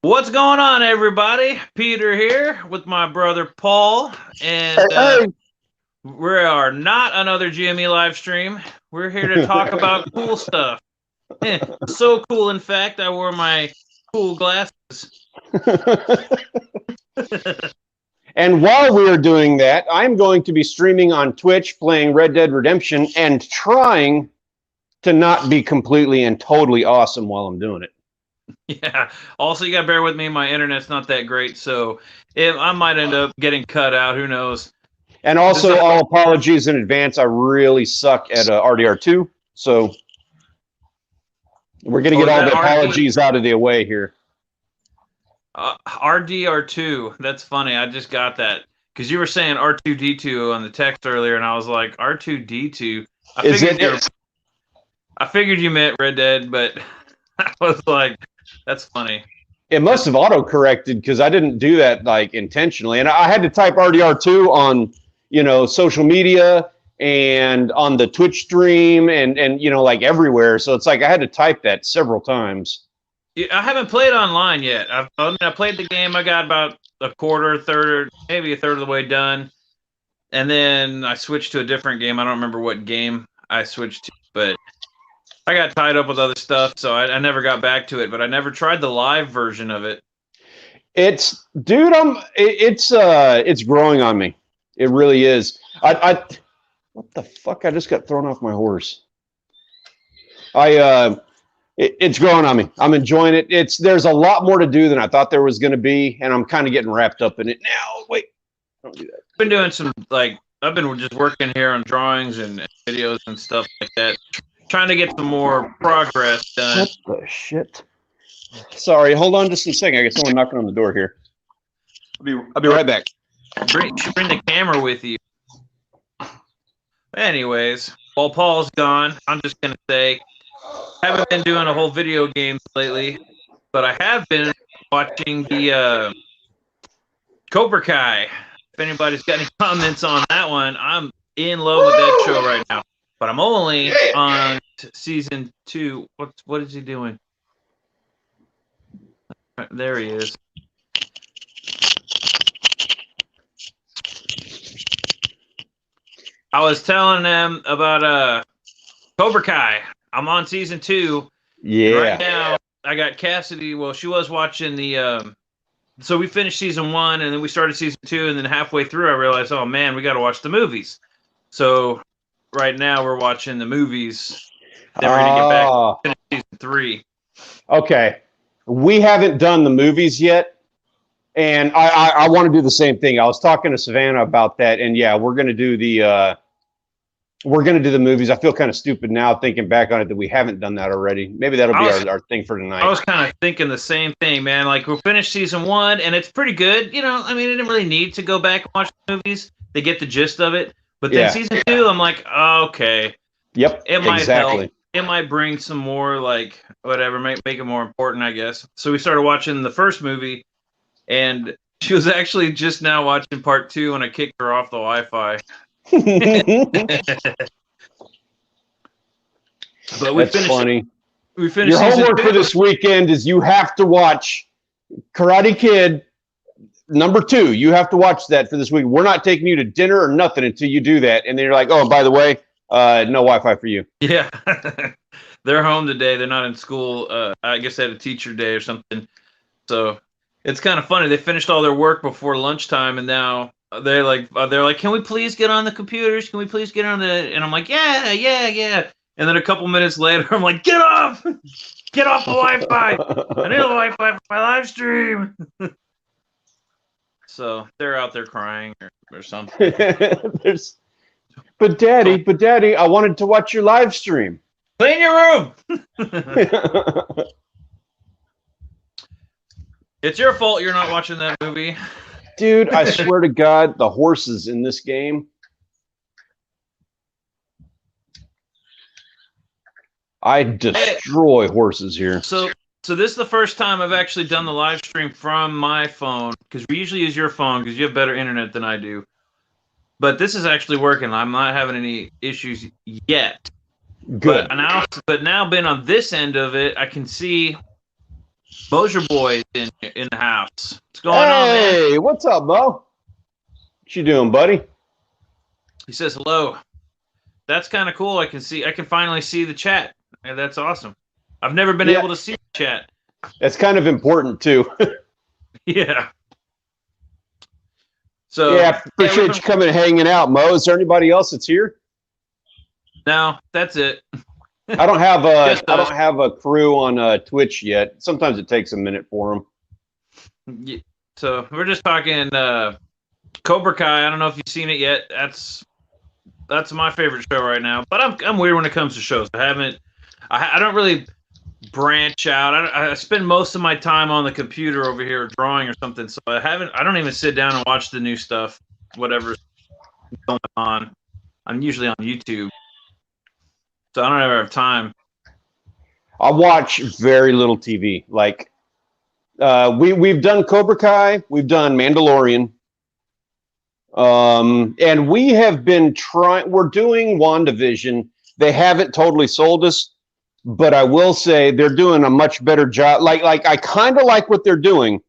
What's going on, everybody? Peter here with my brother Paul, and Hey, we are not another GME live stream. We're here to talk about cool stuff. So cool, in fact, I wore my cool glasses. and while we are doing that, I'm going to be streaming on Twitch playing Red Dead Redemption and trying to not be completely and totally awesome while I'm doing it. Yeah. Also, you gotta bear with me. My internet's not that great, so I might end up getting cut out. Who knows? And also, all apologies in advance. I really suck at RDR2, so we're going to get all the apologies out of the way here. RDR2. That's funny. I just got that because you were saying R2D2 on the text earlier, and I was like R2D2. I figured you meant Red Dead, but I was like, that's funny. It must have auto-corrected because I didn't do that like intentionally, and I had to type RDR2 on social media and on the Twitch stream and like everywhere. So it's like I had to type that several times. Yeah, I haven't played online yet. I played the game. I got about a quarter, third, maybe a third of the way done, and then I switched to a different game. I don't remember what game I switched to, but I got tied up with other stuff, so I never got back to it. But I never tried the live version of it. It's growing on me. It really is. What the fuck? I just got thrown off my horse. It's growing on me. I'm enjoying it. There's a lot more to do than I thought there was going to be, and I'm kind of getting wrapped up in it now. Wait, don't do that. I've been doing some I've been just working here on drawings and videos and stuff like that, trying to get some more progress done. What the shit? Sorry, hold on just a second. I got someone knocking on the door here. I'll be right back. Bring the camera with you. Anyways, while Paul's gone, I'm just gonna say, I haven't been doing a whole video games lately, but I have been watching the Cobra Kai. If anybody's got any comments on that one, I'm in love with that show right now. But I'm only on season 2. What is he doing? There he is. I was telling them about Cobra Kai. I'm on season 2. Yeah. Right now, I got Cassidy. Well, she was watching the. So we finished season 1, and then we started season 2, and then halfway through, I realized, oh man, we got to watch the movies. So right now, we're watching the movies. Then we're gonna get back to finish season 3. Okay, we haven't done the movies yet, and I want to do the same thing. I was talking to Savannah about that, and yeah, we're gonna do the movies. I feel kind of stupid now thinking back on it that we haven't done that already. Maybe that'll be our thing for tonight. I was kind of thinking the same thing, man. Like, we'll finish season 1, and it's pretty good. I mean, I didn't really need to go back and watch the movies. They get the gist of it. But then season 2, I'm like, oh, okay. Yep, it might help. It might bring some more, like, whatever, make it more important, I guess. So we started watching the first movie, and she was actually just now watching part 2, and I kicked her off the Wi-Fi. But That's funny. We finished. Your homework for this weekend is you have to watch Karate Kid #2. You have to watch that for this week. We're not taking you to dinner or nothing until you do that. And then you're like, oh, by the way, no Wi-Fi for you. Yeah. They're home today. They're not in school. I guess they had a teacher day or something. So it's kind of funny. They finished all their work before lunchtime, and now they're like, can we please get on the computers? Can we please get on the? And I'm like, yeah. And then a couple minutes later, I'm like, get off the Wi-Fi. I need a Wi-Fi for my live stream. So they're out there crying or something. But daddy, I wanted to watch your live stream. Clean your room. It's your fault you're not watching that movie. Dude, I swear to God, the horses in this game. I destroy horses here. So this is the first time I've actually done the live stream from my phone, because we usually use your phone because you have better internet than I do. But this is actually working. I'm not having any issues yet. Good. But now being on this end of it, I can see Mosier Boy in the house. What's going on, man? Hey, what's up, Mo? What you doing, buddy? He says hello. That's kind of cool. I can finally see the chat. And that's awesome. I've never been Yeah, able to see the chat. that's kind of important too. Yeah. So Yeah, appreciate you coming and hanging out, Mo. Is there anybody else that's here? No, that's it. I don't have Just I don't have a crew on Twitch yet. Sometimes it takes a minute for them. So we're just talking Cobra Kai. I don't know if you've seen it yet. That's my favorite show right now. But I'm weird when it comes to shows. I don't really branch out. I spend most of my time on the computer over here drawing or something. So I don't even sit down and watch the new stuff, whatever's going on. I'm usually on YouTube. So I don't ever have time. I watch very little TV. Like we've done Cobra Kai, we've done Mandalorian. And we have been trying, we're doing WandaVision. They haven't totally sold us, but I will say they're doing a much better job. Like I kind of like what they're doing.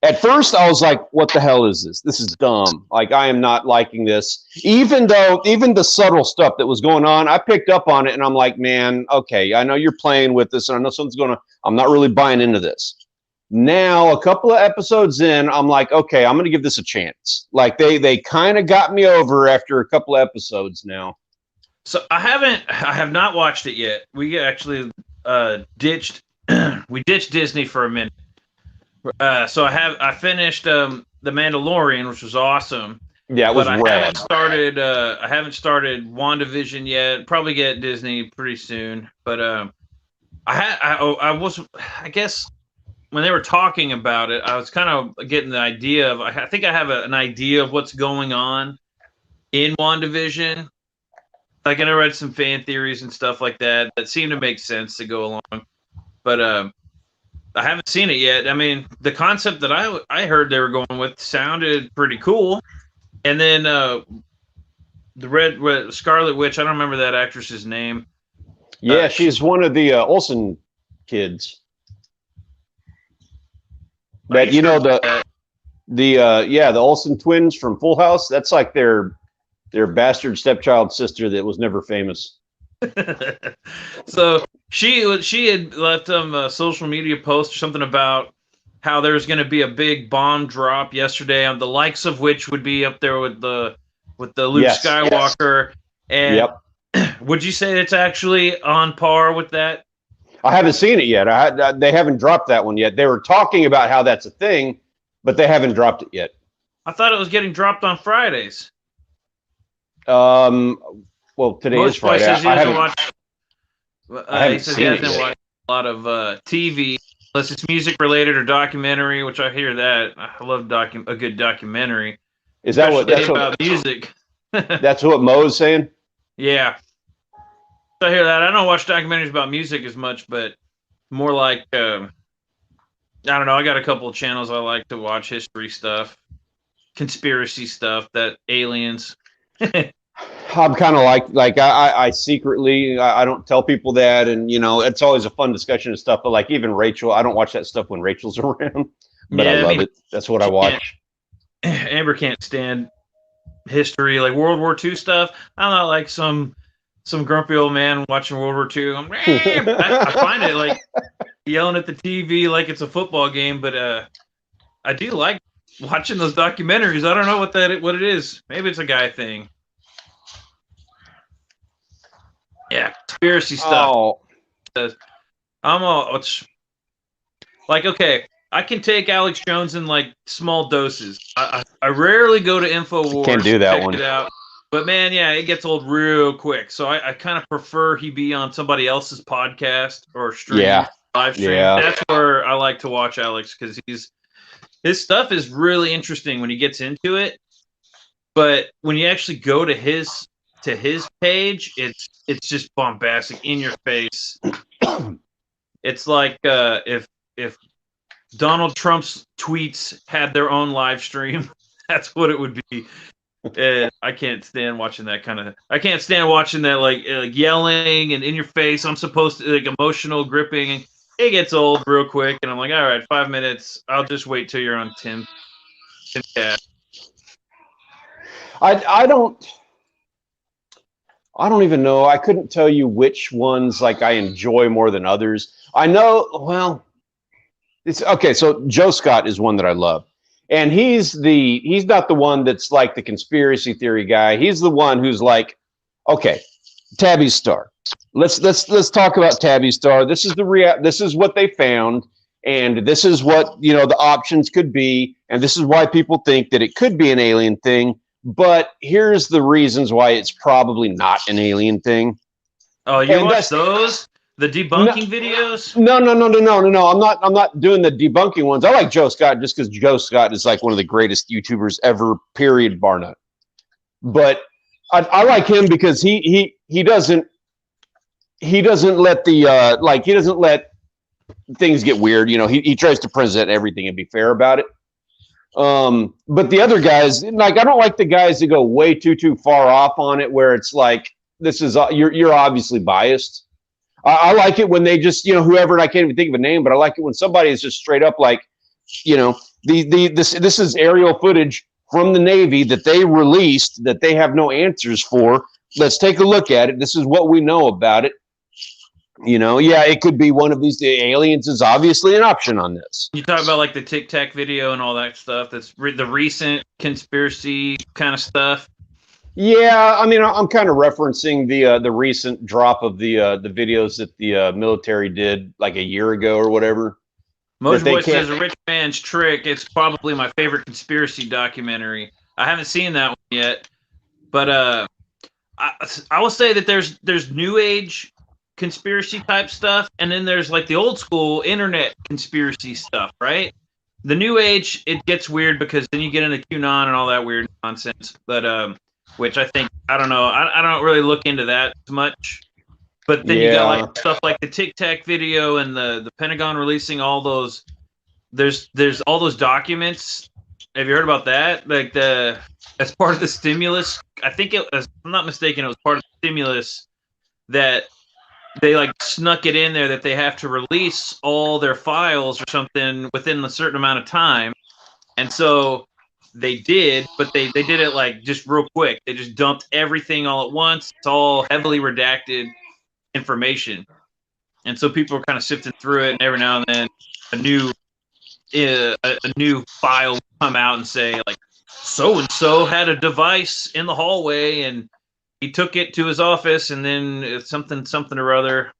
At first I was like, what the hell is this? This is dumb. Like, I am not liking this. Even the subtle stuff that was going on, I picked up on it and I'm like, man, okay, I know you're playing with this and I know something's going to, I'm not really buying into this. Now, a couple of episodes in, I'm like, okay, I'm going to give this a chance. Like they kind of got me over after a couple of episodes now. So I have not watched it yet. We actually ditched Disney for a minute. So I finished The Mandalorian, which was awesome. Yeah, it was but rad. I haven't started WandaVision yet. Probably get Disney pretty soon. But I guess when they were talking about it, I was kind of getting the idea of. I think I have an idea of what's going on in WandaVision. Like, I read some fan theories and stuff like that seem to make sense to go along. But I haven't seen it yet. I mean, the concept that I heard they were going with sounded pretty cool. And then the Scarlet Witch, I don't remember that actress's name. Yeah, she's one of the Olsen kids. But you know the Olsen twins from Full House. That's like their bastard stepchild sister that was never famous. So she had left a social media post or something about how there's going to be a big bomb drop yesterday, on the likes of which would be up there with the Luke Skywalker. And would you say it's actually on par with that? I haven't seen it yet. They haven't dropped that one yet. They were talking about how that's a thing, but they haven't dropped it yet. I thought it was getting dropped on Fridays. Well, today is Friday. I haven't seen it yet. Watch a lot of TV, unless it's music related or documentary, which I hear that. I love a good documentary. Is that what that's about music? That's what Mo's saying? Yeah. I hear that. I don't watch documentaries about music as much, but more like I don't know. I got a couple of channels I like to watch, history stuff, conspiracy stuff, that aliens. I'm kind of like I secretly, I don't tell people that, and you know, it's always a fun discussion and stuff. But like, even Rachel, I don't watch that stuff when Rachel's around, but I love it. That's what I watch. Amber can't stand history, like World War II stuff. I'm not like some grumpy old man watching World War II. I find it like yelling at the TV like it's a football game, but I do like watching those documentaries. I don't know what it is. Maybe it's a guy thing. Yeah, conspiracy stuff. Oh. I'm all like, okay, I can take Alex Jones in like small doses. I rarely go to InfoWars. Can't do that one. It out. But man, yeah, it gets old real quick. So I kind of prefer he be on somebody else's podcast or stream, live stream. Yeah. That's where I like to watch Alex, because his stuff is really interesting when he gets into it. But when you actually go to his page, it's just bombastic, in your face. It's like if Donald Trump's tweets had their own live stream, that's what it would be. I can't stand watching that kind of. I can't stand watching that like yelling and in your face. I'm supposed to like emotional gripping. it gets old real quick, and I'm like, all right, 5 minutes. I'll just wait till you're on 10. Yeah. I don't even know. I couldn't tell you which ones like I enjoy more than others. I know, well, it's okay. So Joe Scott is one that I love. And he's not the one that's like the conspiracy theory guy. He's the one who's like, okay, Tabby Star. Let's talk about Tabby Star. This is this is what they found, and this is what, you know, the options could be, and this is why people think that it could be an alien thing. But here's the reasons why it's probably not an alien thing. Oh, you And watch those? The debunking videos? No. I'm not doing the debunking ones. I like Joe Scott just because Joe Scott is like one of the greatest YouTubers ever, period, bar none. But I like him because he doesn't let the he doesn't let things get weird. You know, he tries to present everything and be fair about it. But the other guys, like, I don't like the guys that go way too far off on it, where it's like, this is you're obviously biased. I like it when they just, you know, whoever, and I can't even think of a name, but I like it when somebody is just straight up like, you know, this is aerial footage from the Navy that they released that they have no answers for. Let's take a look at it. This is what we know about it. You know, yeah, it could be one of these. The aliens is obviously an option on this. You talk about like the Tic Tac video and all that stuff. That's the recent conspiracy kind of stuff. Yeah, I mean, I'm kind of referencing the recent drop of the videos that the military did like a year ago or whatever. Mojo Boy says A Rich Man's Trick. It's probably my favorite conspiracy documentary. I haven't seen that one yet, but I will say that there's new age conspiracy type stuff, and then there's like the old school internet conspiracy stuff, right? The new age, it gets weird because then you get into QAnon and all that weird nonsense. But which I think, I don't know, I don't really look into that much. But then you got like stuff like the Tic Tac video and the Pentagon releasing all those. There's all those documents. Have you heard about that? Like as part of the stimulus, I think if I'm not mistaken, it was part of the stimulus that they like snuck it in there that they have to release all their files or something within a certain amount of time. And so they did, but they did it like just real quick. They just dumped everything all at once. It's all heavily redacted information. And so people are kind of sifting through it, and every now and then a new file will come out and say like, so and so had a device in the hallway and he took it to his office, and then something or other.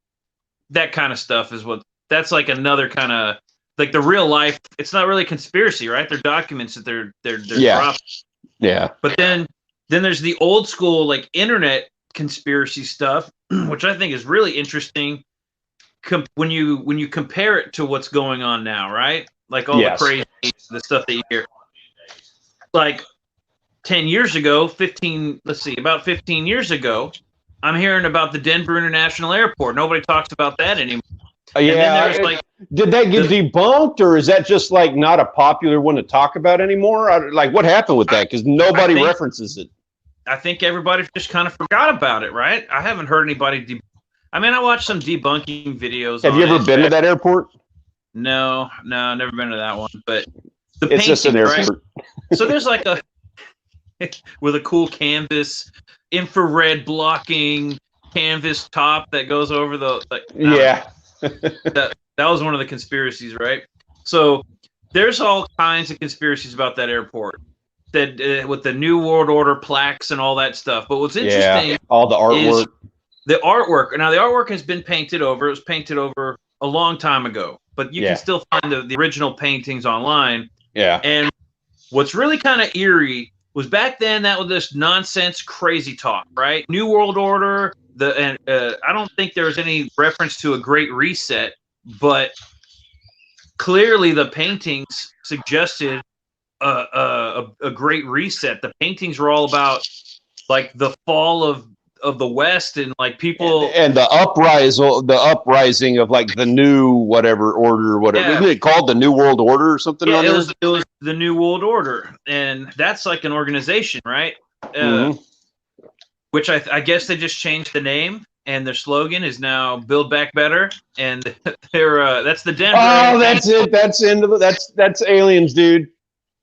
That kind of stuff is that's like another kind of like the real life. It's not really a conspiracy, right? They're documents that they're dropping. Yeah. But then there's the old school like internet conspiracy stuff, which I think is really interesting. When you compare it to what's going on now, right? Like all the crazy, the stuff that you hear. Like 10 years ago, about 15 years ago, I'm hearing about the Denver International Airport. Nobody talks about that anymore. Yeah. Did that get debunked, or is that just like not a popular one to talk about anymore? Like, what happened with that? Because nobody references it. I think everybody just kind of forgot about it, right? I haven't heard anybody. I mean, I watched some debunking videos. Have you ever been to that airport? No, never been to that one. But it's just an airport. Right? So there's like with a cool canvas, infrared blocking canvas top that goes over the that was one of the conspiracies, right? So there's all kinds of conspiracies about that airport, that with the New World Order plaques and all that stuff. But what's interesting, all the artwork. The artwork. Now the artwork has been painted over. It was painted over a long time ago, but you can still find the original paintings online. Yeah. And what's really kind of eerie was back then that was this nonsense, crazy talk, right? New World Order. I don't think there was any reference to a Great Reset, but clearly the paintings suggested a Great Reset. The paintings were all about like the fall of the West and like people and the uprising of like the new whatever order, whatever. Isn't it called the New World Order or something? Yeah, it was the New World Order, and that's like an organization, right? Which I guess they just changed the name. and their slogan is now "Build Back Better," and they're that's the Denver. Oh, that's it. That's aliens, dude.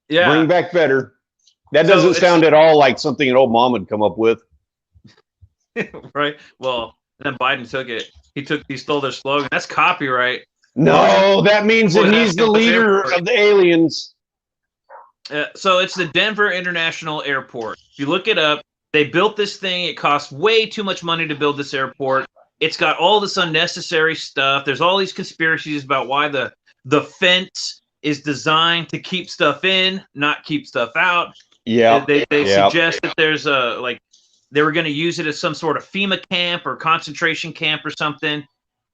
Yeah. Bring back better. That So doesn't sound at all like something an old mom would come up with. right. Well, then Biden took it. He stole their slogan. That's copyright. No, that means that he's the leader of the aliens. So it's the Denver International Airport. If you look it up, they built this thing. It cost way too much money to build this airport. It's got all this unnecessary stuff. There's all these conspiracies about why the fence is designed to keep stuff in, not keep stuff out. Yeah. They suggest that there's like they were going to use it as some sort of FEMA camp or concentration camp or something.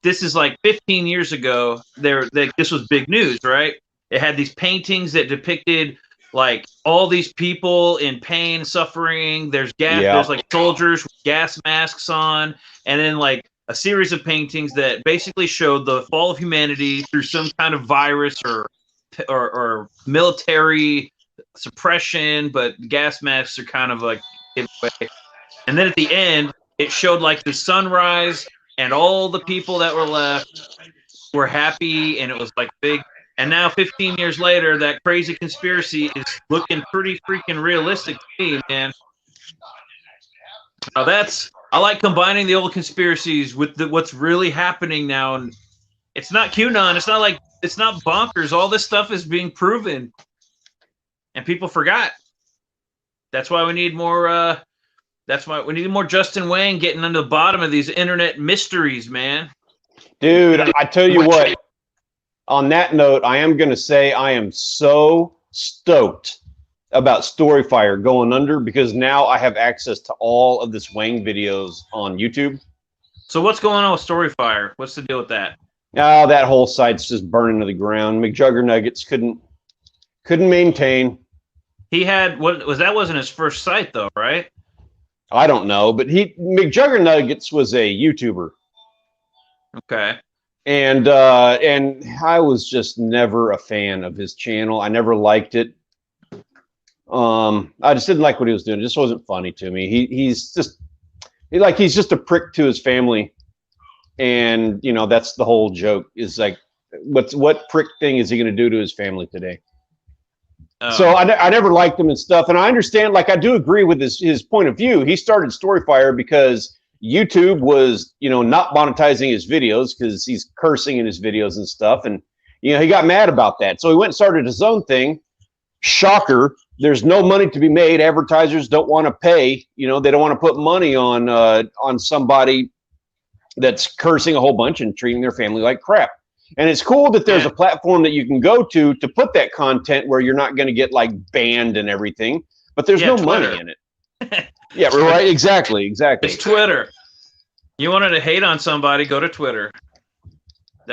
This is like 15 years ago. This was big news, right? It had these paintings that depicted like all these people in pain, suffering. There's gas. Yeah. There's like soldiers with gas masks on, and then like a series of paintings that basically showed the fall of humanity through some kind of virus or military suppression, but gas masks are kind of like giveaway. And then at the end, it showed like the sunrise, and all the people that were left were happy, and it was like big. And now, 15 years later, that crazy conspiracy is looking pretty freaking realistic to me, man. Now I like combining the old conspiracies with what's really happening now, and it's not QAnon. It's not bonkers. All this stuff is being proven, and people forgot. That's why we need more. That's why we need more Justin Wayne getting under the bottom of these internet mysteries, man. Dude, I tell you what. On that note, I am going to say I am so stoked about Storyfire going under because now I have access to all of this Wang videos on YouTube. So what's going on with Storyfire? What's the deal with that? Oh, that whole site's just burning to the ground. McJuggernuggets couldn't maintain. He had wasn't his first site though, right? I don't know, but McJuggernuggets was a YouTuber. Okay. And I was just never a fan of his channel. I never liked it. I just didn't like what he was doing. It just wasn't funny to me. He's just a prick to his family, and you know that's the whole joke. Is like, what prick thing is he going to do to his family today? So I never liked him and stuff, and I understand. Like I do agree with his point of view. He started Storyfire because YouTube was, not monetizing his videos because he's cursing in his videos and stuff. And, he got mad about that. So he went and started his own thing. Shocker. There's no money to be made. Advertisers don't want to pay. They don't want to put money on somebody that's cursing a whole bunch and treating their family like crap. And it's cool that there's a platform that you can go to put that content where you're not going to get like banned and everything, but there's no Twitter. money in it. Yeah, right. Exactly. It's Twitter. You wanted to hate on somebody, go to Twitter.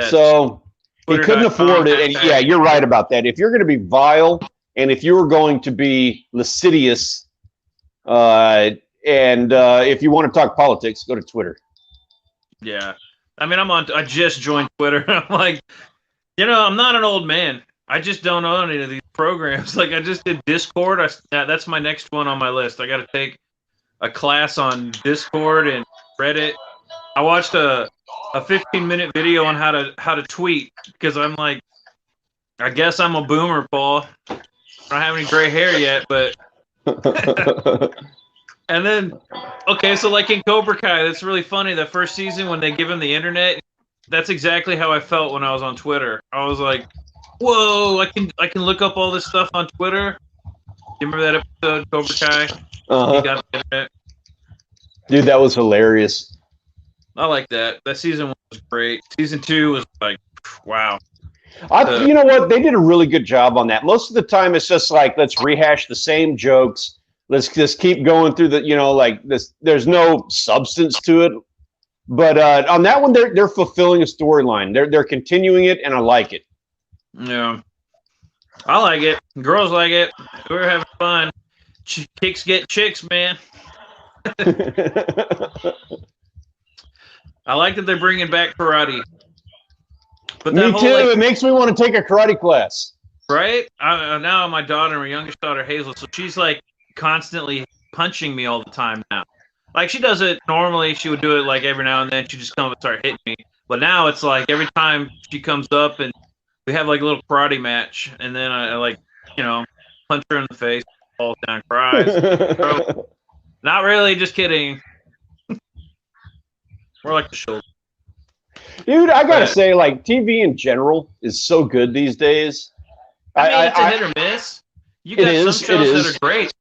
So he couldn't afford it. And yeah, you're right about that. If you're going to be vile and if you're going to be lascivious and if you want to talk politics, go to Twitter. Yeah. I mean, I just joined Twitter. I'm like, I'm not an old man. I just don't know any of these programs. Like I just did Discord. That's my next one on my list. I got to take a class on Discord and Reddit. I watched a 15-minute video on how to tweet because I'm like, I guess I'm a boomer, Paul. I don't have any gray hair yet, but and then okay, so like in Cobra Kai, that's really funny. The first season when they give him the internet, that's exactly how I felt when I was on Twitter. I was like, whoa, I can look up all this stuff on Twitter. You remember that episode, Cobra Kai? He got the internet. Dude, that was hilarious. I like that. That season was great. Season 2 was like, wow. You know what? They did a really good job on that. Most of the time, it's just like, let's rehash the same jokes. Let's just keep going through the, like this. There's no substance to it. But on that one, they're fulfilling a storyline. They're continuing it, and I like it. Yeah, I like it. Girls like it. We're having fun. Chicks get chicks, man. I like that they're bringing back karate. But me too. It makes me want to take a karate class. Right? Now my daughter, my youngest daughter, Hazel, so she's like constantly punching me all the time now. Like she does it normally. She would do it like every now and then. She just come and start hitting me. But now it's like every time she comes up and we have like a little karate match, and then I like, punch her in the face, falls down, cries. Not really, just kidding. More like the shoulder. Dude, I gotta say, like TV in general is so good these days. I mean, it's a hit or miss. You got some shows that are great.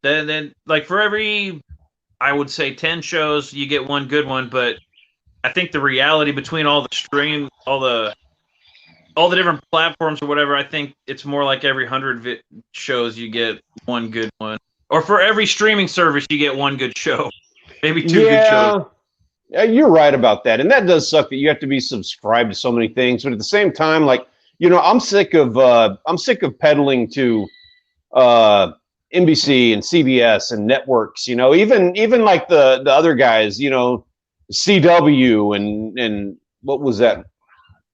Then like for every, I would say 10 shows, you get one good one. But I think the reality between all the stream, all the different platforms or whatever, I think it's more like every 100 shows you get one good one, or for every streaming service you get one good show, maybe two good shows. Yeah, you're right about that, and that does suck that you have to be subscribed to so many things. But at the same time, like I'm sick of peddling to NBC and CBS and networks. Even like the other guys. CW and what was that?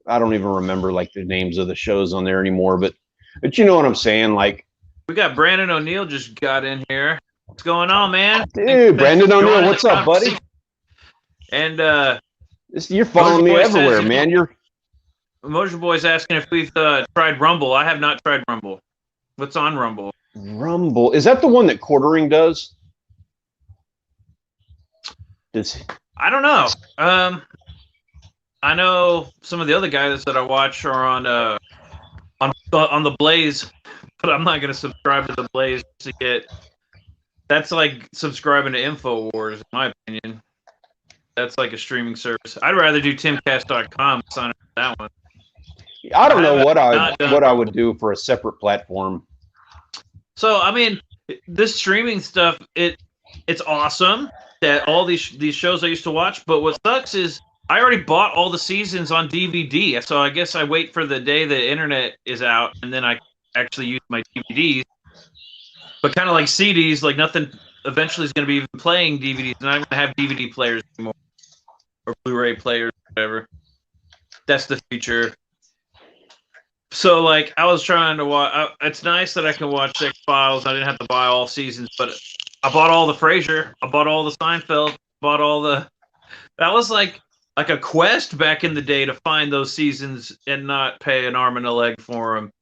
I don't even remember like the names of the shows on there anymore. But you know what I'm saying? Like we got Brandon O'Neill just got in here. What's going on, man? Dude, Brandon O'Neill, what's up, buddy? And you're following me everywhere, man. Mojo Boy's asking if we've tried Rumble. I have not tried Rumble. What's on Rumble? Rumble, is that the one that Quartering does? I don't know. I know some of the other guys that I watch are on the Blaze, but I'm not going to subscribe to the Blaze to get. That's like subscribing to InfoWars, in my opinion. That's like a streaming service. I'd rather do timcast.com. Sign up for that one. I don't know what I would do for a separate platform. So I mean, this streaming stuff, it's awesome that all these shows I used to watch. But what sucks is I already bought all the seasons on DVD. So I guess I wait for the day the internet is out, and then I actually use my DVDs. But kind of like CDs, like nothing eventually is going to be even playing DVDs, and I'm going to have DVD players anymore. Or Blu-ray players, whatever. That's the future. So, like, I was trying to watch. It's nice that I can watch X-Files. I didn't have to buy all seasons, but I bought all the Frasier. I bought all the Seinfeld. Bought all the. That was like a quest back in the day to find those seasons and not pay an arm and a leg for them.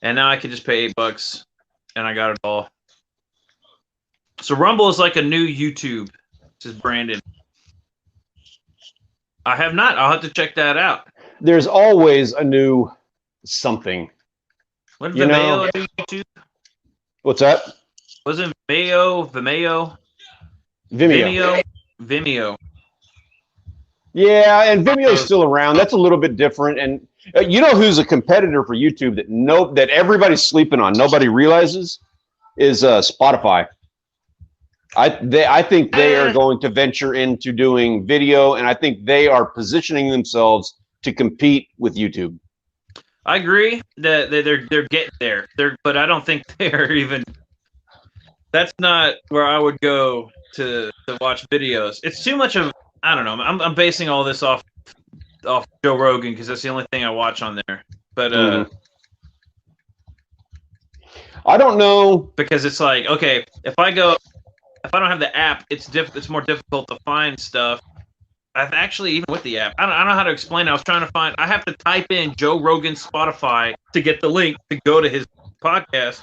And now I can just pay $8, and I got it all. So Rumble is like a new YouTube. This is Brandon. I have not. I'll have to check that out. There's always a new something. What did Vimeo do YouTube? What's that? Wasn't Vimeo? Vimeo. Yeah, and Vimeo's still around. That's a little bit different. And you know who's a competitor for YouTube that everybody's sleeping on, nobody realizes, is Spotify. I think they are going to venture into doing video, and I think they are positioning themselves to compete with YouTube. I agree that they're getting there. But I don't think they're even. That's not where I would go to watch videos. It's too much of. I don't know. I'm basing all this off Joe Rogan because that's the only thing I watch on there. But I don't know, because it's like, okay, if I don't have the app, it's more difficult to find stuff. I've actually, even with the app, I don't know how to explain it. I have to type in Joe Rogan Spotify to get the link to go to his podcast.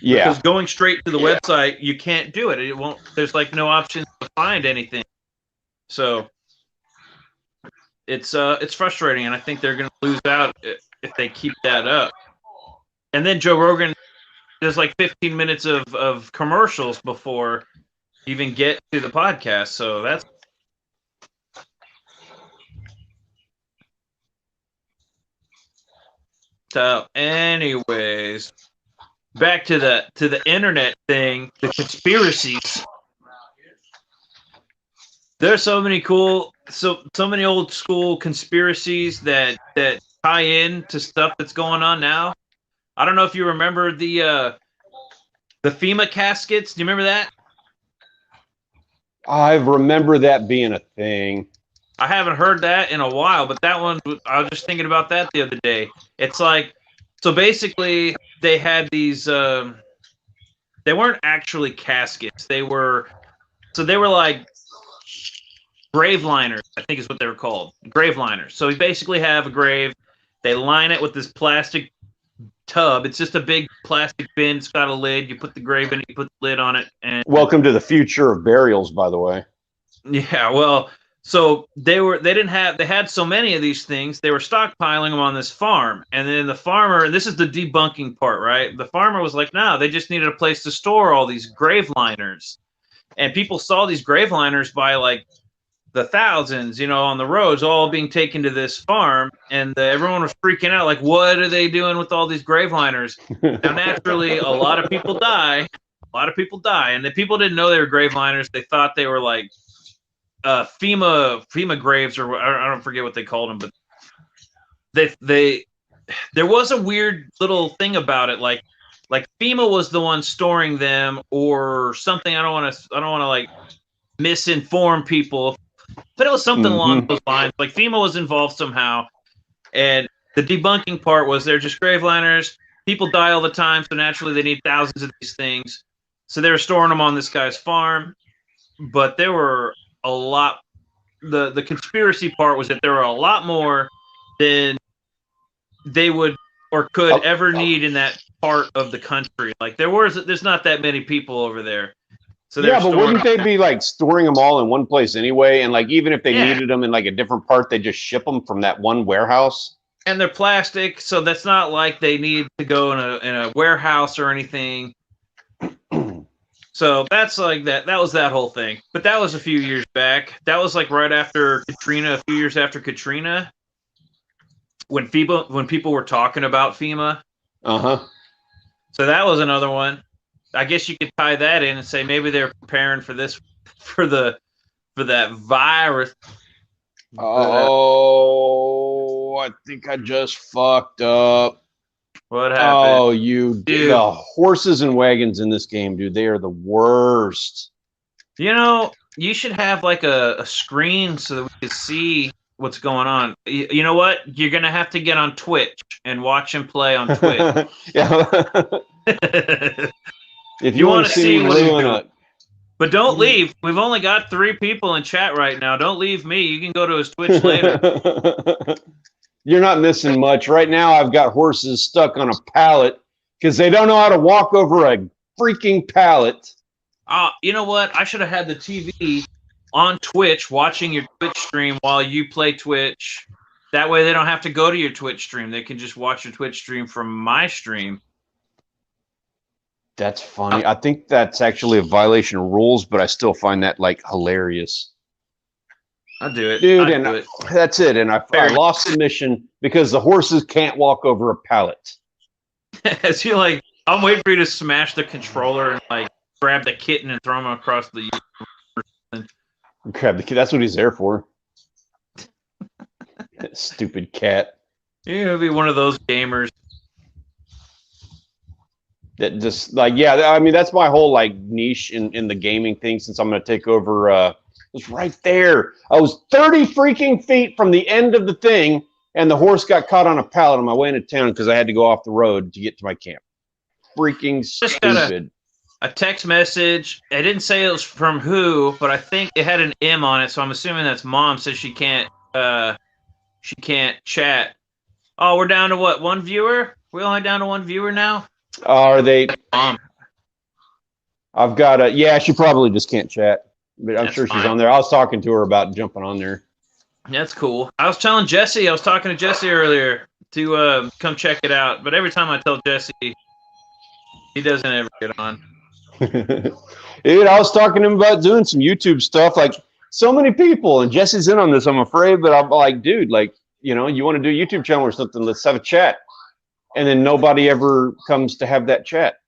Yeah. Because going straight to the website, you can't do it. It won't. There's like no option to find anything. So it's frustrating, and I think they're going to lose out if they keep that up. And then Joe Rogan does like 15 minutes of commercials before you even get to the podcast. So that's. So, anyways, back to the internet thing, the conspiracies. There's so many so many old school conspiracies that tie in to stuff that's going on now. I don't know if you remember the FEMA caskets. Do you remember that? I remember that being a thing. I haven't heard that in a while, but that one, I was just thinking about that the other day. It's like, so basically they had these, they weren't actually caskets. They were, So they were like grave liners, I think is what they were called. Grave liners. So you basically have a grave. They line it with this plastic tub. It's just a big plastic bin. It's got a lid. You put the grave in it, you put the lid on it. And welcome to the future of burials, by the way. yeah, well, so they had so many of these things, they were stockpiling them on this farm. And then the farmer, and this is the debunking part, right? The farmer was like, no, they just needed a place to store all these grave liners. And people saw these grave liners by like the thousands, on the roads, all being taken to this farm, and everyone was freaking out, like, what are they doing with all these grave liners? Now, naturally, a lot of people die, and the people didn't know they were grave liners. They thought they were like FEMA graves, or I don't forget what they called them, but there was a weird little thing about it, like FEMA was the one storing them or something. I don't want to like misinform people. But it was something along those lines. Like FEMA was involved somehow. And the debunking part was they're just grave liners. People die all the time, so naturally they need thousands of these things. So they were storing them on this guy's farm. But there were a lot. The conspiracy part was that there were a lot more than they would or could ever need in that part of the country. Like there's not that many people over there. So yeah, but wouldn't they be like storing them all in one place anyway? And like even if they needed them in like a different part, they just ship them from that one warehouse. And they're plastic, so that's not like they need to go in a warehouse or anything. So that's like that. That was that whole thing. But that was a few years back. That was like right after Katrina, a few years after Katrina, when people were talking about FEMA. So that was another one. I guess you could tie that in and say maybe they're preparing for this, for that virus. Oh, I think I just fucked up. What happened? Oh, dude. The horses and wagons in this game, dude, they are the worst. You should have like a screen so that we can see what's going on. You know what? You're going to have to get on Twitch and watch him play on Twitch. Yeah. If you want to see what he's doing. But don't leave. We've only got 3 people in chat right now. Don't leave me. You can go to his Twitch later. You're not missing much. Right now, I've got horses stuck on a pallet because they don't know how to walk over a freaking pallet. You know what? I should have had the TV on Twitch watching your Twitch stream while you play Twitch. That way they don't have to go to your Twitch stream. They can just watch your Twitch stream from my stream. That's funny. I think that's actually a violation of rules, but I still find that like hilarious. I'll do it. Dude, and that's it. And I lost the mission because the horses can't walk over a pallet. As you like, I'm waiting for you to smash the controller and like grab the kitten and throw him across the. Grab the kid. That's what he's there for. Stupid cat. You're gonna be one of those gamers. That just like, yeah, I mean, that's my whole like niche in the gaming thing since I'm going to take over. It was right there. I was 30 freaking feet from the end of the thing, and the horse got caught on a pallet on my way into town because I had to go off the road to get to my camp. Freaking stupid. Just got a text message. I didn't say it was from who, but I think it had an M on it, so I'm assuming that's mom. Says she can't chat. Oh, we're down to what? 1 viewer? We're only down to 1 viewer now? Are they? I've got yeah, she probably just can't chat, but I'm sure she's on there. I was talking to her about jumping on there. That's cool. I was talking to Jesse earlier to come check it out, but every time I tell Jesse, he doesn't ever get on. Dude, I was talking to him about doing some YouTube stuff, like so many people, and Jesse's in on this, I'm afraid, but I'm like, dude, like, you want to do a YouTube channel or something, let's have a chat. And then nobody ever comes to have that chat.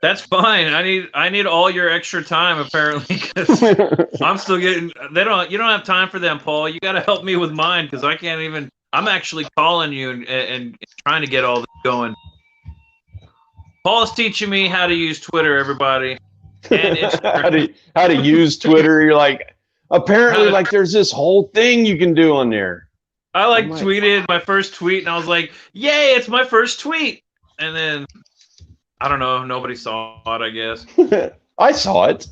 That's fine. I need all your extra time apparently because I'm still getting. You don't have time for them, Paul. You got to help me with mine because I can't even. I'm actually calling you and trying to get all this going. Paul's teaching me how to use Twitter, everybody. And how to use Twitter. You're like, apparently, like there's this whole thing you can do on there. I tweeted my first tweet and I was like, yay, it's my first tweet. And then, I don't know, nobody saw it, I guess. I saw it.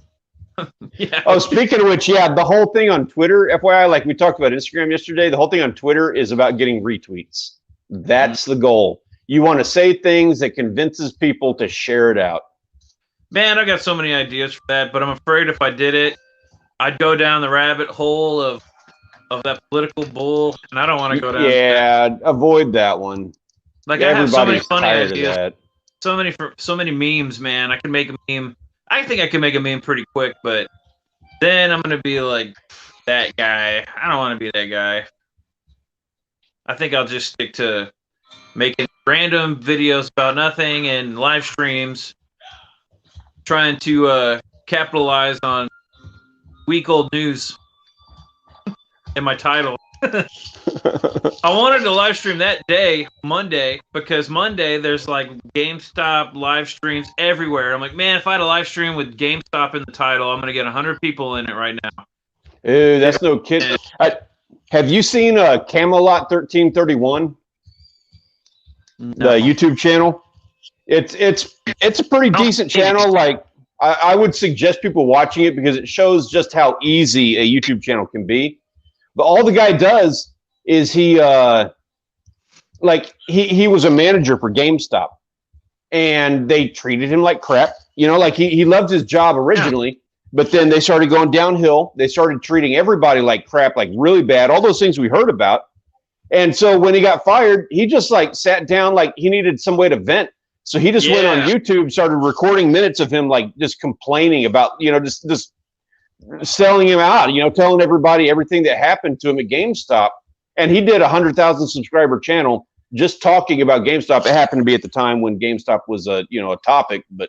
Yeah. Oh, speaking of which, yeah, the whole thing on Twitter, FYI, like we talked about Instagram yesterday, the whole thing on Twitter is about getting retweets. That's the goal. You want to say things that convinces people to share it out. Man, I got so many ideas for that, but I'm afraid if I did it, I'd go down the rabbit hole of that political bull, and I don't want to go down that. Yeah, avoid that one. Like I have so many Everybody's funny tired ideas, of that. so many memes, man. I can make a meme. I think I can make a meme pretty quick, but then I'm gonna be like that guy. I don't want to be that guy. I think I'll just stick to making random videos about nothing and live streams, trying to capitalize on week old news in my title. I wanted to live stream that day, Monday, because Monday there's like GameStop live streams everywhere. I'm like, man, if I had a live stream with GameStop in the title, I'm gonna get 100 people in it right now. Ew, that's no kid. Have you seen Camelot 1331? No. The YouTube channel? It's a pretty decent channel. Like I would suggest people watching it because it shows just how easy a YouTube channel can be. But all the guy does is he was a manager for GameStop, and they treated him like crap. You know, like he loved his job originally, but then they started going downhill. They started treating everybody like crap, like really bad. All those things we heard about. And so when he got fired, he just like sat down, like he needed some way to vent. So he just went on YouTube, started recording minutes of him like just complaining about, just selling him out, telling everybody everything that happened to him at GameStop. And he did a 100,000 subscriber channel just talking about GameStop. It happened to be at the time when GameStop was a topic, but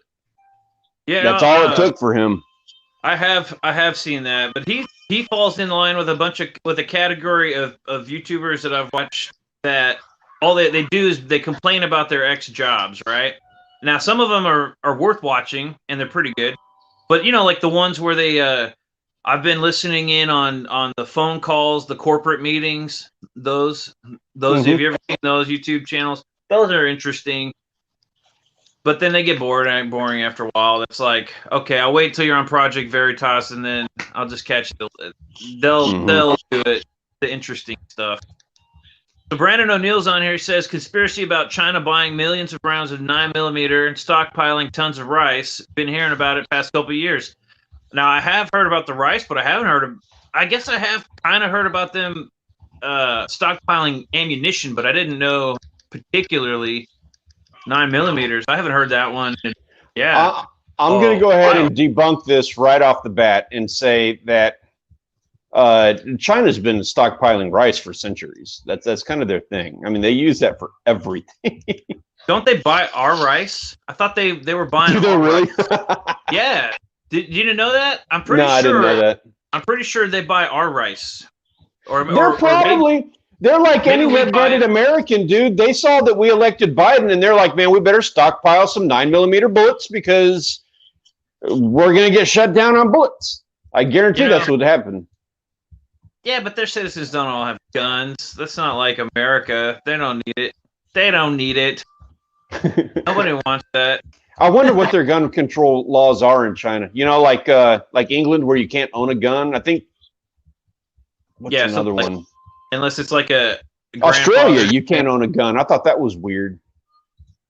that's all it took for him. I have seen that, but he falls in line with a category of YouTubers that I've watched that all they do is they complain about their ex jobs, right? Now some of them are worth watching and they're pretty good, but like the ones where they I've been listening in on the phone calls, the corporate meetings, those have you ever seen those YouTube channels? Those are interesting. But then they get boring after a while. It's like, okay, I'll wait till you're on Project Veritas, and then I'll just catch it. They'll do it, the interesting stuff. So Brandon O'Neill's on here. He says, conspiracy about China buying millions of rounds of 9mm and stockpiling tons of rice. Been hearing about it past couple of years. Now, I have heard about the rice, but I haven't heard I guess I have kind of heard about them stockpiling ammunition, but I didn't know particularly 9mm. I haven't heard that one. Yeah. I'm going to go ahead and debunk this right off the bat and say that China's been stockpiling rice for centuries. That's kind of their thing. I mean, they use that for everything. Don't they buy our rice? I thought they were buying. Do they really? Yeah. You didn't know that? I'm pretty sure. I didn't know that. I'm pretty sure they buy our rice. They're like any red-blooded American, dude. They saw that we elected Biden, and they're like, man, we better stockpile some 9mm bullets because we're going to get shut down on bullets. I guarantee that's what happened. Yeah, but their citizens don't all have guns. That's not like America. They don't need it. They don't need it. Nobody wants that. I wonder what their gun control laws are in China. Like England, where you can't own a gun. I think. What's another one? Unless it's like a Australia, you can't own a gun. I thought that was weird.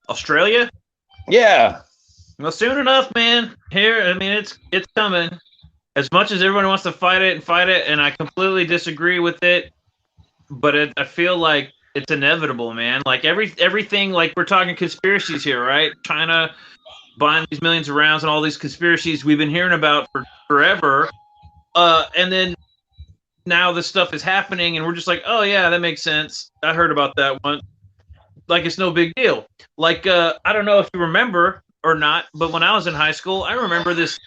Australia? Yeah. Well, soon enough, man. Here, I mean, it's coming. As much as everyone wants to fight it, and I completely disagree with it, but I feel like it's inevitable, man. Like everything, like we're talking conspiracies here, right? China buying these millions of rounds and all these conspiracies we've been hearing about for forever, and then now this stuff is happening, and we're just like, oh yeah, that makes sense. I heard about that one. Like it's no big deal. Like I don't know if you remember or not, but when I was in high school, I remember this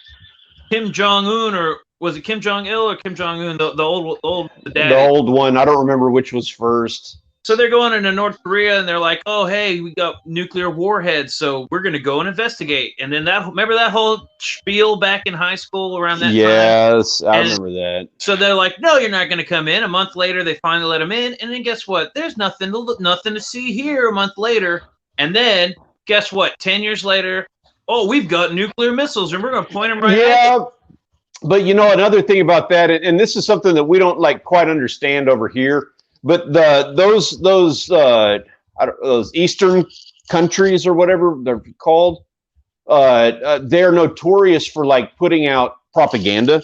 Kim Jong-un, or was it Kim Jong-il or Kim Jong-un, the old dad? The old one. I don't remember which was first. So they're going into North Korea, and they're like, oh, hey, we got nuclear warheads, so we're going to go and investigate. And then remember that whole spiel back in high school around that time? Yes, I remember that. So they're like, no, you're not going to come in. A month later, they finally let them in. And then guess what? There's nothing to see here a month later. And then guess what? 10 years later, oh, we've got nuclear missiles, and we're going to point them right at you. But another thing about that, and this is something that we don't like quite understand over here, but those Eastern countries or whatever they're called, they're notorious for like putting out propaganda.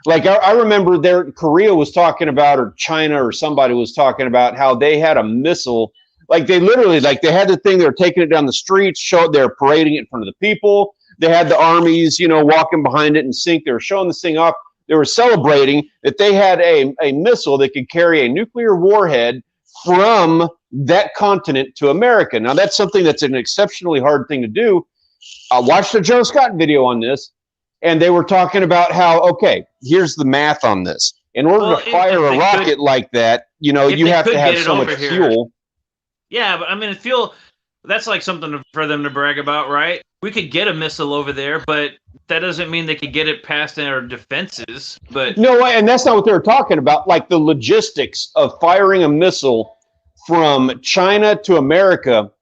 Like I remember Korea was talking about, or China or somebody was talking about how they had a missile. Like they literally, like they had the thing, they were taking it down the streets, they're parading it in front of the people. They had the armies, walking behind it in sync. They were showing this thing off. They were celebrating that they had a missile that could carry a nuclear warhead from that continent to America. Now that's something that's an exceptionally hard thing to do. I watched a Joe Scott video on this, and they were talking about how, okay, here's the math on this. In order to fire a rocket like that, you have to have so much fuel. Yeah, but I mean, fuel, that's like something for them to brag about, right? We could get a missile over there, but that doesn't mean they could get it past our defenses. But no, and that's not what they were talking about. Like the logistics of firing a missile from China to America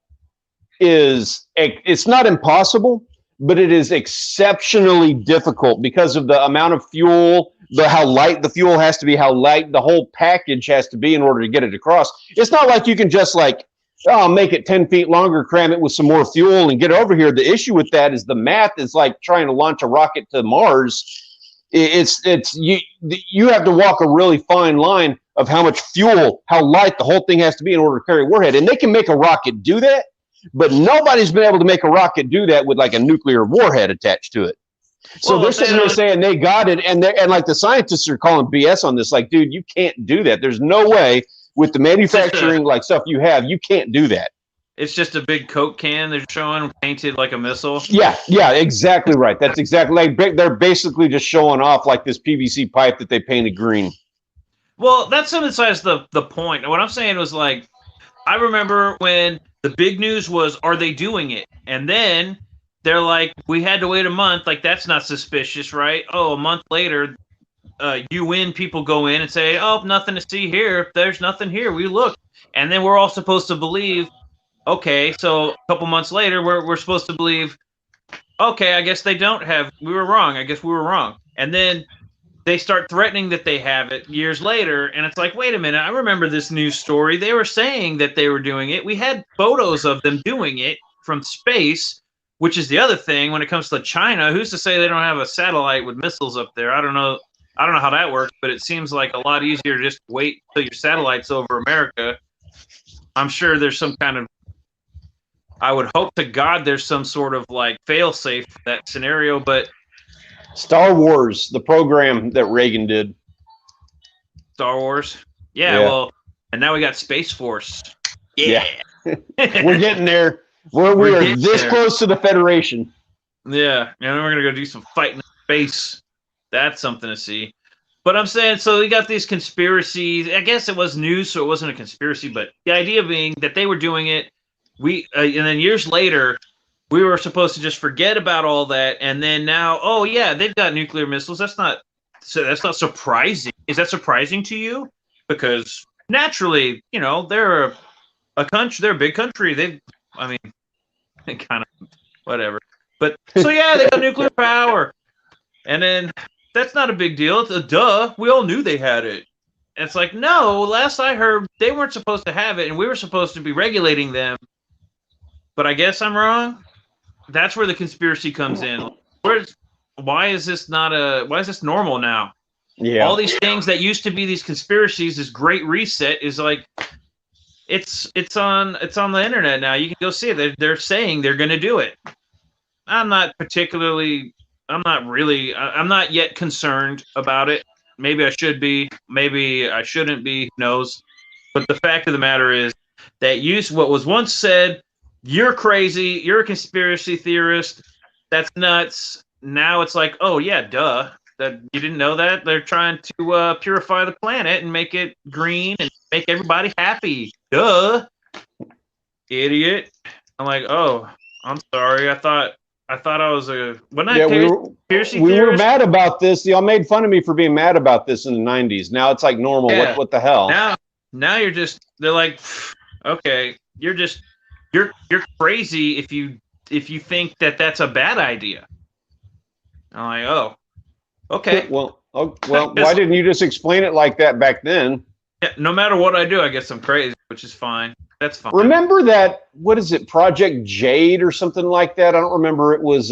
it's not impossible, but it is exceptionally difficult because of the amount of fuel, how light the fuel has to be, how light the whole package has to be in order to get it across. It's not like you can just make it 10 feet longer, cram it with some more fuel and get over here. The issue with that is the math is like trying to launch a rocket to Mars. You have to walk a really fine line of how much fuel, how light the whole thing has to be in order to carry a warhead. And they can make a rocket do that, but nobody's been able to make a rocket do that with like a nuclear warhead attached to it. So they're sitting there saying they got it, and like the scientists are calling BS on this. Like, dude, you can't do that. There's no way with the manufacturing stuff you have, you can't do that. It's just a big Coke can they're showing painted like a missile. Yeah, exactly right. That's exactly like they're basically just showing off like this PVC pipe that they painted green. Well, that's besides the point. What I'm saying was like, I remember when the big news was, are they doing it? And then they're like, we had to wait a month. Like, that's not suspicious, right? Oh, a month later, UN people go in and say, oh, nothing to see here. There's nothing here. We look. And then we're all supposed to believe, okay, so a couple months later, we're supposed to believe, okay, I guess they don't have, we were wrong. I guess we were wrong. And then they start threatening that they have it years later, and it's like, wait a minute, I remember this news story. They were saying that they were doing it. We had photos of them doing it from space, which is the other thing when it comes to China. Who's to say they don't have a satellite with missiles up there? I don't know how that works, but it seems like a lot easier to just wait till your satellite's over America. I'm sure there's some kind of, I would hope to God there's some sort of like fail-safe for that scenario, but Star Wars, the program that Reagan did. Star Wars? Yeah. Well, and now we got Space Force. Yeah. We're getting there. We are this close to the Federation. Yeah. And then we're going to go do some fighting in space. That's something to see. But I'm saying, so we got these conspiracies. I guess it was news, so it wasn't a conspiracy, but the idea being that they were doing it. And then years later, we were supposed to just forget about all that, and then now, oh yeah, they've got nuclear missiles. That's not surprising. Is that surprising to you? Because naturally, they're a country. They're a big country. They kind of whatever. But so yeah, they got nuclear power, and then that's not a big deal. It's a duh. We all knew they had it. And it's like, no. Last I heard, they weren't supposed to have it, and we were supposed to be regulating them. But I guess I'm wrong. That's where the conspiracy comes in. Why is this normal now? Yeah. All these things that used to be these conspiracies, this great reset is like, it's on the internet now. You can go see it. They're saying they're going to do it. I'm not yet concerned about it. Maybe I should be, maybe I shouldn't be, who knows. But the fact of the matter is that what was once said, you're crazy, you're a conspiracy theorist, that's nuts. Now it's like, oh yeah, duh. That you didn't know that? They're trying to purify the planet and make it green and make everybody happy. Duh. Idiot. I'm like, oh, I'm sorry. I thought I was a conspiracy theorist. We were mad about this. Y'all made fun of me for being mad about this in the 90s. Now it's like normal. Yeah. What the hell? Now they're like, okay, you're crazy if you think that that's a bad idea. I'm like, oh, Okay. Well, why didn't you just explain it like that back then? Yeah, no matter what I do, I guess I'm crazy, which is fine. That's fine. Remember that, what is it, Project Jade or something like that? I don't remember. It was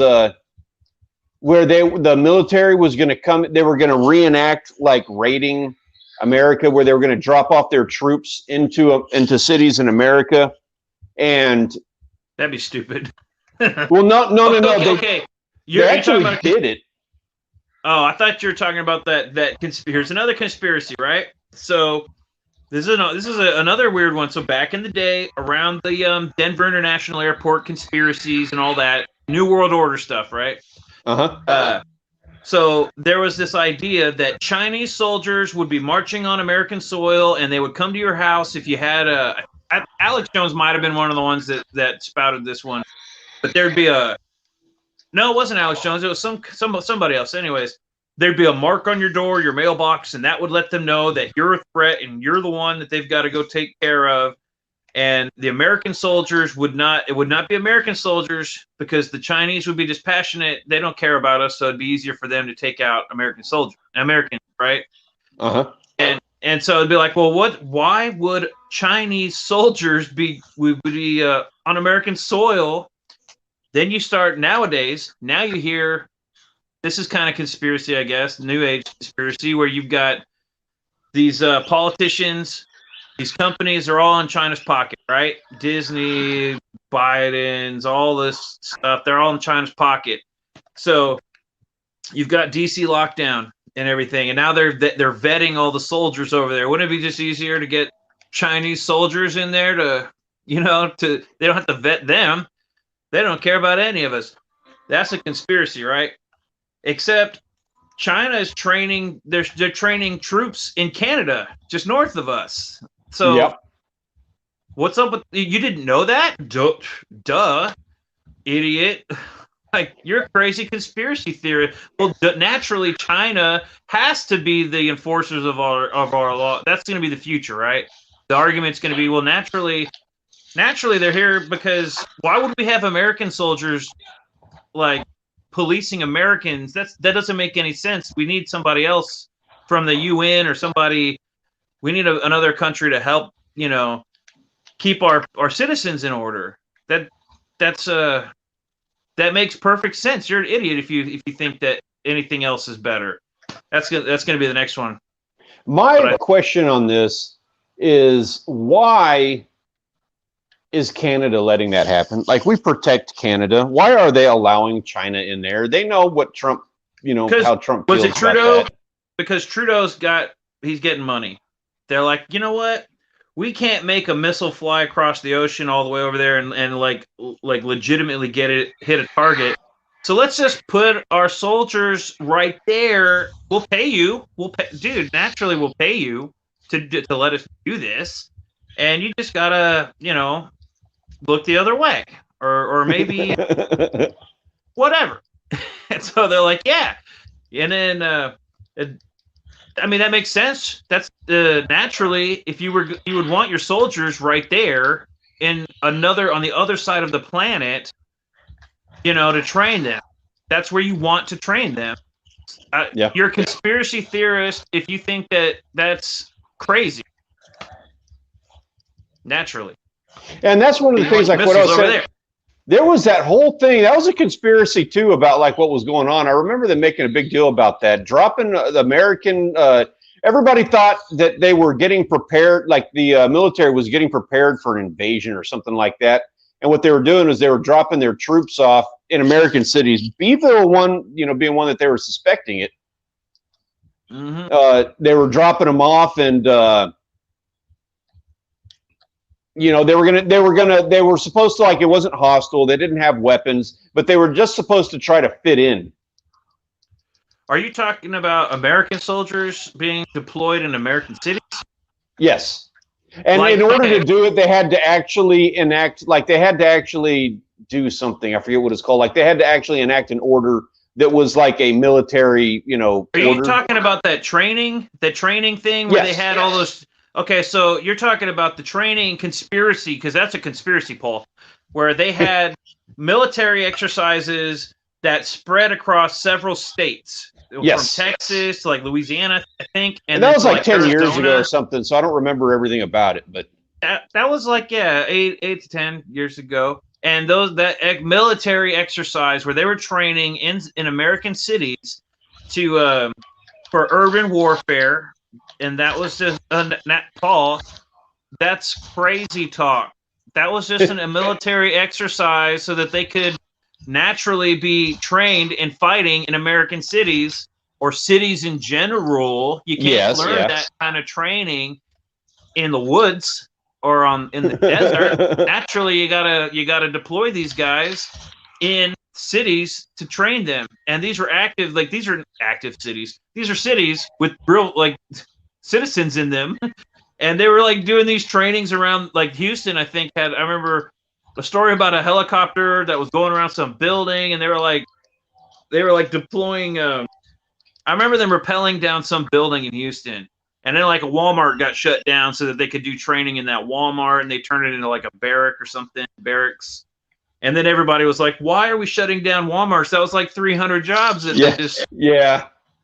where the military was going to come, they were going to reenact like raiding America, where they were going to drop off their troops into cities in America. And that'd be stupid. well, no. Okay. They actually did it. Oh, I thought you were talking about that conspiracy. Here's another conspiracy, right? So this is another weird one. So back in the day, around the Denver International Airport conspiracies and all that New World Order stuff, right? So there was this idea that Chinese soldiers would be marching on American soil, and they would come to your house if you had Alex Jones might have been one of the ones that spouted this one, but there'd be no, it wasn't Alex Jones. It was somebody else. Anyways, there'd be a mark on your door, your mailbox, and that would let them know that you're a threat and you're the one that they've got to go take care of. And the American soldiers would not be American soldiers, because the Chinese would be dispassionate. They don't care about us, so it'd be easier for them to take out Americans, right? And so it'd be like, well, why would Chinese soldiers be on American soil? Then you start nowadays. Now you hear, this is kind of conspiracy, I guess, new age conspiracy, where you've got these politicians, these companies are all in China's pocket, right? Disney, Biden's, all this stuff, they're all in China's pocket. So you've got DC lockdown and everything, and now they're vetting all the soldiers over there. Wouldn't it be just easier to get Chinese soldiers in there to they don't have to vet them. They don't care about any of us. That's a conspiracy, right? Except China is training. They're training troops in Canada, just north of us. So, What's up with you? Didn't know that? Duh, idiot! Like, you're a crazy conspiracy theorist. Well, naturally, China has to be the enforcers of our law. That's going to be the future, right? The argument's going to be, well, naturally they're here because why would we have American soldiers like policing Americans? That doesn't make any sense. We need somebody else from the UN or somebody. We need another country to help, keep our citizens in order. That makes perfect sense. You're an idiot if you think that anything else is better. That's going to be the next one. My question on this is, why is Canada letting that happen? Like, we protect Canada. Why are they allowing China in there? They know what Trump, how Trump feels. Was it Trudeau? About that. Because he's getting money. They're like, you know what? We can't make a missile fly across the ocean all the way over there and like legitimately hit a target. So let's just put our soldiers right there. We'll pay you. Dude, naturally we'll pay you to let us do this. And you just gotta, look the other way, or maybe whatever. And so they're like, yeah. And then, I mean, that makes sense. That's naturally, if you would want your soldiers right there on the other side of the planet, to train them. That's where you want to train them. You're a conspiracy theorist if you think that that's crazy. Naturally. And that's one of the things, like what I was saying. There was that whole thing. That was a conspiracy too, about like what was going on. I remember them making a big deal about that, dropping the American. Everybody thought that they were getting prepared, like the military was getting prepared for an invasion or something like that. And what they were doing is they were dropping their troops off in American cities. Beeville being one that they were suspecting it. Mm-hmm. They were dropping them off, and they were supposed to, like, it wasn't hostile. They didn't have weapons, but they were just supposed to try to fit in. Are you talking about American soldiers being deployed in American cities? Yes. And in order to do it, they had to actually do something. I forget what it's called. Like, they had to actually enact an order that was like a military, Are you talking about the training thing where they had all those? Okay, so you're talking about the training conspiracy, because that's a conspiracy, Paul, where they had military exercises that spread across several states. Yes. from Texas to like Louisiana, I think, And that then was to like 10 years Arizona. ago or something, so I don't remember everything about it. But That was like, yeah, 8 to 10 years ago. And that military exercise where they were training in American cities to for urban warfare, and that was just Paul. That's crazy talk. That was just a military exercise so that they could naturally be trained in fighting in American cities or cities in general. You can't learn that kind of training in the woods or in the desert. Naturally, you gotta deploy these guys in cities to train them. And these are active cities. These are cities with real like citizens in them. And they were like doing these trainings around like Houston, I think I remember a story about a helicopter that was going around some building, and they were like deploying I remember them rappelling down some building in Houston. And then like a Walmart got shut down so that they could do training in that Walmart, and they turned it into like a barrack or something, barracks. And then everybody was like, why are we shutting down Walmarts? That was like 300 jobs that they just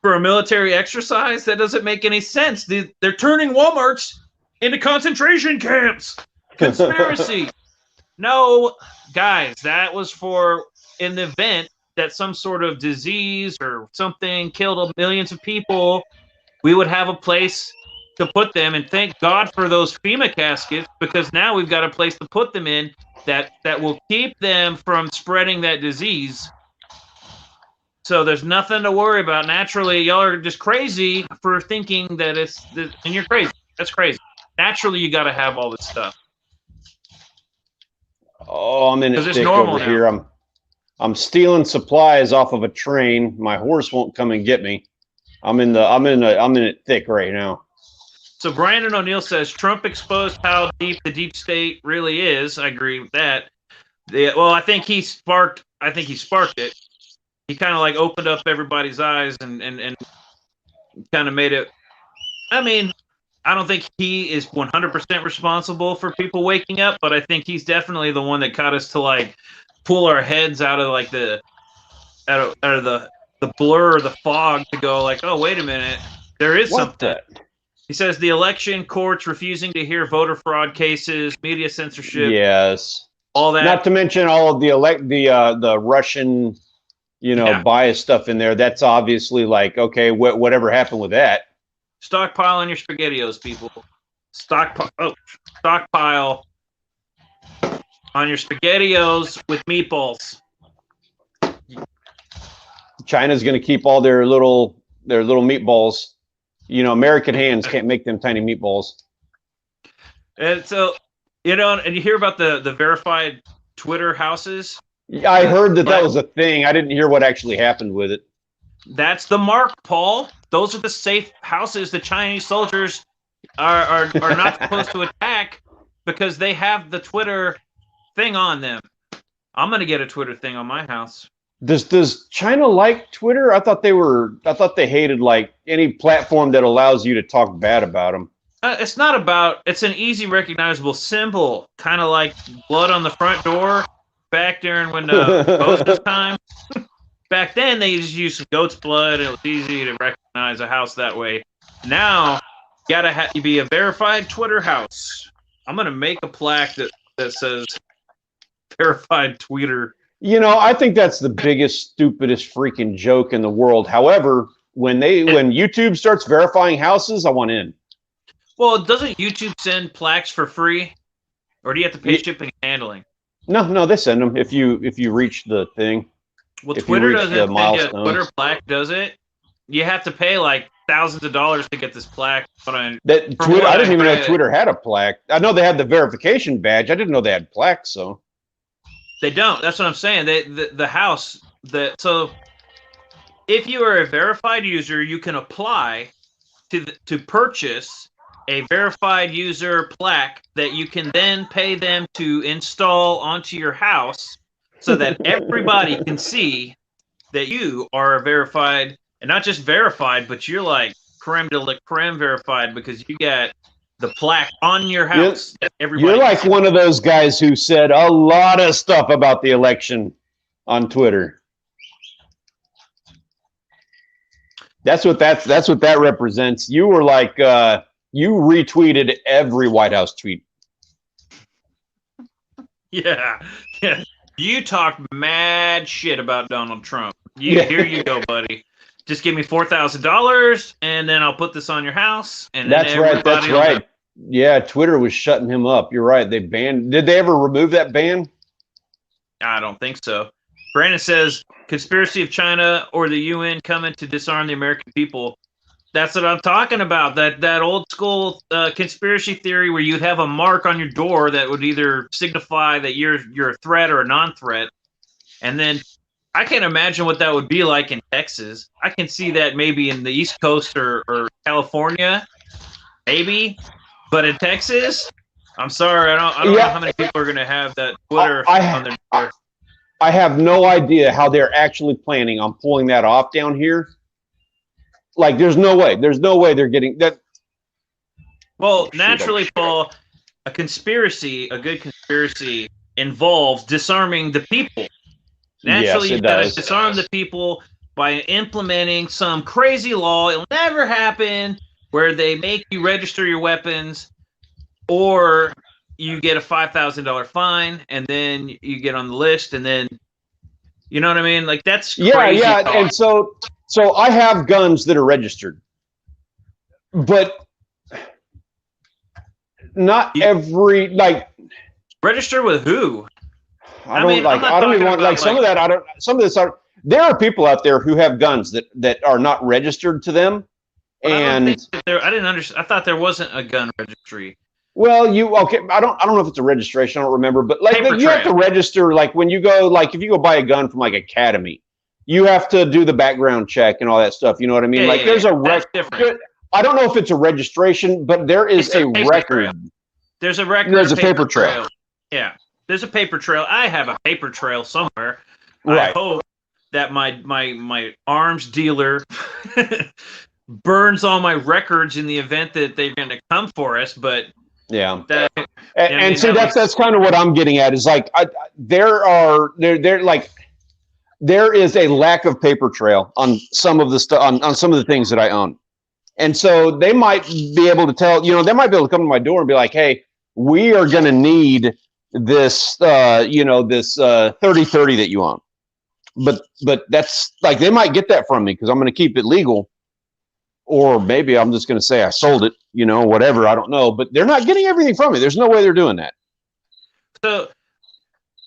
for a military exercise. That doesn't make any sense. They're turning Walmarts into concentration camps. Conspiracy. No, guys, that was for an event that some sort of disease or something killed millions of people. We would have a place to put them, and thank God for those FEMA caskets, because now we've got a place to put them in that will keep them from spreading that disease. So there's nothing to worry about. Naturally, y'all are just crazy for thinking that and you're crazy. That's crazy. Naturally, you got to have all this stuff. Oh, I'm in it thick normal over here. I'm stealing supplies off of a train. My horse won't come and get me. I'm in it thick right now. So Brandon O'Neill says Trump exposed how deep the deep state really is. I agree with that. I think he sparked it. He kind of like opened up everybody's eyes and kind of made it. I mean, I don't think he is 100% responsible for people waking up, but I think he's definitely the one that got us to like pull our heads out of like the blur or the fog to go like, oh, wait a minute, there is something. He says the election courts refusing to hear voter fraud cases, media censorship. Yes. All that. Not to mention all of the Russian, bias stuff in there. That's obviously like, okay, whatever happened with that? Stockpile on your SpaghettiOs, people. Stockpile on your SpaghettiOs with meatballs. China's going to keep all their little meatballs. American hands can't make them tiny meatballs. And so, and you hear about the verified Twitter houses. I heard that was a thing. I didn't hear what actually happened with it. That's the mark, Paul. Those are the safe houses the Chinese soldiers are not supposed to attack because they have the Twitter thing on them. I'm gonna get a Twitter thing on my house. Does China like Twitter? I thought they hated like any platform that allows you to talk bad about them. It's not about. It's an easy, recognizable symbol, kind of like blood on the front door back during when Moses time. Back then, they just used some goat's blood, and it was easy to recognize a house that way. Now, you gotta be a verified Twitter house. I'm gonna make a plaque that says verified Twitter. I think that's the biggest, stupidest freaking joke in the world. However, when YouTube starts verifying houses, I want in. Well, doesn't YouTube send plaques for free, or do you have to pay shipping and handling? No, they send them if you reach the thing. Well, Twitter doesn't send you a Twitter plaque, does it? You have to pay like thousands of dollars to get this plaque. I didn't even know Twitter had a plaque. I know they had the verification badge. I didn't know they had plaques. So they don't. That's what I'm saying. The house so if you are a verified user, you can apply to purchase a verified user plaque that you can then pay them to install onto your house so that everybody can see that you are a verified, and not just verified, but you're like creme de la creme verified because you got the plaque on your house. You're like one of those guys who said a lot of stuff about the election on Twitter. That's what that represents. You were like you retweeted every White House tweet. Yeah, yeah. You talk mad shit about Donald Trump. Yeah. Here you go, buddy. Just give me $4,000, and then I'll put this on your house, and then That's right. That's right. Yeah, Twitter was shutting him up. You're right. They banned. Did they ever remove that ban? I don't think so. Brandon says conspiracy of China or the UN coming to disarm the American people. That's what I'm talking about. That old school conspiracy theory where you'd have a mark on your door that would either signify that you're a threat or a non-threat, and then I can't imagine what that would be like in Texas. I can see that maybe in the East Coast or California, maybe, but in Texas, I'm sorry, I don't know how many people are going to have that Twitter on their door. I have no idea how they're actually planning on pulling that off down here. Like, there's no way. There's no way they're getting that. Well, naturally, Paul, a good conspiracy involves disarming the people. Naturally, yes, you got to disarm the people by implementing some crazy law. It'll never happen where they make you register your weapons, or you get a $5,000 fine, and then you get on the list, and then you know what I mean? Like, that's crazy. Yeah. And so I have guns that are registered, but not every register with who? I don't even want like some of that. Some of this are. There are people out there who have guns that are not registered to them, and I didn't understand. I thought there wasn't a gun registry. Well, I don't know if it's a registration. I don't remember, but like you have to register. Like when you go, like if you go buy a gun from like Academy, you have to do the background check and all that stuff. You know what I mean? There's a record. I don't know if it's a registration, but there is a record. There's a record. There's a paper trail. Yeah, there's a paper trail. I have a paper trail somewhere. Right. I hope that my arms dealer burns all my records in the event that they're going to come for us. But yeah, that's kind of what I'm getting at. Is like there is a lack of paper trail on some of the stuff on some of the things that I own. And so they might be able to tell, they might be able to come to my door and be like, hey, we are going to need this, this 3030 that you own. But that's like, they might get that from me because I'm going to keep it legal. Or maybe I'm just going to say I sold it, whatever. I don't know. But they're not getting everything from me. There's no way they're doing that. So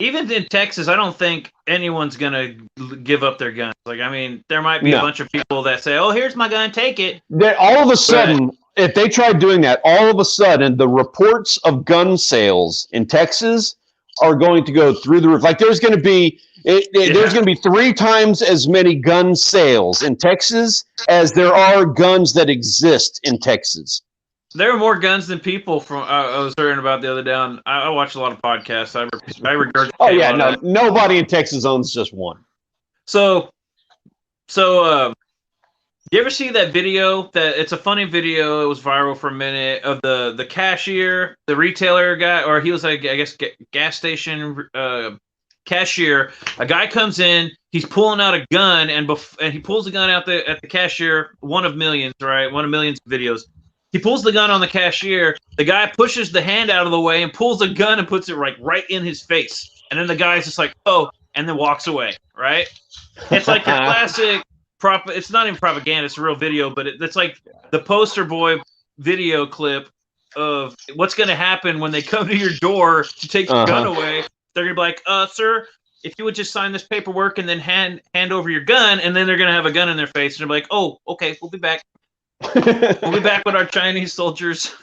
even in Texas, I don't think anyone's going to give up their guns. Like, I mean, there might be a bunch of people that say, oh, here's my gun, take it. All of a sudden, if they tried doing that, all of a sudden, the reports of gun sales in Texas are going to go through the roof. Like, there's going to be 3 times as many gun sales in Texas as there are guns that exist in Texas. There are more guns than people. From I was hearing about the other day. I watch a lot of podcasts. I regurgitate. Oh yeah, no, nobody in Texas owns just one. So, you ever see that video? That it's a funny video. It was viral for a minute of the cashier, the retailer guy, or he was like, I guess, gas station cashier. A guy comes in. He's pulling out a gun, and he pulls the gun out at the cashier. One of millions, right? One of millions of videos. He pulls the gun on the cashier. The guy pushes the hand out of the way and pulls the gun and puts it right in his face. And then the guy's just like, oh, and then walks away, right? It's like a classic it's not even propaganda, it's a real video, but it's like the poster boy video clip of what's going to happen when they come to your door to take your gun away. They're going to be like, sir, if you would just sign this paperwork and then hand over your gun, and then they're going to have a gun in their face. And they're like, oh, okay, we'll be back. We'll be back with our Chinese soldiers.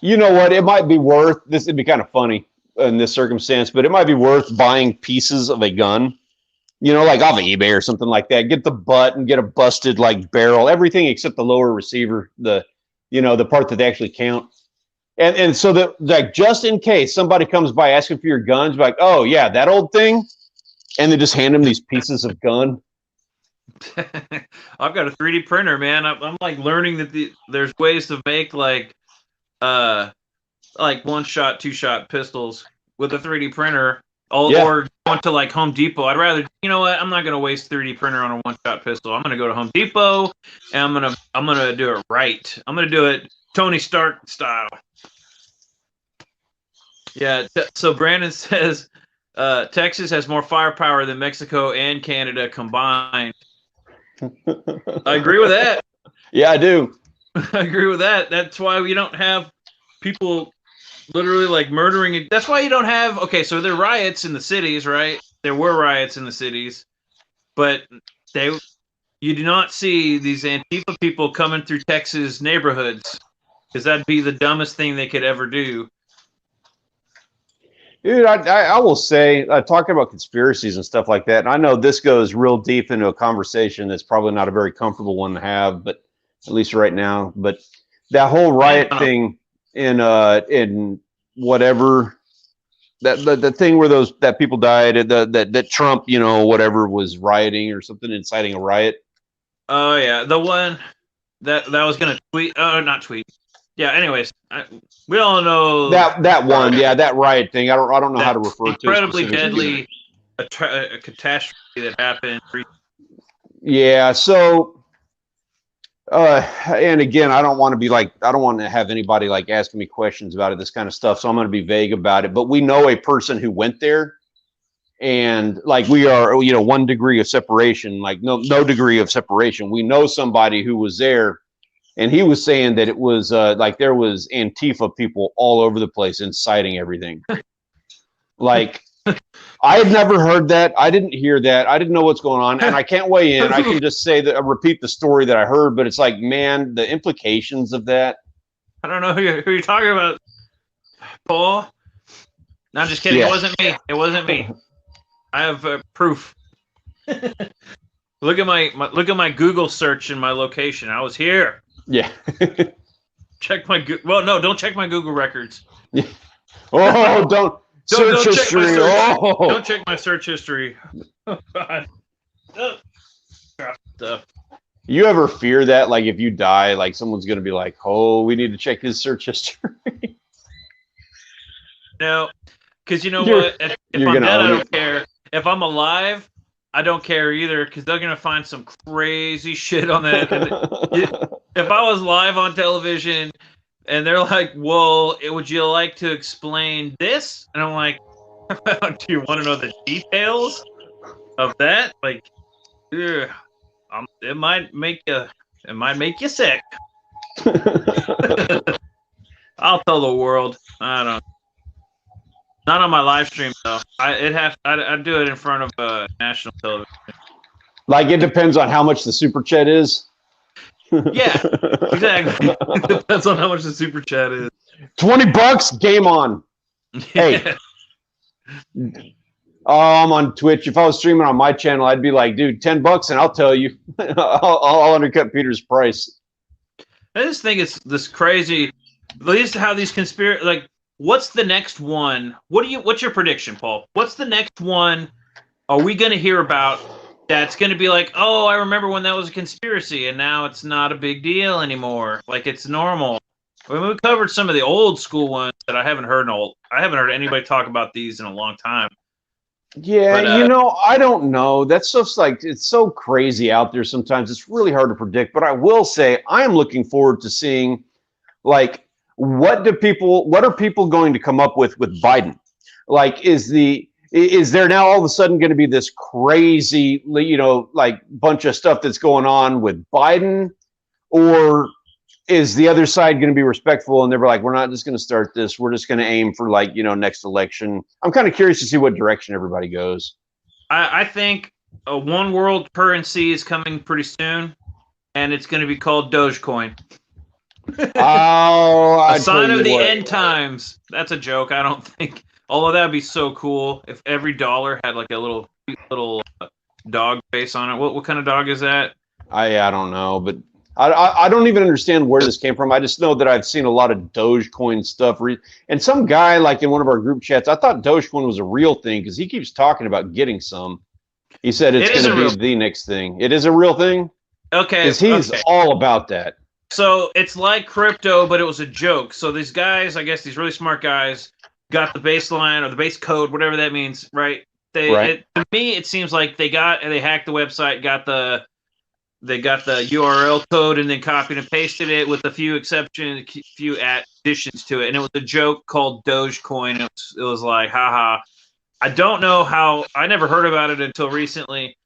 You know what? It might be worth this. It'd be kind of funny in this circumstance, but it might be worth buying pieces of a gun, like off of eBay or something like that. Get the butt and get a busted like barrel, everything except the lower receiver, the part that they actually count. And so that, like, just in case somebody comes by asking for your guns, like, oh yeah, that old thing, and they just hand them these pieces of gun. I've got a 3D printer, man. I'm like learning that there's ways to make like 1-shot, 2-shot pistols with a 3D printer. or going to like Home Depot. I'd rather, you know what? I'm not gonna waste 3D printer on a one-shot pistol. I'm gonna go to Home Depot and I'm gonna do it right. I'm gonna do it Tony Stark style. Yeah. So Brandon says Texas has more firepower than Mexico and Canada combined. I agree with that. Yeah, I do. I agree with that. That's why we don't have people literally like murdering. That's why you don't have. Okay, so there are riots in the cities, right? There were riots in the cities, but you do not see these Antifa people coming through Texas neighborhoods because that'd be the dumbest thing they could ever do. Dude, I will say, talking about conspiracies and stuff like that, and I know this goes real deep into a conversation that's probably not a very comfortable one to have, but at least right now. But that whole riot thing in whatever the thing where that people died, that Trump, you know, whatever was rioting or something, inciting a riot. Oh yeah, the one that was gonna tweet. Oh, not tweet. Yeah. Anyways, we all know that one. Yeah, that riot thing. I don't know how to refer to it. Incredibly deadly a catastrophe that happened. Yeah. So, and again, I don't want to have anybody like asking me questions about it, this kind of stuff. So I'm going to be vague about it. But we know a person who went there, and like we are, you know, 1 degree of separation, like no degree of separation. We know somebody who was there. And he was saying that it was like there was Antifa people all over the place inciting everything. Like, I had never heard that. I didn't hear that. I didn't know what's going on. And I can't weigh in. I can just say that, repeat the story that I heard. But it's like, man, the implications of that. I don't know who you're talking about, Paul. No, I'm just kidding. Yeah. It wasn't me. It wasn't me. I have proof. Look at my Google search and my location. I was here. Yeah. Check my don't check my Google records. Yeah. Oh, don't search history. Don't check my search history. Oh, God. Stuff. You ever fear that, like, if you die, like someone's gonna be like, "Oh, we need to check his search history"? No, because you know what? If I'm dead, I don't care. If I'm alive, I don't care either, because they're gonna find some crazy shit on that. If I was live on television and they're like, "Well, would you like to explain this?" and I'm like, "Do you want to know the details of that?" Like, it might make you sick. I'll tell the world. I don't. Not on my live stream though. I'd do it in front of national television. Like, it depends on how much the super chat is. Yeah, exactly. It depends on how much the super chat is. $20, game on. Hey, I'm on Twitch. If I was streaming on my channel, I'd be like, dude, $10, and I'll tell you, I'll undercut Peter's price. I just think it's this crazy. At least how these conspiracy, like, what's the next one? What's your prediction, Paul? What's the next one? Are we going to hear about? That's going to be like, oh, I remember when that was a conspiracy, and now it's not a big deal anymore. Like, it's normal. I mean, we covered some of the old school ones that I haven't heard anybody talk about these in a long time. Yeah, but, you know, I don't know. That's just like, it's so crazy out there sometimes. It's really hard to predict. But I will say, I am looking forward to seeing, like, what are people going to come up with Biden? Like, is there now all of a sudden going to be this crazy, you know, like bunch of stuff that's going on with Biden? Or is the other side going to be respectful and they're like, we're not just going to start this. We're just going to aim for, like, you know, next election. I'm kind of curious to see what direction everybody goes. I think a one world currency is coming pretty soon, and it's going to be called Dogecoin. Oh, a sign of the end times. That's a joke. I don't think. Although that'd be so cool if every dollar had like a little dog face on it. What kind of dog is that? I don't know, but I don't even understand where this came from. I just know that I've seen a lot of Dogecoin stuff. And some guy, like in one of our group chats, I thought Dogecoin was a real thing because he keeps talking about getting some. He said it's going to be the next thing. It is a real thing? Okay. Because he's all about that. So it's like crypto, but it was a joke. So these guys, I guess these really smart guys, got the baseline or the base code, whatever that means, right? To me, it seems like they hacked the website, got the URL code, and then copied and pasted it with a few exceptions, a few additions to it. And it was a joke called Dogecoin. It was like, haha. I don't know how. I never heard about it until recently,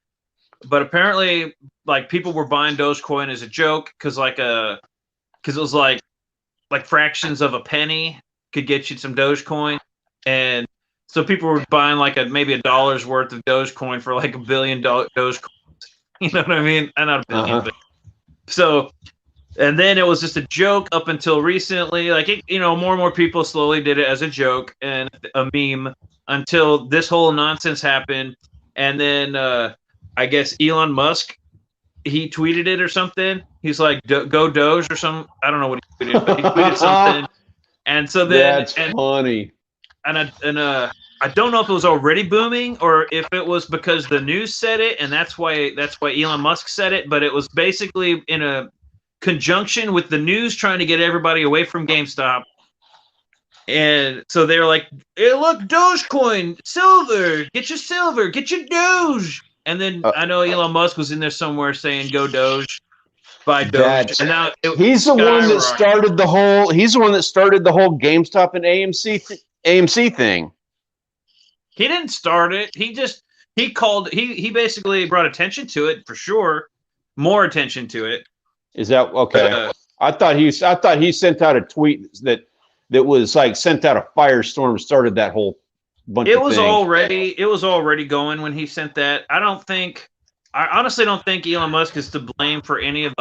but apparently, like people were buying Dogecoin as a joke because it was like fractions of a penny could get you some Dogecoin, and so people were buying like maybe $1 worth of Dogecoin for like $1 billion Dogecoin. You know what I mean? Not a billion, but so. And then it was just a joke up until recently. Like more and more people slowly did it as a joke and a meme until this whole nonsense happened. And then I guess Elon Musk, he tweeted it or something. He's like, "Go Doge" or something. I don't know what he tweeted, but he tweeted something. And so then that's funny. And I don't know if it was already booming or if it was because the news said it, and that's why Elon Musk said it. But it was basically in a conjunction with the news trying to get everybody away from GameStop. And so they were like, "Hey, look, Dogecoin, silver, get your Doge." And then I know Elon Musk was in there somewhere saying, "Go Doge, buy Doge." And now he's the one that started the whole. He's the one that started the whole GameStop and AMC thing. He didn't start it. He basically brought attention to it for sure, more attention to it. Is that okay? I thought he sent out a tweet that was like sent out a firestorm, started that whole bunch of things. It was already going when he sent that. I honestly don't think Elon Musk is to blame for any of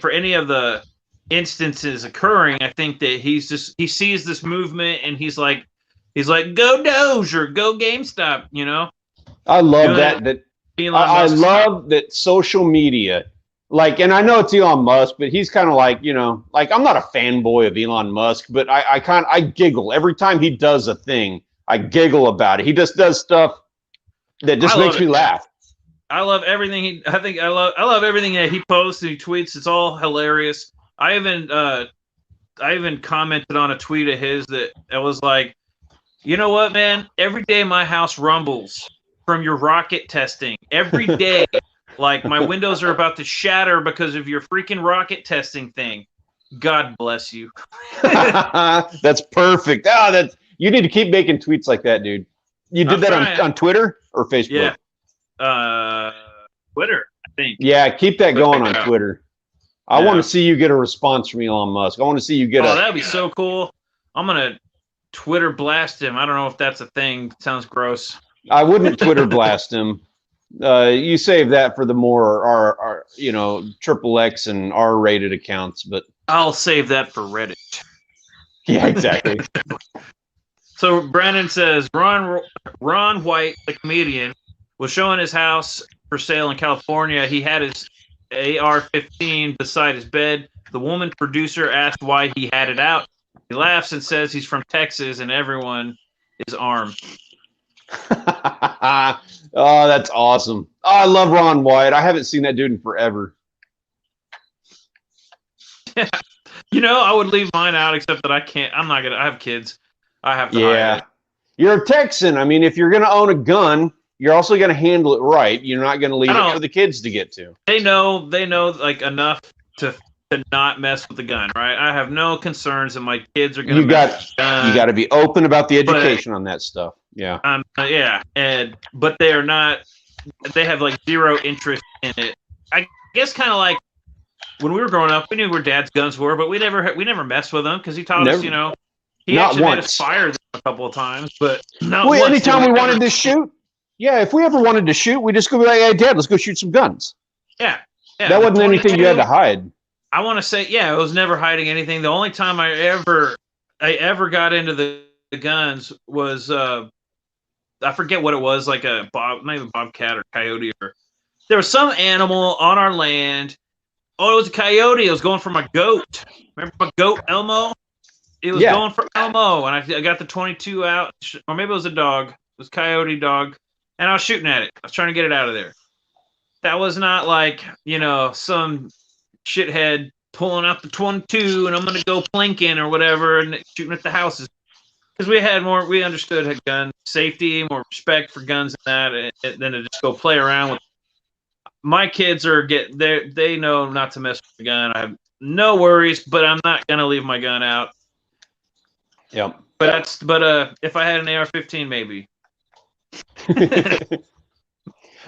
for any of the instances occurring. I think that he sees this movement and he's like, go Doge or go GameStop, I love that I love that social media, like, and I know it's Elon Musk, but he's kind of like, like I'm not a fanboy of Elon Musk, but I giggle every time he does a thing. I giggle about it. He just does stuff that just makes me laugh. I love everything I love everything that he posts and he tweets. It's all hilarious. I even commented on a tweet of his that was like, "You know what, man? Every day my house rumbles from your rocket testing. Every day, like my windows are about to shatter because of your freaking rocket testing thing. God bless you." That's perfect. You need to keep making tweets like that, dude. You did that on Twitter or Facebook? Yeah. Twitter, I think. Yeah, keep that going on Twitter. I want to see you get a response from Elon Musk. I want to see you get that'd be so cool. I'm going to Twitter blast him. I don't know if that's a thing. Sounds gross. I wouldn't Twitter blast him. You save that for the more our XXX and R-rated accounts, but I'll save that for Reddit. Yeah, exactly. So Brandon says Ron White, the comedian, was showing his house for sale in California. He had his AR-15 beside his bed. The woman producer asked why he had it out. He laughs and says he's from Texas and everyone is armed. Oh, that's awesome. Oh, I love Ron White. I haven't seen that dude in forever. Yeah. I would leave mine out except that I can't. I'm not going to. I have kids. I have to hide it. You're a Texan. I mean, if you're going to own a gun, you're also going to handle it right. You're not going to leave it for the kids to get to. They know like enough to not mess with the gun, right? I have no concerns that my kids are going to mess with the gun. You got to be open about the education on that stuff. Yeah. But they are not. They have like zero interest in it. I guess kind of like when we were growing up, we knew where Dad's guns were, but we never messed with them because he taught us. He actually made us fire them a couple of times, but not once. Anytime we wanted to shoot. Yeah, if we ever wanted to shoot, we just go be like, "Hey, Dad, let's go shoot some guns." Yeah. That wasn't anything you had to hide. I want to say, it was never hiding anything. The only time I ever got into the guns was I forget what it was, like maybe a bobcat or coyote, or there was some animal on our land. Oh, it was a coyote. It was going for my goat. Remember my goat Elmo? It was going for Elmo, and I got the 22 out, or maybe it was a dog. It was a coyote dog, and I was shooting at it. I was trying to get it out of there. That was not like, some shithead pulling out the 22 and I'm going to go plinking or whatever and shooting at the houses. because we understood gun safety, more respect for guns and that, and then to just go play around with. My kids they know not to mess with the gun. I have no worries, but I'm not gonna leave my gun out. Yep. But if I had an AR-15, maybe.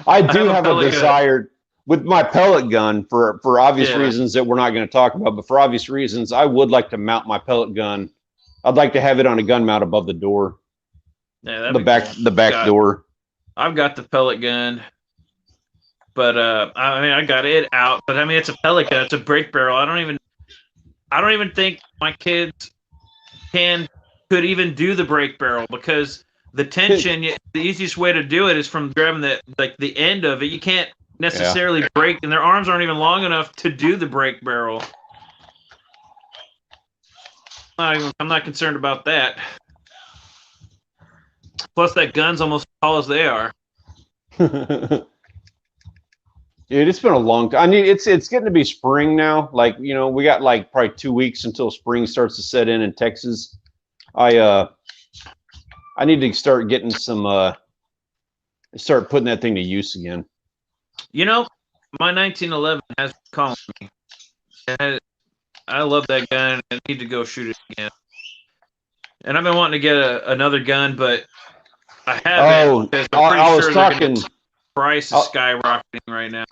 I do have a desire with my pellet gun for obvious reasons that we're not going to talk about, but for obvious reasons, I would like to mount my pellet gun. I'd like to have it on a gun mount above the door. Yeah, the back door. I've got the pellet gun, but I mean, I got it out, but I mean, it's a pellet gun. It's a break barrel. I don't even think my kids could even do the break barrel because the tension. The easiest way to do it is from grabbing the end of it. You can't necessarily break, and their arms aren't even long enough to do the break barrel. I'm not concerned about that. Plus, that gun's almost as tall as they are. Dude, it's been a long time. I mean, it's getting to be spring now. Like, you know, we got like probably 2 weeks until spring starts to set in Texas. I need to start getting start putting that thing to use again. You know, my 1911 has been calling me. I love that gun. I need to go shoot it again. And I've been wanting to get another gun, but I haven't. I was talking. Price is skyrocketing right now.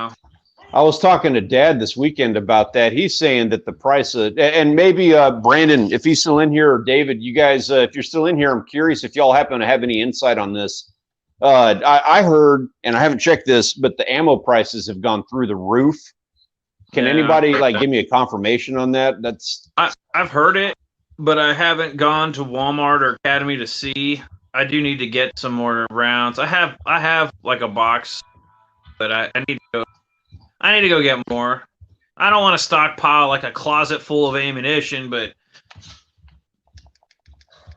I was talking to Dad this weekend about that. He's saying that the price of, and maybe Brandon, if he's still in here, or David, you guys, if you're still in here, I'm curious if y'all happen to have any insight on this. I heard, and I haven't checked this, but the ammo prices have gone through the roof. Can anybody give me a confirmation on that? I've heard it, but I haven't gone to Walmart or Academy to see. I do need to get some more rounds. I have like a box, but I need to go get more. I don't want to stockpile like a closet full of ammunition, but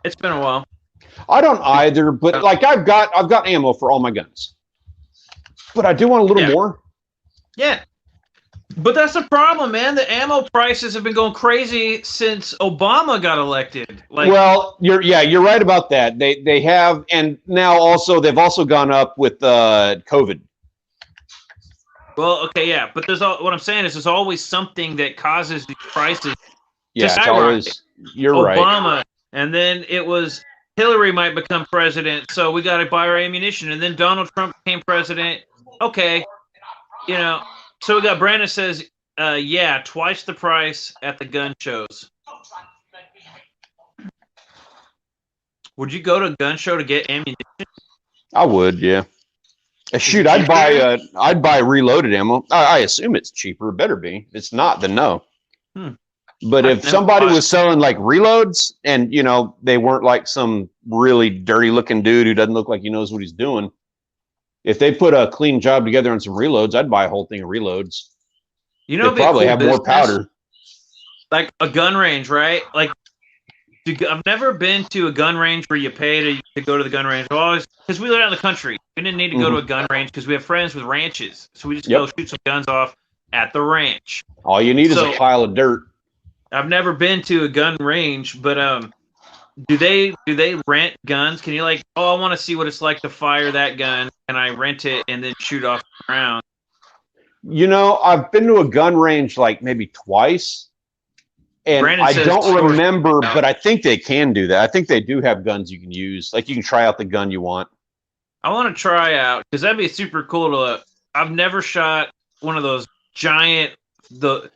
it's been a while. I don't either, but like I've got ammo for all my guns, but I do want a little more. Yeah, but that's the problem, man. The ammo prices have been going crazy since Obama got elected. Well, you're right about that. They have, and now also they've also gone up with COVID. Well, okay, yeah, but what I'm saying is there's always something that causes these prices. Yeah, it's always. You're right. Obama, and then it was Hillary might become president, so we got to buy our ammunition, and then Donald Trump became president. Okay, you know, so we got Brandon says, twice the price at the gun shows. Would you go to a gun show to get ammunition? I would, yeah. Shoot, I'd buy reloaded ammo. I assume it's cheaper. It better be. If it's not, then no. But if somebody was selling like reloads and, you know, they weren't like some really dirty looking dude who doesn't look like he knows what he's doing. If they put a clean job together on some reloads, I'd buy a whole thing of reloads. You know, they probably have more powder. Like a gun range, right? Like, I've never been to a gun range where you pay to go to the gun range. Because we live out in the country. We didn't need to go to a gun range because we have friends with ranches. So we just go shoot some guns off at the ranch. All you need is a pile of dirt. I've never been to a gun range, but do they rent guns? Can you I want to see what it's like to fire that gun, and I rent it and then shoot off the ground? You know, I've been to a gun range like maybe twice. And I don't remember, but I think they can do that. I think they do have guns you can use. Like you can try out the gun you want. I want to try out because that'd be super cool to. I've never shot one of those giant the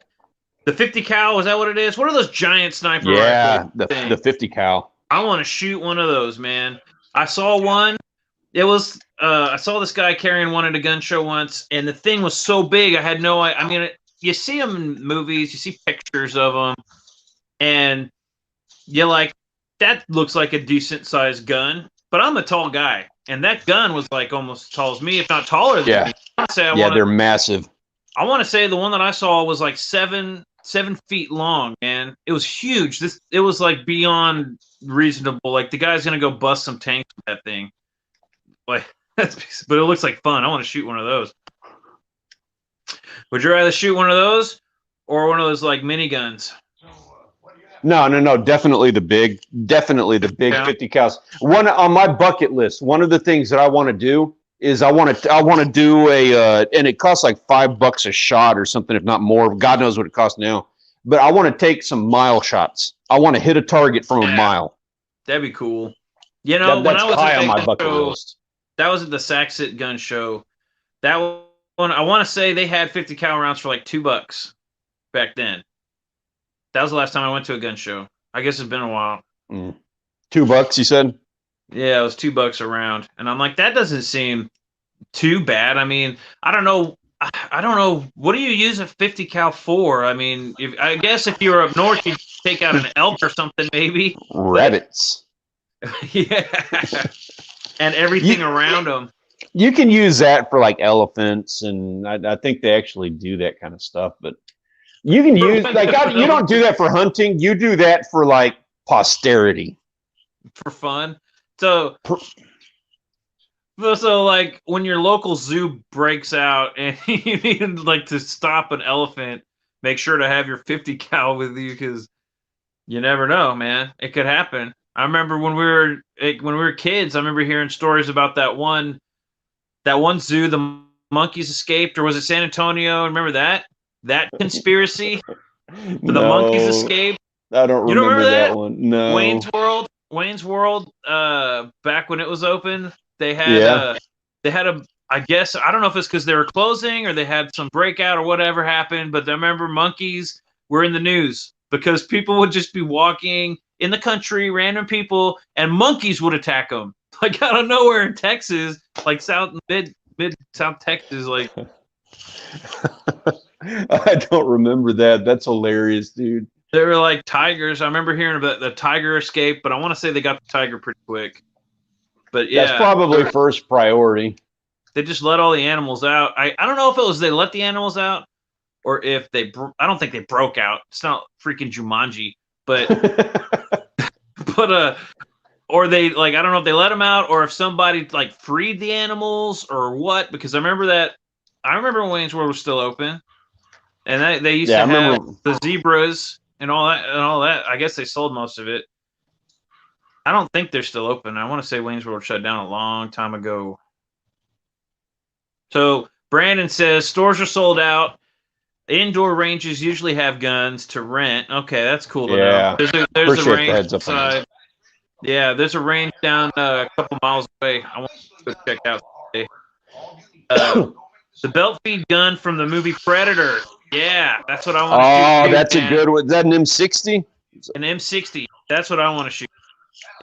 50 cal. Is that what it is? What are those giant sniper rifles? Yeah, the 50 cal. I want to shoot one of those, man. I saw one. It was I saw this guy carrying one at a gun show once, and the thing was so big. I had no. I mean, you see them in movies, you see pictures of them, and you're like, that looks like a decent sized gun. But I'm a tall guy, and that gun was like almost as tall as me, if not taller than me. They're massive. I want to say the one that I saw was like 7 feet long, man. It was huge. It was like beyond reasonable. Like the guy's gonna go bust some tanks with that thing. Like, but it looks like fun. I want to shoot one of those. Would you rather shoot one of those or one of those like miniguns? No. Definitely the big Yeah. 50 cows. One on my bucket list. One of the things that I want to do is I want to do and it costs like $5 a shot or something, if not more. God knows what it costs now. But I want to take some mile shots. I want to hit a target from a mile. That'd be cool. You know, when That's I was high at on that my gun bucket show, list. that was at the Saxit gun show. That one, I want to say they had 50 cal rounds for like $2 back then. That was the last time I went to a gun show. I guess it's been a while. $2, you said? Yeah, it was $2 a round, and I'm like, that doesn't seem too bad. I mean, I don't know. I don't know. What do you use a 50 cal for? I mean, I guess if you were up north, you'd take out an elk or something, maybe. Rabbits. But, yeah. And everything around them. You can use that for like elephants, and I think they actually do that kind of stuff. But you can use you don't do that for hunting. You do that for like posterity, for fun. So like when your local zoo breaks out and you need like to stop an elephant, make sure to have your 50 cal with you because you never know, man. It could happen. I remember when we were kids. I remember hearing stories about that one zoo. The monkeys escaped, or was it San Antonio? Remember that conspiracy? The monkeys escaped. I don't You don't remember remember that one. No. Wayne's World. Back when it was open, they had I guess I don't know if it's because they were closing or they had some breakout or whatever happened, but I remember monkeys were in the news because people would just be walking in the country, random people, and monkeys would attack them like out of nowhere in Texas, like mid South Texas, like. I don't remember that. That's hilarious, dude. They were like tigers. I remember hearing about the tiger escape, but I want to say they got the tiger pretty quick. But yeah, that's probably first priority. They just let all the animals out. I don't know if it was they let the animals out or if I don't think they broke out. It's not freaking Jumanji, but or they like I don't know if they let them out or if somebody like freed the animals or what. Because I remember when Wayne's World was still open, and they used to have the zebras. And all that. I guess they sold most of it. I don't think they're still open. I want to say Wayne's World shut down a long time ago. So Brandon says stores are sold out. Indoor ranges usually have guns to rent. Okay, that's cool to know. There's a range outside. Yeah, there's a range down a couple miles away. I want to go check out today. The belt feed gun from the movie Predator. Yeah, that's what I want to shoot. Oh, that's a good one. Is that an M60? An M60. That's what I want to shoot.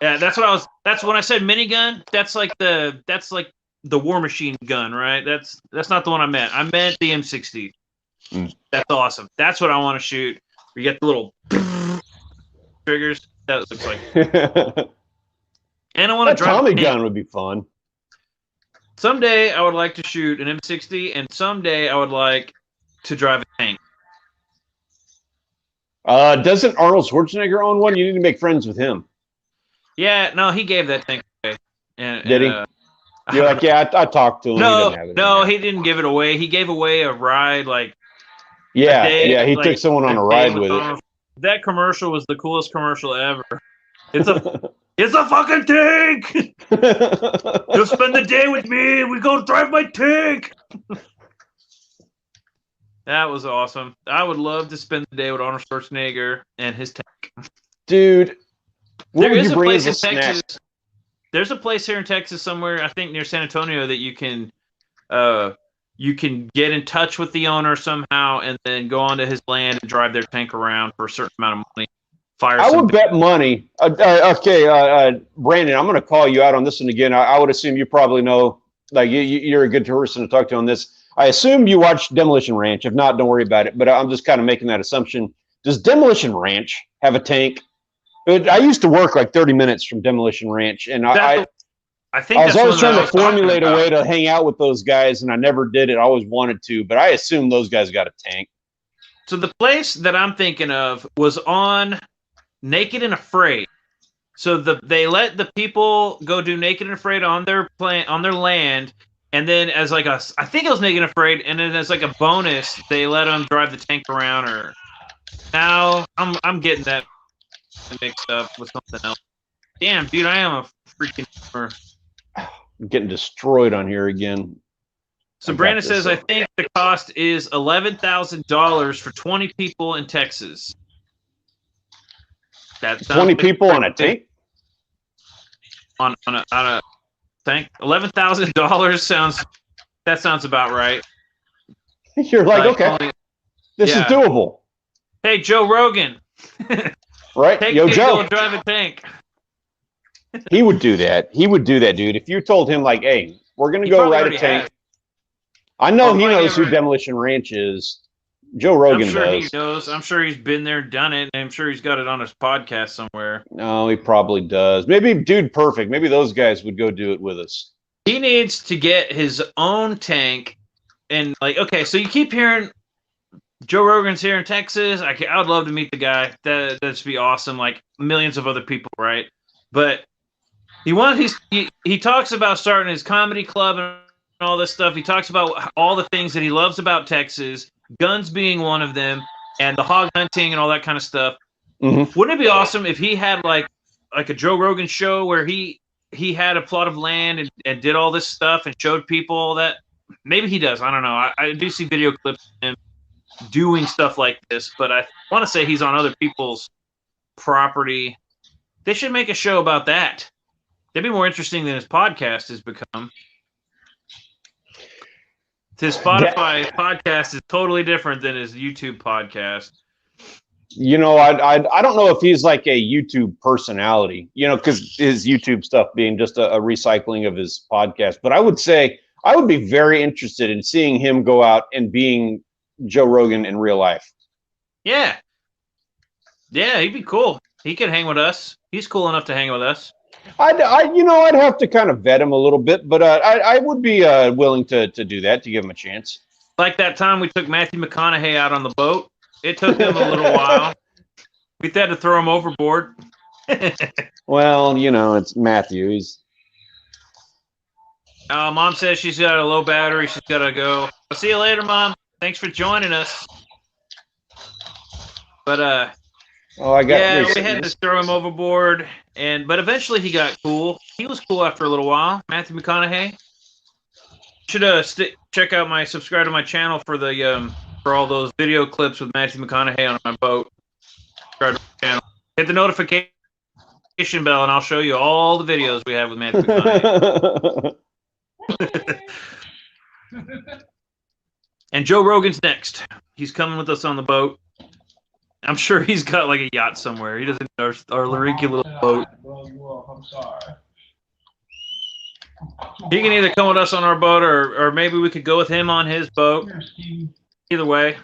Yeah, that's when I said minigun. That's like the War Machine gun, right? That's not the one I meant. I meant the M60. That's awesome. That's what I want to shoot. You get the little triggers. That looks like. And I want to drive. Tommy gun would be fun. Someday I would like to shoot an M60, and someday I would like to drive a tank. Doesn't Arnold Schwarzenegger own one? You need to make friends with him. Yeah, no, he gave that tank away. Did he? You're like, yeah, I talked to him. No, he didn't give it away. He gave away a ride, like. Yeah, he took someone on a ride with it. That commercial was the coolest commercial ever. It's a fucking tank. You'll spend the day with me. We go drive my tank. That was awesome. I would love to spend the day with Arnold Schwarzenegger and his tank. Dude, there is a place in Texas. There's a place here in Texas somewhere, I think near San Antonio, that you can get in touch with the owner somehow and then go onto his land and drive their tank around for a certain amount of money. I would bet money. Brandon, I'm going to call you out on this one again. I would assume you probably know, like you're a good person to talk to on this. I assume you watched Demolition Ranch. If not, don't worry about it. But I'm just kind of making that assumption. Does Demolition Ranch have a tank? I used to work like 30 minutes from Demolition Ranch, and I was always trying to formulate a way to hang out with those guys, and I never did it. I always wanted to, but I assume those guys got a tank. So the place that I'm thinking of was on Naked and Afraid. So they let the people go do Naked and Afraid on their land, and then as like I think it was Naked and Afraid, and then as like a bonus, they let them drive the tank around. Or now I'm getting that it mixed up with something else. Damn, dude, I am a freaking. I'm getting destroyed on here again. So Brandon says, I think the cost is $11,000 for 20 people in Texas. That's 20 people on a tank? On a tank? $11,000 sounds about right. You're like okay, this is doable. Hey, Joe Rogan. Right? Yo, Joe. Go drive a tank. He would do that. He would do that, dude. If you told him, like, hey, we're going to go ride a tank. I know he knows who Demolition Ranch is. Joe Rogan does. I'm sure he knows. I'm sure he's been there, done it. And I'm sure he's got it on his podcast somewhere. No, he probably does. Maybe Dude Perfect. Maybe those guys would go do it with us. He needs to get his own tank. And, like, okay, so you keep hearing Joe Rogan's here in Texas. I would love to meet the guy. That'd be awesome. Like millions of other people, right? But he talks about starting his comedy club and all this stuff. He talks about all the things that he loves about Texas, guns being one of them, and the hog hunting and all that kind of stuff. Mm-hmm. Wouldn't it be awesome if he had like a Joe Rogan show where he had a plot of land and did all this stuff and showed people all that? Maybe he does. I don't know. I do see video clips of him doing stuff like this, but I want to say he's on other people's property. They should make a show about that. That'd be more interesting than his podcast has become. His Spotify podcast is totally different than his YouTube podcast. You know, I don't know if he's like a YouTube personality, you know, because his YouTube stuff being just a recycling of his podcast. But I would say I would be very interested in seeing him go out and being Joe Rogan in real life. Yeah. Yeah, he'd be cool. He could hang with us. He's cool enough to hang with us. I'd have to kind of vet him a little bit, but I would be willing to do that, to give him a chance. Like that time we took Matthew McConaughey out on the boat. It took him a little while. We had to throw him overboard. Well, you know, it's Matthew. Mom says she's got a low battery. She's got to go. I'll see you later, Mom. Thanks for joining us. But we had to throw him overboard, but eventually he got cool. He was cool after a little while. Matthew McConaughey. Should subscribe to my channel for the for all those video clips with Matthew McConaughey on my boat. Subscribe to my channel. Hit the notification bell, and I'll show you all the videos we have with Matthew McConaughey. And Joe Rogan's next. He's coming with us on the boat. I'm sure he's got like a yacht somewhere. He doesn't know our Lariki little boat. I'm sorry. He can either come with us on our boat, or maybe we could go with him on his boat. Either way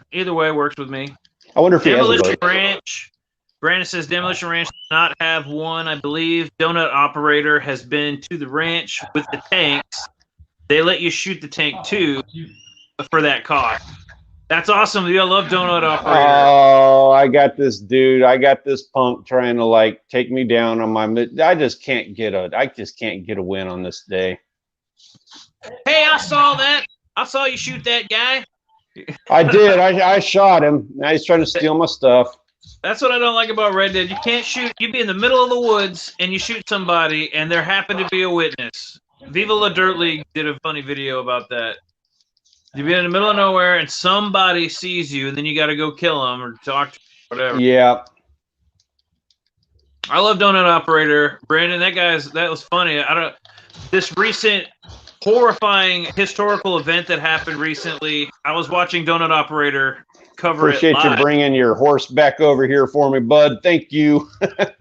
works with me. I wonder if he has a boat. Ranch. Brandon says Demolition Ranch does not have one. I believe Donut Operator has been to the ranch with the tanks. They let you shoot the tank too for that cost. That's awesome. I love Donut Operator. Oh, I got this dude. I got this punk trying to like take me down on my. I just can't get a win on this day. Hey, I saw that. I saw you shoot that guy. I did. I shot him. Now he's trying to steal my stuff. That's what I don't like about Red Dead. You can't shoot. You'd be in the middle of the woods and you shoot somebody, and there happened to be a witness. Viva La Dirt League did a funny video about that. You'd be in the middle of nowhere and somebody sees you, and then you got to go kill them or talk to them, whatever. Yeah. I love Donut Operator. Brandon, that was funny. This recent horrifying historical event that happened recently, I was watching Donut Operator cover Appreciate it live. you bringing your horse back over here for me, bud. Thank you. That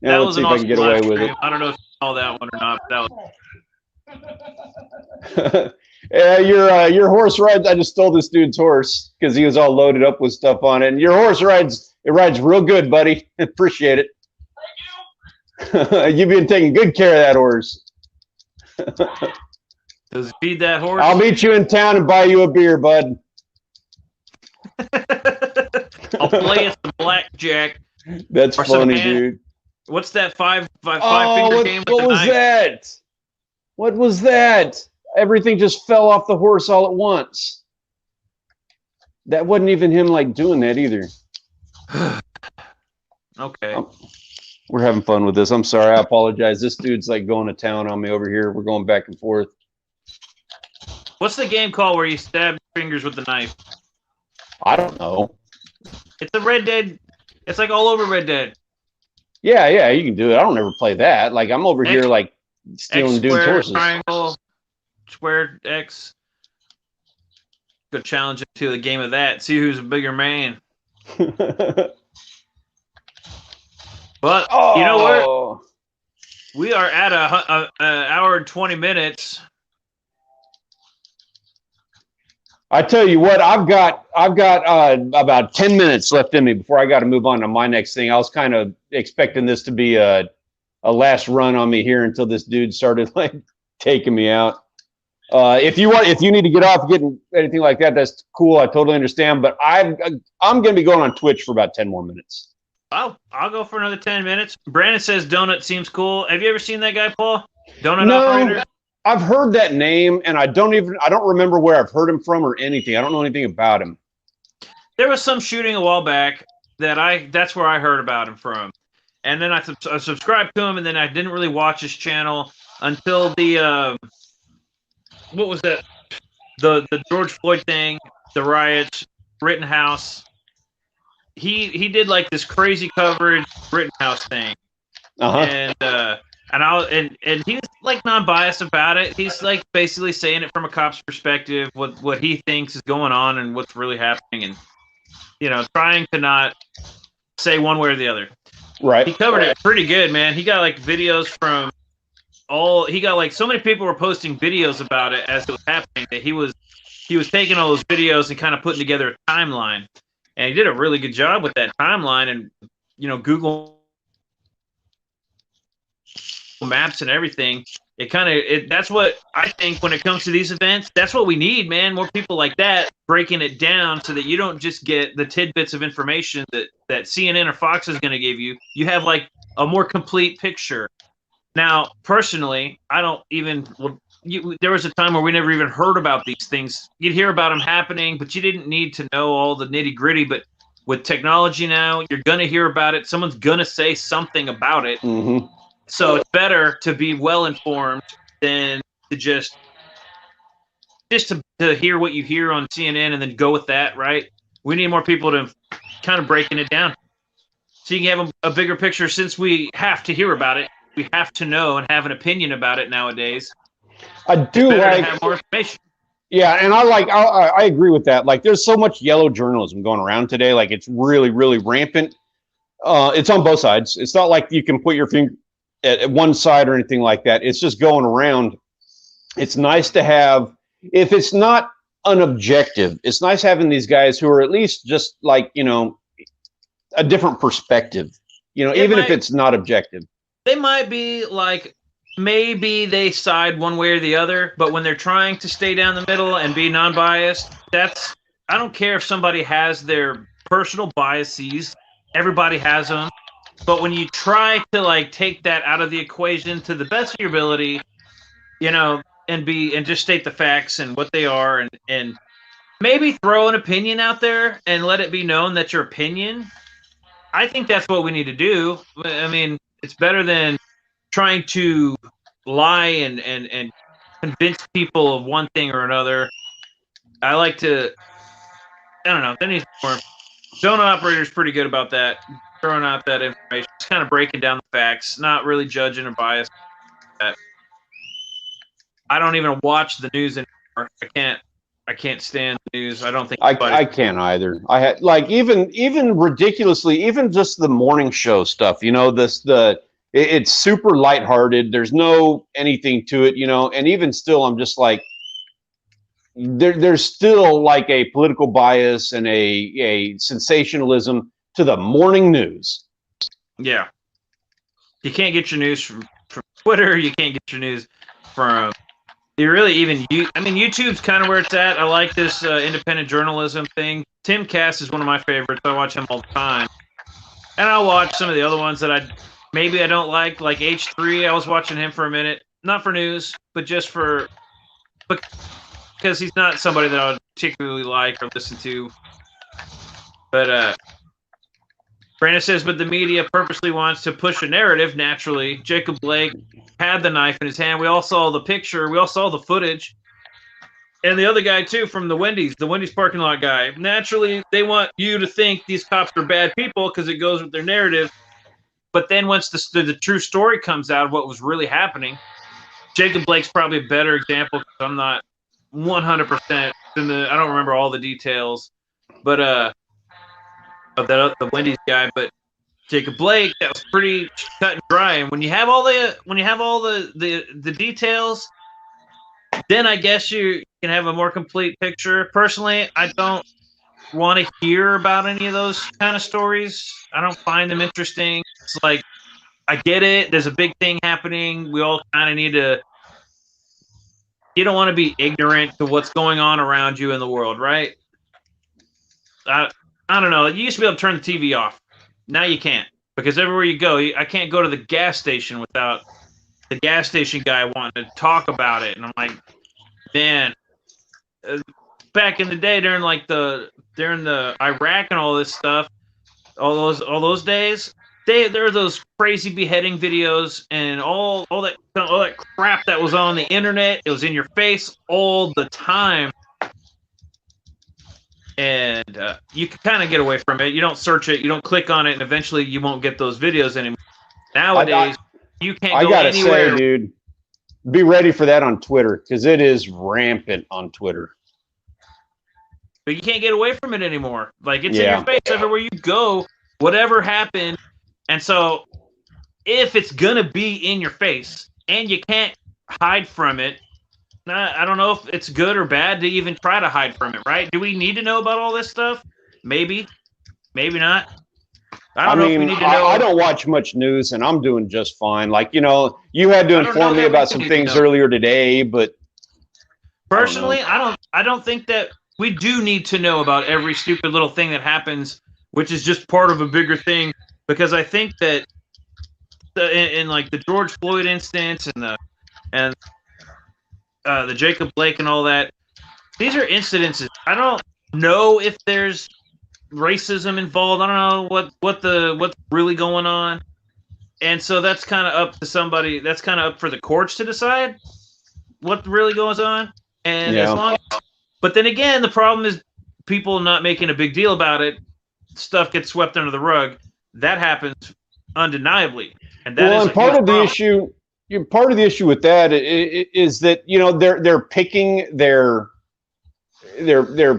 let's see if I can get away with it. I don't know if you saw that one or not. But that was... your horse rides. I just stole this dude's horse because he was all loaded up with stuff on it. And your horse rides real good, buddy. Appreciate it. Thank you. You've been taking good care of that horse. Does it feed that horse? I'll meet you in town and buy you a beer, bud. I'll play some blackjack. That's funny, dude. What's that five finger game? What was that? What was that? Everything just fell off the horse all at once. That wasn't even him like doing that either. Okay. We're having fun with this. I'm sorry. I apologize. This dude's like going to town on me over here. We're going back and forth. What's the game called where you stab your fingers with the knife? I don't know. It's a Red Dead. It's like all over Red Dead. Yeah, you can do it. I don't ever play that. Like I'm over here like stealing dudes' horses. Triangle, square, X. Go challenge it to the game of that. See who's a bigger man. But you know what? We are at an hour and 20 minutes. I tell you what, I've got about 10 minutes left in me before I got to move on to my next thing. I was kind of expecting this to be a last run on me here until this dude started like taking me out. If you need to get off getting anything like that, that's cool. I totally understand. But I'm going to be going on Twitch for about 10 more minutes. I'll go for another 10 minutes. Brandon says Donut seems cool. Have you ever seen that guy, Paul? Donut Operator? I've heard that name, and I don't remember where I've heard him from or anything. I don't know anything about him. There was some shooting a while back that's where I heard about him from. And then I subscribed to him, and then I didn't really watch his channel until the what was that? The George Floyd thing, the riots, Rittenhouse. He did like this crazy coverage Rittenhouse thing, and he's like non-biased about it. He's like basically saying it from a cop's perspective, what he thinks is going on and what's really happening, and trying to not say one way or the other. Right. He covered it pretty good, man. He got like videos from he got like so many people were posting videos about it as it was happening that he was taking all those videos and kind of putting together a timeline. And he did a really good job with that timeline, and Google Maps and everything. That's what I think when it comes to these events. That's what we need, man. More people like that breaking it down so that you don't just get the tidbits of information that CNN or Fox is going to give you. You have like a more complete picture. Now, personally, I don't even. There was a time where we never even heard about these things. You'd hear about them happening, but you didn't need to know all the nitty gritty. But with technology now, you're going to hear about it. Someone's going to say something about it. Mm-hmm. So it's better to be well informed than to just to hear what you hear on CNN and then go with that, right? We need more people to kind of breaking it down so you can have a bigger picture. Since we have to hear about it, we have to know and have an opinion about it nowadays. I do like to have more information. Yeah, and I agree with that. Like, there's so much yellow journalism going around today. Like, it's really, really rampant. It's on both sides. It's not like you can put your finger at one side or anything like that. It's just going around. It's nice to have, if it's not unobjective, it's nice having these guys who are at least just like, a different perspective, even if it's not objective. They might be like, maybe they side one way or the other, but when they're trying to stay down the middle and be non-biased, I don't care if somebody has their personal biases. Everybody has them. But when you try to like take that out of the equation to the best of your ability, and just state the facts and what they are, and maybe throw an opinion out there and let it be known that your opinion. I think that's what we need to do. I mean, it's better than trying to lie and convince people of one thing or another. I don't know. There needs more. Donut Operator is pretty good about that, throwing out that information. Just kind of breaking down the facts, not really judging or biased. I don't even watch the news anymore. I can't stand the news. I don't think I can't either. I had like even ridiculously, even just the morning show stuff. It's super lighthearted. There's no anything to it, and even still, I'm just like, there's still like a political bias and a sensationalism to the morning news. Yeah. You can't get your news from Twitter. You can't get your news from YouTube's kind of where it's at. I like this independent journalism thing. Tim Cass is one of my favorites. I watch him all the time. And I'll watch some of the other ones that I don't like H3. I was watching him for a minute. Not for news, but just because he's not somebody that I would particularly like or listen to. But Brandon says, but the media purposely wants to push a narrative. Naturally, Jacob Blake had the knife in his hand. We all saw the picture. We all saw the footage. And the other guy, too, from the Wendy's parking lot guy. Naturally, they want you to think these cops are bad people because it goes with their narrative. But then once the true story comes out of what was really happening, Jacob Blake's probably a better example because I'm not 100% in the. I don't remember all the details, but of the Wendy's guy. But Jacob Blake, that was pretty cut and dry. And when you have all the details, then I guess you can have a more complete picture. Personally, I don't want to hear about any of those kind of stories. I don't find them interesting. It's like, I get it. There's a big thing happening. We all kind of need to. You don't want to be ignorant to what's going on around you in the world, right? I don't know. You used to be able to turn the TV off. Now you can't, because everywhere you go, I can't go to the gas station without the gas station guy wanting to talk about it. And I'm like, man, back in the day during the Iraq and all this stuff, all those days, there were those crazy beheading videos and all that crap that was on the internet. It was in your face all the time. And you can kind of get away from it. You don't search it, you don't click on it, and eventually you won't get those videos anymore. Nowadays, you can't go anywhere. Say, dude, be ready for that on Twitter, because it is rampant on Twitter. But you can't get away from it anymore. Like, it's in your face everywhere you go, whatever happened. And so if it's going to be in your face and you can't hide from it, I don't know if it's good or bad to even try to hide from it, right? Do we need to know about all this stuff? Maybe. Maybe not. I don't know if we need to know. I don't watch much news, and I'm doing just fine. Like, you had to inform me about some things earlier today, but personally, I don't think that we do need to know about every stupid little thing that happens, which is just part of a bigger thing. Because I think that in like the George Floyd instance and the Jacob Blake and all that, these are incidences. I don't know if there's racism involved. I don't know what's really going on. And so that's kind of up to somebody. That's kind of up for the courts to decide what really goes on. And as long as, but then again, the problem is people not making a big deal about it. Stuff gets swept under the rug. That happens undeniably. And that is part of the issue. Part of the issue with that is that they're picking they're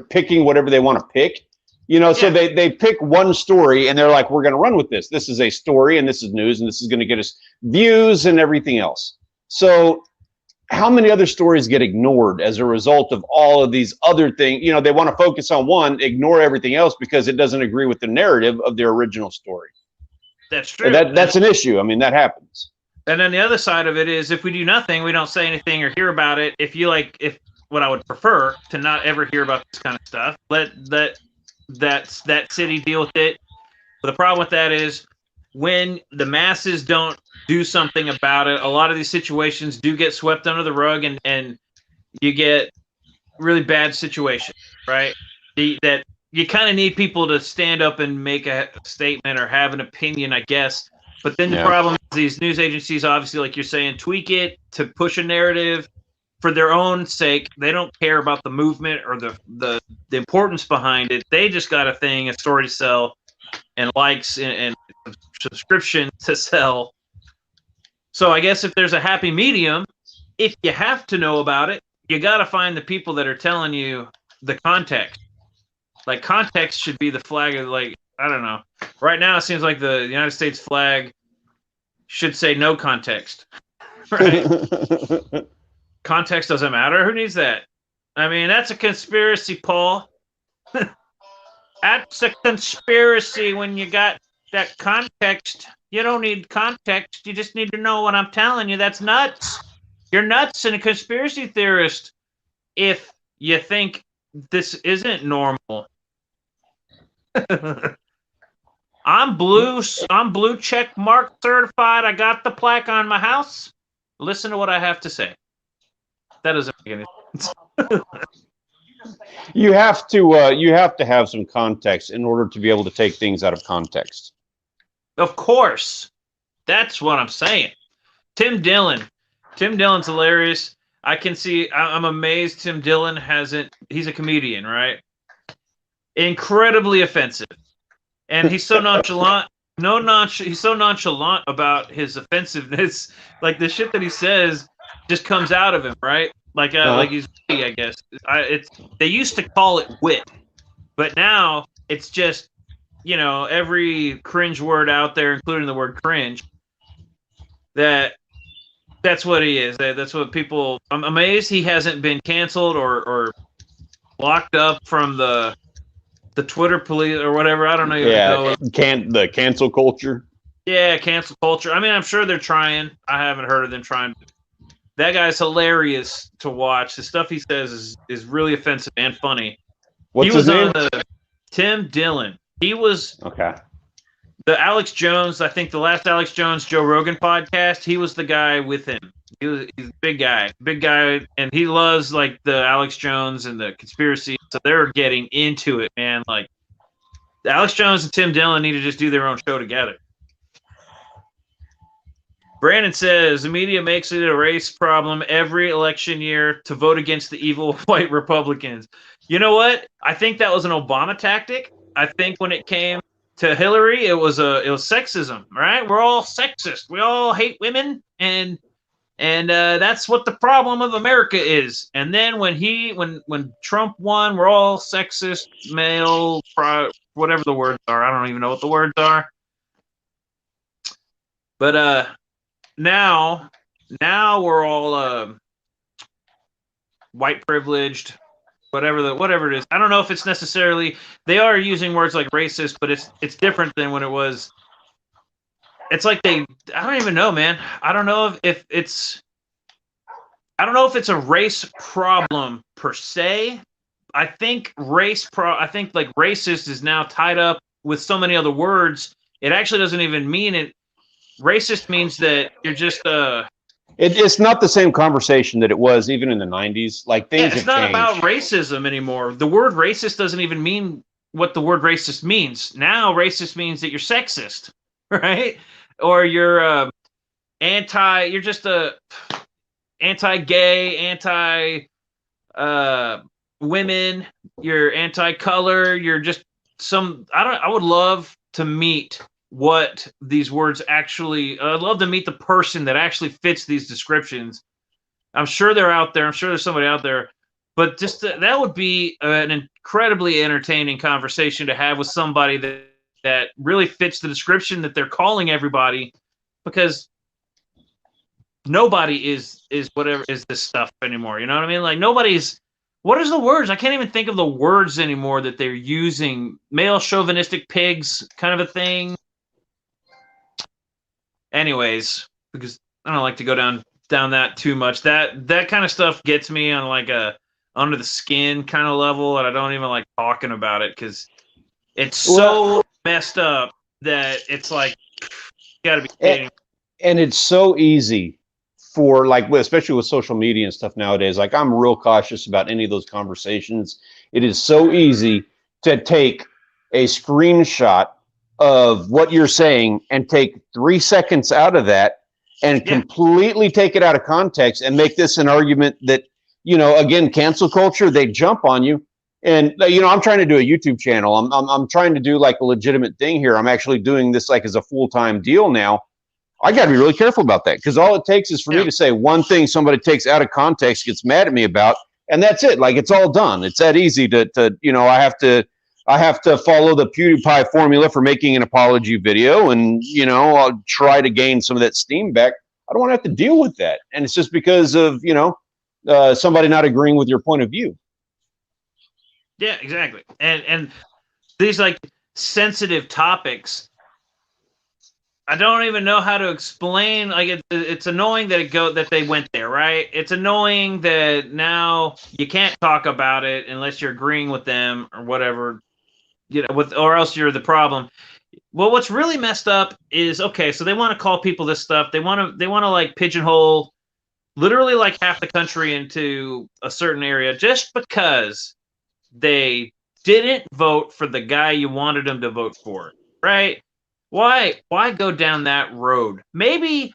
picking whatever they want to pick. So they pick one story and they're like, we're going to run with this. This is a story and this is news and this is going to get us views and everything else. So how many other stories get ignored as a result of all of these other things? They want to focus on one, ignore everything else because it doesn't agree with the narrative of their original story. That's true. That's an issue. I mean, that happens. And then the other side of it is, if we do nothing, we don't say anything or hear about it. If what I would prefer to not ever hear about this kind of stuff, let that city deal with it. But the problem with that is when the masses don't do something about it, a lot of these situations do get swept under the rug, and you get really bad situations, right? That you kind of need people to stand up and make a statement or have an opinion, I guess. But then the problem is these news agencies, obviously, like you're saying, tweak it to push a narrative for their own sake. They don't care about the movement or the importance behind it. They just got a story to sell, and likes and subscription to sell. So I guess if there's a happy medium, if you have to know about it, you got to find the people that are telling you the context. Like, context should be the flag of, like, I don't know. Right now, it seems like the United States flag should say no context. Right? Context doesn't matter. Who needs that? I mean, that's a conspiracy, Paul. That's a conspiracy when you got that context. You don't need context. You just need to know what I'm telling you. That's nuts. You're nuts and a conspiracy theorist if you think this isn't normal. I'm blue check mark certified. I got the plaque on my house. Listen to what I have to say. That doesn't make any sense. You have to have some context in order to be able to take things out of context. Of course. That's what I'm saying. Tim Dillon. Tim Dillon's hilarious. I can see. I'm amazed. Tim Dillon hasn't. He's a comedian, right? Incredibly offensive, and he's so nonchalant. He's so nonchalant about his offensiveness. Like the shit that he says just comes out of him, right? Like he's witty, I guess. It's they used to call it wit, but now it's just every cringe word out there, including the word cringe. That's what he is. That's what people. I'm amazed he hasn't been canceled or locked up from the Twitter police or whatever. I don't even know. The cancel culture. Yeah, cancel culture. I mean, I'm sure they're trying. I haven't heard of them trying. That guy's hilarious to watch. The stuff he says is really offensive and funny. What's his name? Tim Dillon. He was okay. The Alex Jones, I think the last Alex Jones Joe Rogan podcast, he was the guy with him. He's a big guy, and he loves like the Alex Jones and the conspiracy. So they're getting into it, man. Like Alex Jones and Tim Dillon need to just do their own show together. Brandon says the media makes it a race problem every election year to vote against the evil white Republicans. You know what? I think that was an Obama tactic. I think when it came to Hillary, it was sexism, right? We're all sexist. We all hate women, and that's what the problem of America is. And then when Trump won, we're all sexist, male, whatever the words are. I don't even know what the words are. But now we're all white privileged. Whatever it is. I don't know if it's necessarily they are using words like racist, but it's different than when it was. It's like I don't even know, man. I don't know if it's a race problem per se. I think I think like racist is now tied up with so many other words. It actually doesn't even mean it. Racist means that you're just It's not the same conversation that it was even in the 90s. Like things have changed. It's not about racism anymore. The word racist doesn't even mean what the word racist means. Now racist means that you're sexist, right? Or you're you're just a anti-gay, women, you're anti-color, you're just I would love to meet what these words actually I'd love to meet the person that actually fits these descriptions. I'm sure they're out there. I'm sure there's somebody out there, but just that would be an incredibly entertaining conversation to have with somebody that really fits the description that they're calling everybody, because nobody is whatever is this stuff anymore. You know what I mean? Like nobody's. What is the words? I can't even think of the words anymore that they're using. Male chauvinistic pigs, kind of a thing. Anyways, because I don't like to go down that too much. That kind of stuff gets me on like a under the skin kind of level, and I don't even like talking about it because it's so messed up that it's like you gotta be kidding. And it's so easy for like, especially with social media and stuff nowadays. Like I'm real cautious about any of those conversations. It is so easy to take a screenshot of what you're saying and take 3 seconds out of that and completely take it out of context and make this an argument that, again, cancel culture, they jump on you. And, I'm trying to do a YouTube channel. I'm trying to do like a legitimate thing here. I'm actually doing this like as a full-time deal now. I got to be really careful about that because all it takes is for me to say one thing somebody takes out of context, gets mad at me about, and that's it. Like it's all done. It's that easy to I have to follow the PewDiePie formula for making an apology video, and I'll try to gain some of that steam back. I don't want to have to deal with that, and it's just because of somebody not agreeing with your point of view. Yeah, exactly. And these like sensitive topics, I don't even know how to explain. Like it's annoying that they went there, right? It's annoying that now you can't talk about it unless you're agreeing with them or whatever. Or else you're the problem. Well, what's really messed up is so they want to call people this stuff. They want to like pigeonhole literally like half the country into a certain area just because they didn't vote for the guy you wanted them to vote for, right? Why go down that road? Maybe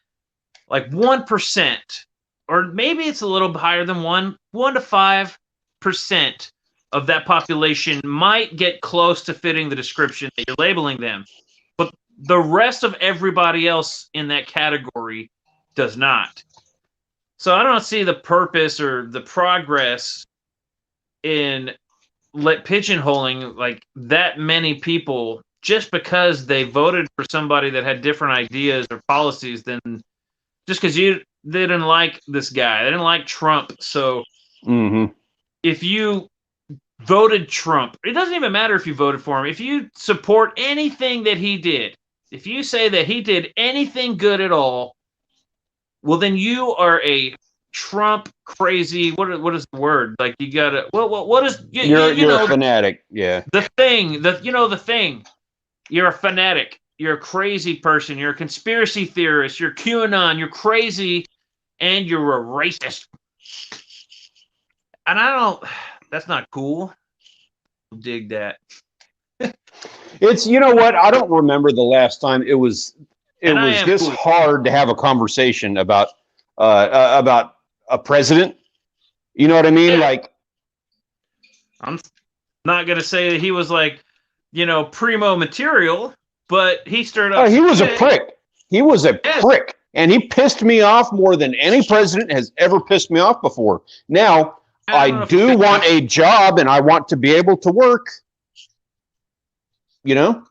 like 1%, or maybe it's a little higher than 1 to 5% of that population might get close to fitting the description that you're labeling them. But the rest of everybody else in that category does not. So I don't see the purpose or the progress in pigeonholing like that many people just because they voted for somebody that had different ideas or policies than just because they didn't like this guy, they didn't like Trump. So if you voted Trump, it doesn't even matter if you voted for him. If you support anything that he did, if you say that he did anything good at all, well, then you are a Trump crazy. What is the word? Like you gotta. What is you're know a fanatic? Yeah. the thing. The thing. You're a fanatic. You're a crazy person. You're a conspiracy theorist. You're QAnon. You're crazy, and you're a racist. And I don't. That's not cool. Dig that. It's, you know what? I don't remember the last time it was this cool. hard to have a conversation about a president. You know what I mean? Yeah. Like, I'm not gonna say that he was like, primo material, but he stirred up. He was a prick. He was a prick, and he pissed me off more than any president has ever pissed me off before. Now, I do want a job, and I want to be able to work. You know?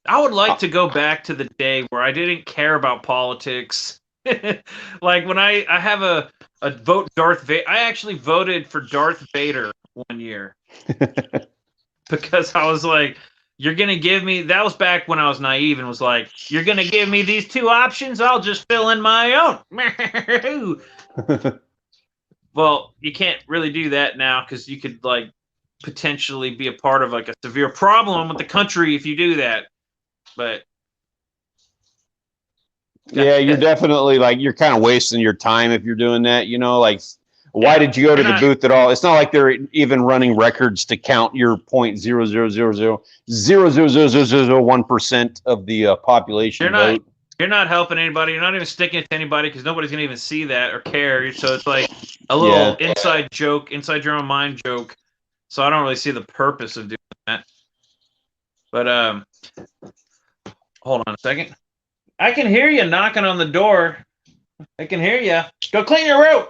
I would like to go back to the day where I didn't care about politics. Like when I have a vote Darth Vader. I actually voted for Darth Vader one year. Because I was like, you're going to give me, that was back when I was naive and was like, you're going to give me these two options, I'll just fill in my own. Well, you can't really do that now because you could like potentially be a part of like a severe problem with the country if you do that. But yeah, you're definitely like, you're kind of wasting your time if you're doing that, like, why did you go to the booth at all? It's not like they're even running records to count your 0.000000001% of the population vote. You're not helping anybody. You're not even sticking it to anybody because nobody's gonna even see that or care. So it's like a little inside joke, inside your own mind joke. So I don't really see the purpose of doing that. But hold on a second. I can hear you knocking on the door. I can hear you. Go clean your room.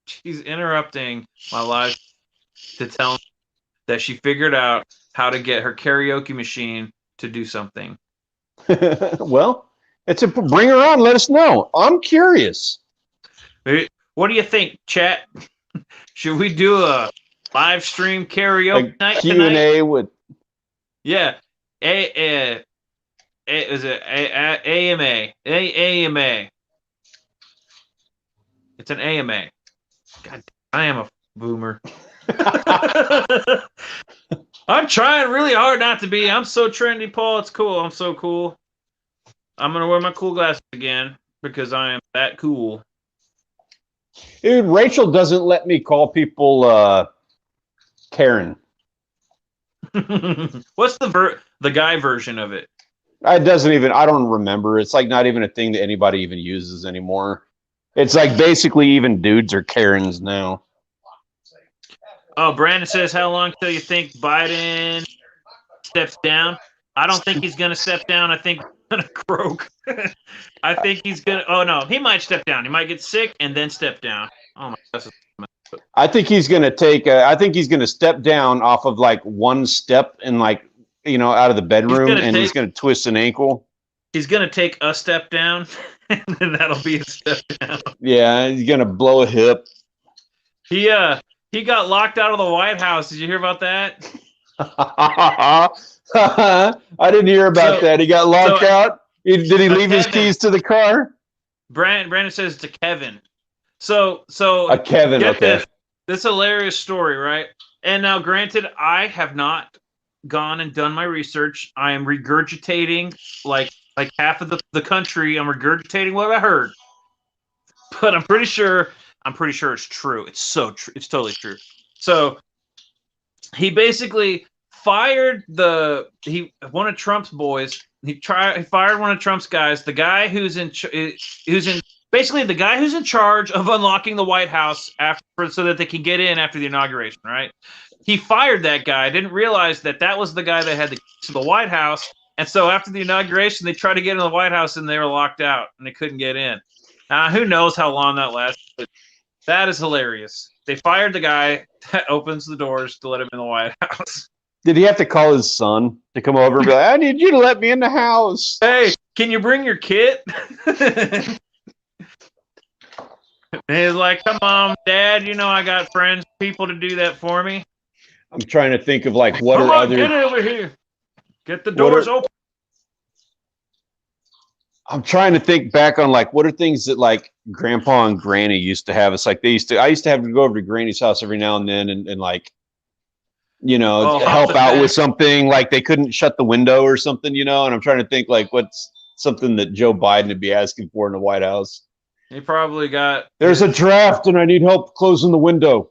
She's interrupting my live to tell me that she figured out how to get her karaoke machine to do something. Well, bring her on. Let us know. I'm curious. What do you think, chat? Should we do a live stream karaoke night tonight? Q&A with. Yeah. Is it AMA? AMA. It's an AMA. God, I am a boomer. I'm trying really hard not to be. I'm so trendy, Paul. It's cool. I'm so cool. I'm going to wear my cool glasses again because I am that cool. Dude, Rachel doesn't let me call people Karen. What's the guy version of it? I don't remember. It's like not even a thing that anybody even uses anymore. It's like basically even dudes are Karens now. Oh, Brandon says, how long till you think Biden steps down? I don't think he's going to step down. I think he's going to croak. I think he's going to... Oh, no. He might step down. He might get sick and then step down. Oh, my gosh. I think he's going to I think he's going to step down off of like one step and like, out of the bedroom he's going to twist an ankle. He's going to take a step down and then that'll be a step down. Yeah, he's going to blow a hip. He got locked out of the White House. Did you hear about that? I didn't hear about that. He got locked out. Did he leave his keys to the car? Brandon says to Kevin. So Kevin. Okay. This hilarious story, right? And now, granted, I have not gone and done my research. I am regurgitating like half of the country. I'm regurgitating what I heard, but I'm pretty sure it's true. It's so true. It's totally true. So he basically fired one of Trump's boys. He fired one of Trump's guys. The guy basically the guy who's in charge of unlocking the White House so that they can get in after the inauguration, right? He fired that guy. Didn't realize that was the guy that had the keys to the White House. And so after the inauguration, they tried to get in the White House and they were locked out and they couldn't get in. Now, who knows how long that lasted? But that is hilarious. They fired the guy that opens the doors to let him in the White House. Did he have to call his son to come over and be like, I need you to let me in the house? Hey, can you bring your kit? And he's like, come on, Dad. You know I got friends, people to do that for me. I'm trying to think of like what come are on, other. Get over here. Get the doors open. I'm trying to think back on like what are things that like Grandpa and Granny used to have. It's like I used to have to go over to Granny's house every now and then and like, you know, help out with something. Like they couldn't shut the window or something, you know. And I'm trying to think like what's something that Joe Biden would be asking for in the White House. He probably got. There's a draft and I need help closing the window.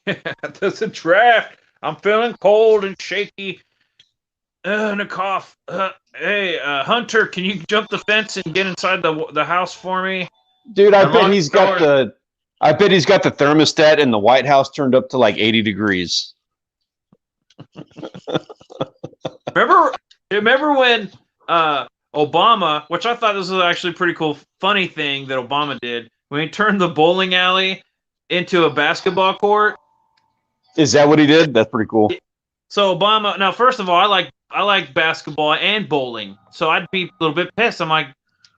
There's a draft. I'm feeling cold and shaky. And a cough. Hey, Hunter, can you jump the fence and get inside the house for me? Dude, I bet he's got the thermostat in the White House turned up to like 80 degrees. Remember when Obama, which I thought this was actually a pretty cool, funny thing that Obama did, when he turned the bowling alley into a basketball court. Is that what he did? That's pretty cool. So Obama, now first of all, I like basketball and bowling, so I'd be a little bit pissed. I'm like,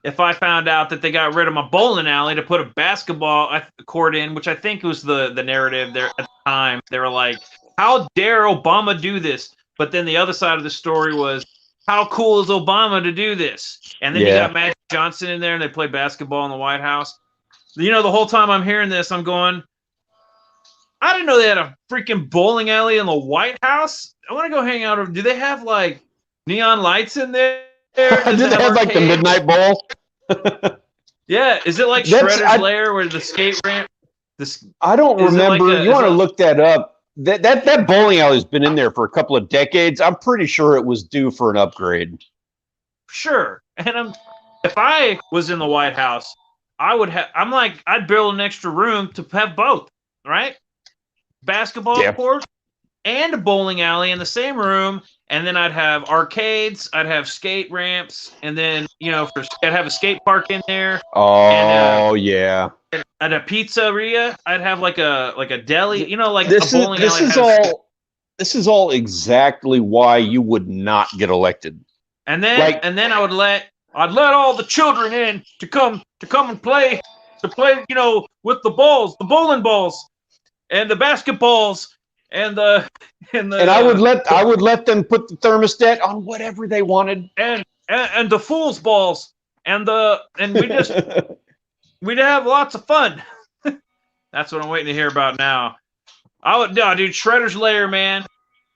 if I found out that they got rid of my bowling alley to put a basketball court in, which I think was the narrative there at the time, they were like, how dare Obama do this? But then the other side of the story was, how cool is Obama to do this? And then you got Magic Johnson in there, and they play basketball in the White House. You know, the whole time I'm hearing this, I'm going, I didn't know they had a freaking bowling alley in the White House. I want to go hang out. Do they have like neon lights in there? Do they have like the midnight bowl? Yeah, is it like Shredder's Lair where the skate ramp? I don't remember. You want to look that up? That bowling alley's been in there for a couple of decades. I'm pretty sure it was due for an upgrade. Sure, and if I was in the White House, I'd build an extra room to have both, right? Basketball court and a bowling alley in the same room, and then I'd have arcades, I'd have skate ramps, and then I'd have a skate park in there. Oh yeah. At a pizzeria, I'd have like a deli, like a bowling alley. This is all exactly why you would not get elected. And then I'd let all the children in to come and play with the balls, the bowling balls, and the basketballs, and I would let them put the thermostat on whatever they wanted, and the fool's balls, and we'd have lots of fun. That's what I'm waiting to hear about now. Dude, Shredder's Lair, man.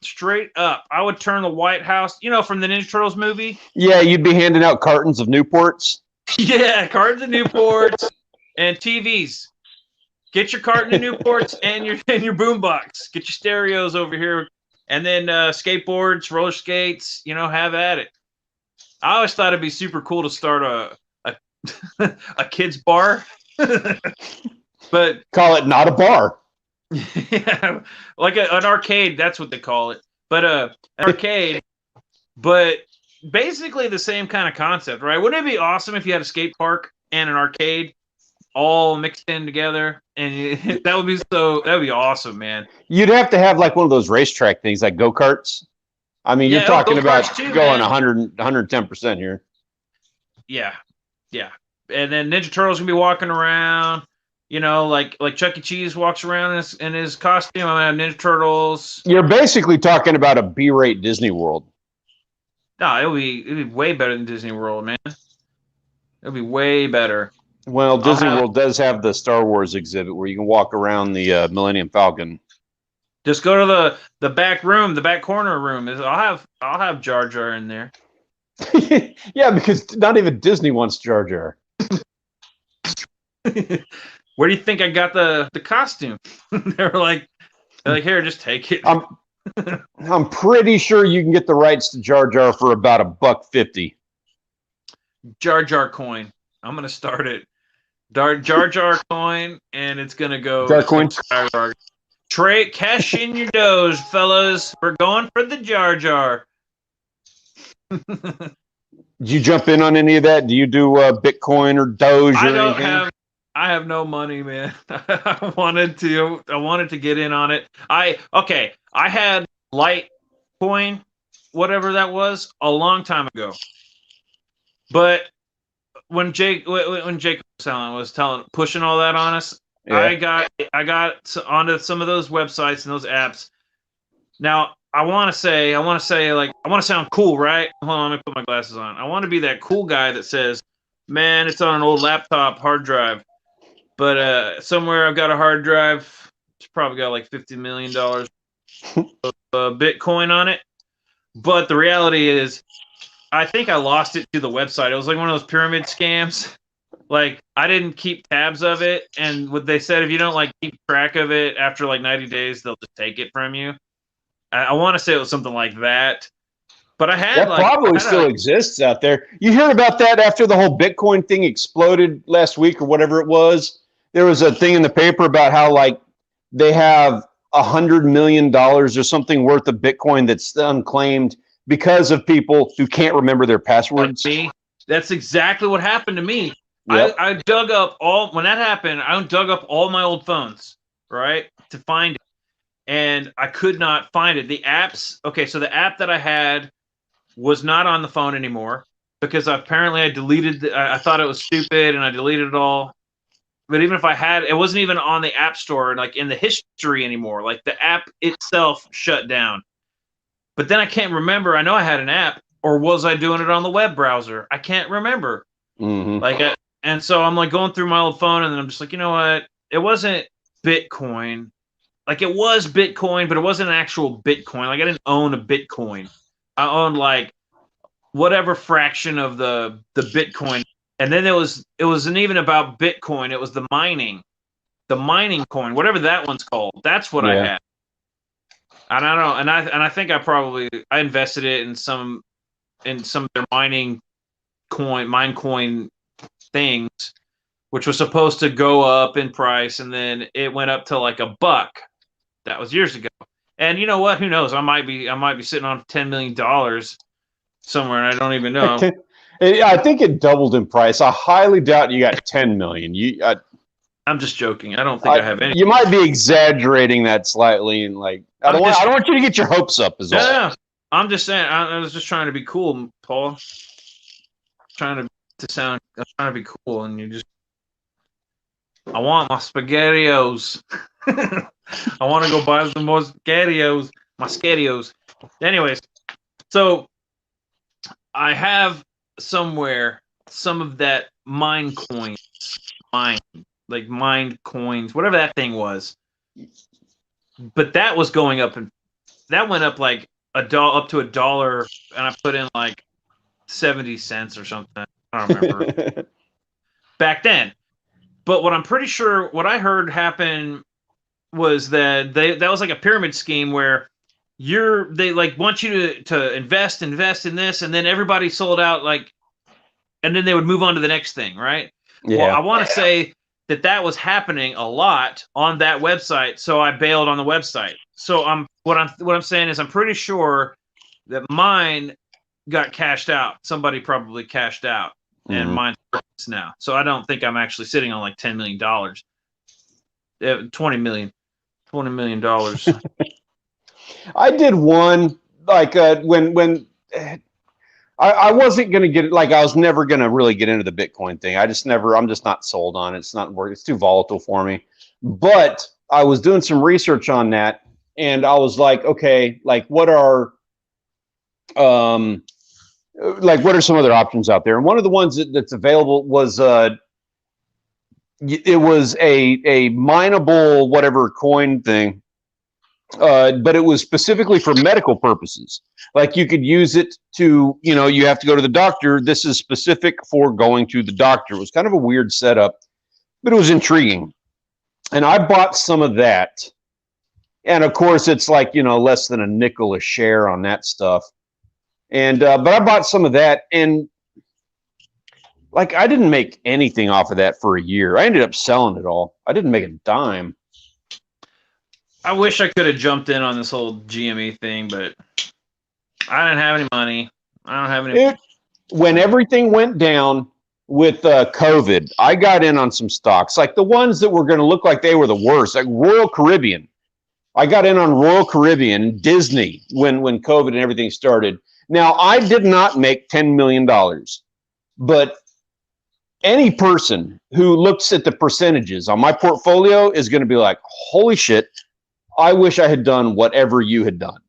Straight up. I would turn the White House, from the Ninja Turtles movie. Yeah, you'd be handing out cartons of Newports. Yeah, cartons of Newports and TVs. Get your carton of Newports and your boombox. Get your stereos over here. And then skateboards, roller skates, have at it. I always thought it'd be super cool to start a kids bar. But call it not a bar. Yeah, like an arcade, that's what they call it. But an arcade, but basically the same kind of concept, right? Wouldn't it be awesome if you had a skate park and an arcade all mixed in together? And that would be awesome, man. You'd have to have like one of those racetrack things, like go-karts. I mean, you're talking about going 110% here. Yeah. And then Ninja Turtles gonna be walking around. Like Chuck E. Cheese walks around in his costume. I'm gonna have Ninja Turtles. You're basically talking about a B-rate Disney World. No, it'll be way better than Disney World, man. It'll be way better. Well, Disney World does have the Star Wars exhibit where you can walk around the Millennium Falcon. Just go to the back room, the back corner room. I'll have Jar Jar in there. Yeah, because not even Disney wants Jar Jar. Where do you think I got the costume? They're like, here, just take it. I'm pretty sure you can get the rights to Jar Jar for about $1.50. Jar Jar coin. I'm gonna start it. Jar Jar coin, and it's gonna go. Jar It's gonna coin. skyrocket. Trade, cash in your doge, fellas. We're going for the Jar Jar. Did you jump in on any of that? Do you do Bitcoin or Doge or anything? I have no money, man. I wanted to get in on it. I had Litecoin, whatever that was, a long time ago. But when Jake was pushing all that on us, yeah. I got onto some of those websites and those apps. Now I want to sound cool, right? Hold on, let me put my glasses on. I want to be that cool guy that says, "Man, it's on an old laptop hard drive." But somewhere I've got a hard drive. It's probably got like $50 million of Bitcoin on it. But the reality is, I think I lost it to the website. It was like one of those pyramid scams. Like, I didn't keep tabs of it. And what they said, if you don't like keep track of it after like 90 days, they'll just take it from you. I want to say it was something like that. But I had that probably still exists out there. You heard about that after the whole Bitcoin thing exploded last week or whatever it was? There was a thing in the paper about how like they have $100 million or something worth of Bitcoin that's unclaimed because of people who can't remember their passwords. Like me. That's exactly what happened to me. Yep. I dug up when that happened, I dug up all my old phones, right, to find it. And I could not find it. The apps, so the app that I had was not on the phone anymore because apparently I deleted I thought it was stupid and I deleted it all. But even if I had, it wasn't even on the app store, like in the history anymore. Like the app itself shut down. But then I can't remember. I know I had an app, or was I doing it on the web browser? I can't remember. Mm-hmm. And so I'm like going through my old phone, and then I'm just like, you know what? It wasn't Bitcoin. Like it was Bitcoin, but it wasn't an actual Bitcoin. Like I didn't own a Bitcoin. I owned like whatever fraction of the Bitcoin. And then it wasn't even about Bitcoin. It was the mining coin, whatever that one's called. That's what I had. And I don't know. And I think I invested it in some of their mine coin things, which was supposed to go up in price, and then it went up to like $1. That was years ago. And you know what? Who knows? I might be sitting on $10 million somewhere, and I don't even know. I think it doubled in price. I highly doubt you got 10 million. I'm just joking. I don't think I have any. You might be exaggerating that slightly, and like I don't want you to get your hopes up. As well. Yeah, I'm just saying. I was just trying to be cool, Paul. I'm trying to be cool, and you just. I want my SpaghettiOs. I want to go buy some more SpaghettiOs. My SpaghettiOs. Anyways, so I have somewhere some of that mine coins, like mine coins, whatever that thing was. But that was going up, and that went up like up to $1, and I put in like 70 cents or something. I don't remember back then. But what I'm pretty sure, what I heard happen was that that was like a pyramid scheme where they like want you to invest in this, and then everybody sold out, like, and then they would move on to the next thing, right? Yeah. Well, I want to say that was happening a lot on that website, so I bailed on the website. So what I'm saying is I'm pretty sure that mine got cashed out. Somebody probably cashed out, and mine's worthless now. So I don't think I'm actually sitting on like $10 million. $20 million. I did one like when I wasn't going to get it. Like I was never going to really get into the Bitcoin thing. I'm just not sold on it. It's not worth. It's too volatile for me. But I was doing some research on that, and I was like, okay, like what are some other options out there? And one of the ones that's available was it was a mineable whatever coin thing. But it was specifically for medical purposes. Like you could use it to, you have to go to the doctor. This is specific for going to the doctor. It was kind of a weird setup, but it was intriguing. And I bought some of that. And of course, it's like, less than a nickel a share on that stuff. And but I bought some of that, and like I didn't make anything off of that for a year. I ended up selling it all. I didn't make a dime. I wish I could have jumped in on this whole GME thing, but I didn't have any money. I don't have any. When everything went down with COVID, I got in on some stocks, like the ones that were going to look like they were the worst, like Royal Caribbean. I got in on Royal Caribbean, Disney, when COVID and everything started. Now, I did not make $10 million, but any person who looks at the percentages on my portfolio is going to be like, holy shit, I wish I had done whatever you had done.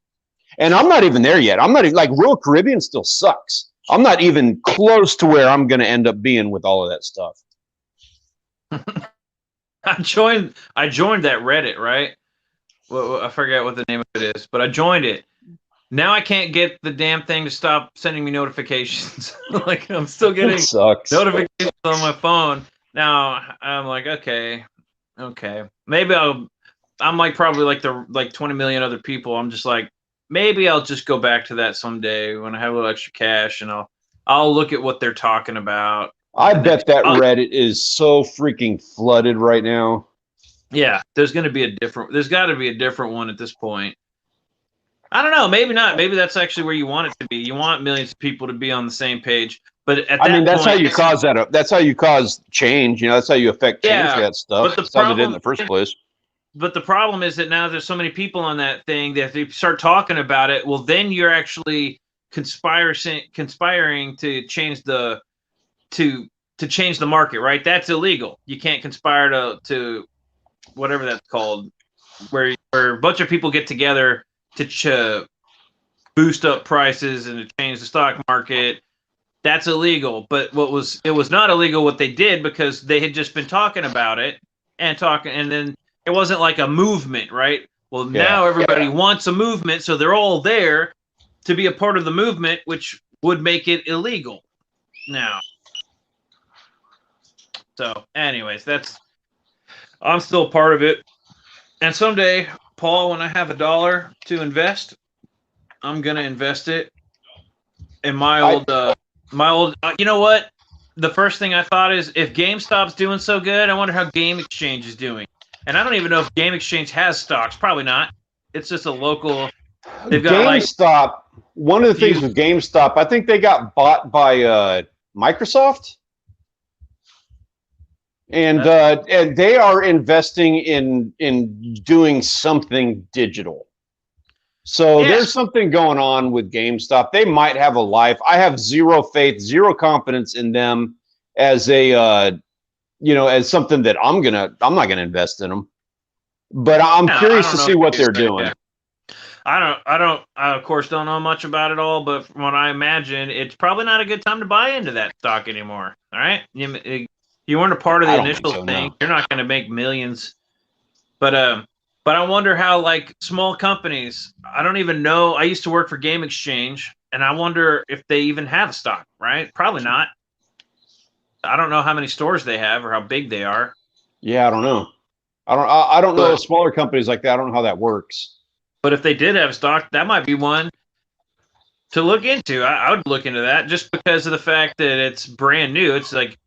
And I'm not even there yet. I'm not even, like, Royal Caribbean still sucks. I'm not even close to where I'm going to end up being with all of that stuff. I joined that Reddit, right? Well, I forget what the name of it is, but I joined it. Now I can't get the damn thing to stop sending me notifications. Like, I'm still getting notifications on my phone. Now I'm like, okay. Maybe I'm like probably like 20 million other people. I'm just like, maybe I'll just go back to that someday when I have a little extra cash, and I'll look at what they're talking about. I bet that Reddit is so freaking flooded right now. Yeah, there's got to be a different one at this point. I don't know. Maybe not. Maybe that's actually where you want it to be. You want millions of people to be on the same page. But at that point, that's how you cause that. That's how you cause change. That's how you affect change that stuff. But the problem, how they did in the first place. But the problem is that now there's so many people on that thing that if you start talking about it, well, then you're actually conspiring to change the change the market, right? That's illegal. You can't conspire to whatever that's called, where a bunch of people get together to boost up prices and to change the stock market. That's illegal. But it was not illegal what they did, because they had just been talking about it and then it wasn't like a movement, right? Well, now everybody wants a movement, so they're all there to be a part of the movement, which would make it illegal now. So, anyways, I'm still part of it. And someday, Paul, when I have $1 to invest, I'm gonna invest it in my old. You know what? The first thing I thought is, if GameStop's doing so good, I wonder how Game Exchange is doing. And I don't even know if Game Exchange has stocks. Probably not. It's just a local. They've got GameStop. One of the things with GameStop, I think they got bought by Microsoft. And they are investing in doing something digital. So there's something going on with GameStop. They might have a life. I have zero faith, zero confidence in them as as something that I'm not gonna invest in them. But I'm curious to see what they're doing. I of course don't know much about it all, but from what I imagine, it's probably not a good time to buy into that stock anymore. All right. You weren't a part of the initial thing. No. You're not going to make millions. But I wonder how, like, small companies, I don't even know. I used to work for Game Exchange, and I wonder if they even have a stock, right? Probably not. I don't know how many stores they have or how big they are. Yeah, I don't know. I don't know smaller companies like that. I don't know how that works. But if they did have stock, that might be one to look into. I would look into that just because of the fact that it's brand new. It's like,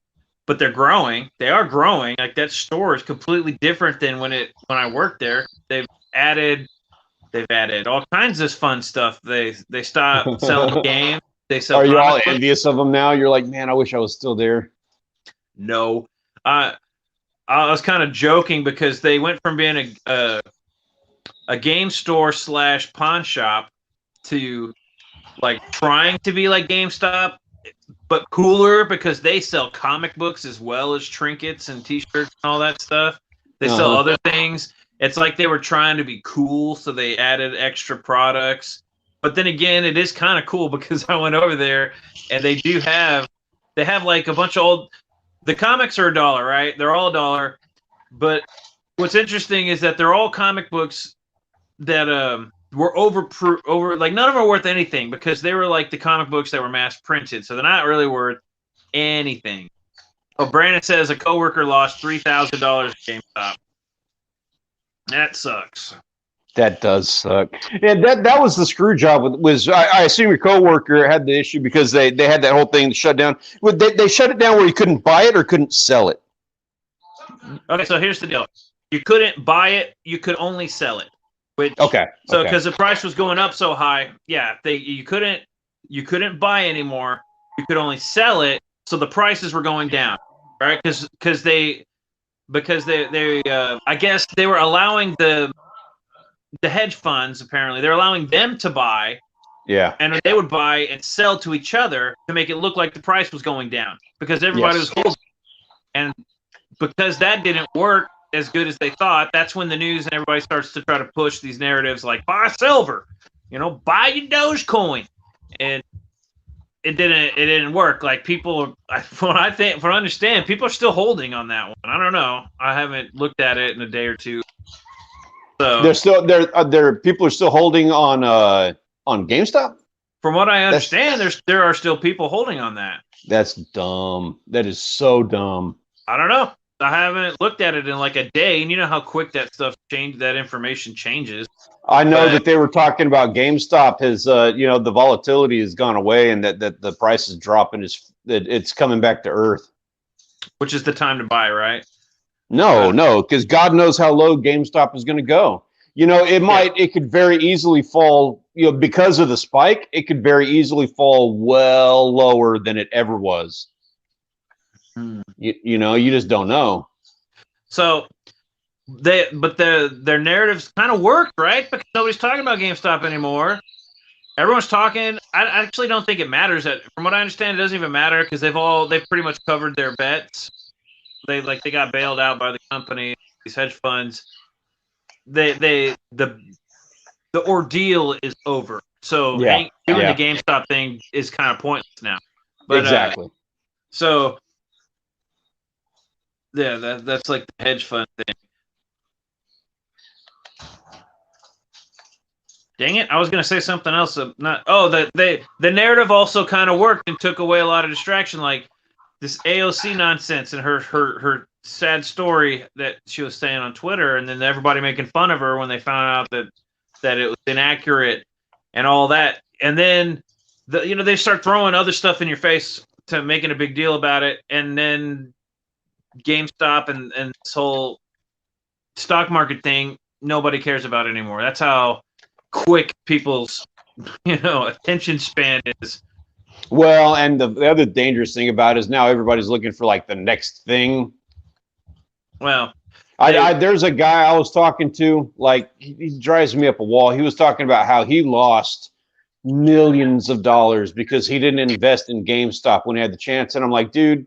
but they're growing. They are growing. Like, that store is completely different than when I worked there. They've added all kinds of fun stuff. They stopped selling games. They sell. Are you all envious of them now? You're like, man, I wish I was still there. No, I was kind of joking because they went from being a game store / pawn shop to like trying to be like GameStop, but cooler, because they sell comic books as well as trinkets and T-shirts and all that stuff. They sell other things. It's like they were trying to be cool, so they added extra products. But then again, it is kind of cool because I went over there and they have like a bunch of the comics are $1, right? They're all $1. But what's interesting is that they're all comic books that were over like, none of them are worth anything because they were like the comic books that were mass printed, so they're not really worth anything. Oh, Brandon says a coworker lost $3,000 at GameStop. That sucks. That does suck. And that was the screw job. I assume your coworker had the issue because they had that whole thing shut down. They shut it down where you couldn't buy it or couldn't sell it. Okay, so here's the deal: you couldn't buy it; you could only sell it. So because the price was going up so high, yeah, you couldn't buy anymore. You could only sell it, so the prices were going down, right? Because they I guess they were allowing the hedge funds, apparently they're allowing them to buy, and they would buy and sell to each other to make it look like the price was going down because everybody was holding, and because that didn't work as good as they thought, that's when the news and everybody starts to try to push these narratives like buy silver, buy your Dogecoin, and it didn't work. Like people, from what I understand, people are still holding on that one. I don't know. I haven't looked at it in a day or two. So people are still holding on GameStop. From what I understand, there are still people holding on that. That's dumb. That is so dumb. I don't know. I haven't looked at it in like a day, and you know how quick that stuff that information changes. I know that they were talking about GameStop has, the volatility has gone away, and that the price is dropping. It's coming back to earth. Which is the time to buy, right? No, because God knows how low GameStop is going to go. It could very easily fall, because of the spike, it could very easily fall well lower than it ever was. You just don't know. So their narratives kind of work, right? Because nobody's talking about GameStop anymore. Everyone's talking. I actually don't think it matters. From what I understand, it doesn't even matter because they've pretty much covered their bets. They got bailed out by the company, these hedge funds. The ordeal is over. So doing the GameStop thing is kind of pointless now. But, exactly. That's like the hedge fund thing. Dang it! I was gonna say something else. The narrative also kind of worked and took away a lot of distraction, like this AOC nonsense and her sad story that she was saying on Twitter, and then everybody making fun of her when they found out that it was inaccurate and all that, and then they start throwing other stuff in your face to making a big deal about it, and then GameStop and this whole stock market thing nobody cares about anymore. That's how quick people's attention span is. Well, and the other dangerous thing about it is now everybody's looking for like the next thing. Well, there's a guy I was talking to, like he drives me up a wall. He was talking about how he lost millions of dollars because he didn't invest in GameStop when he had the chance. And I'm like, dude,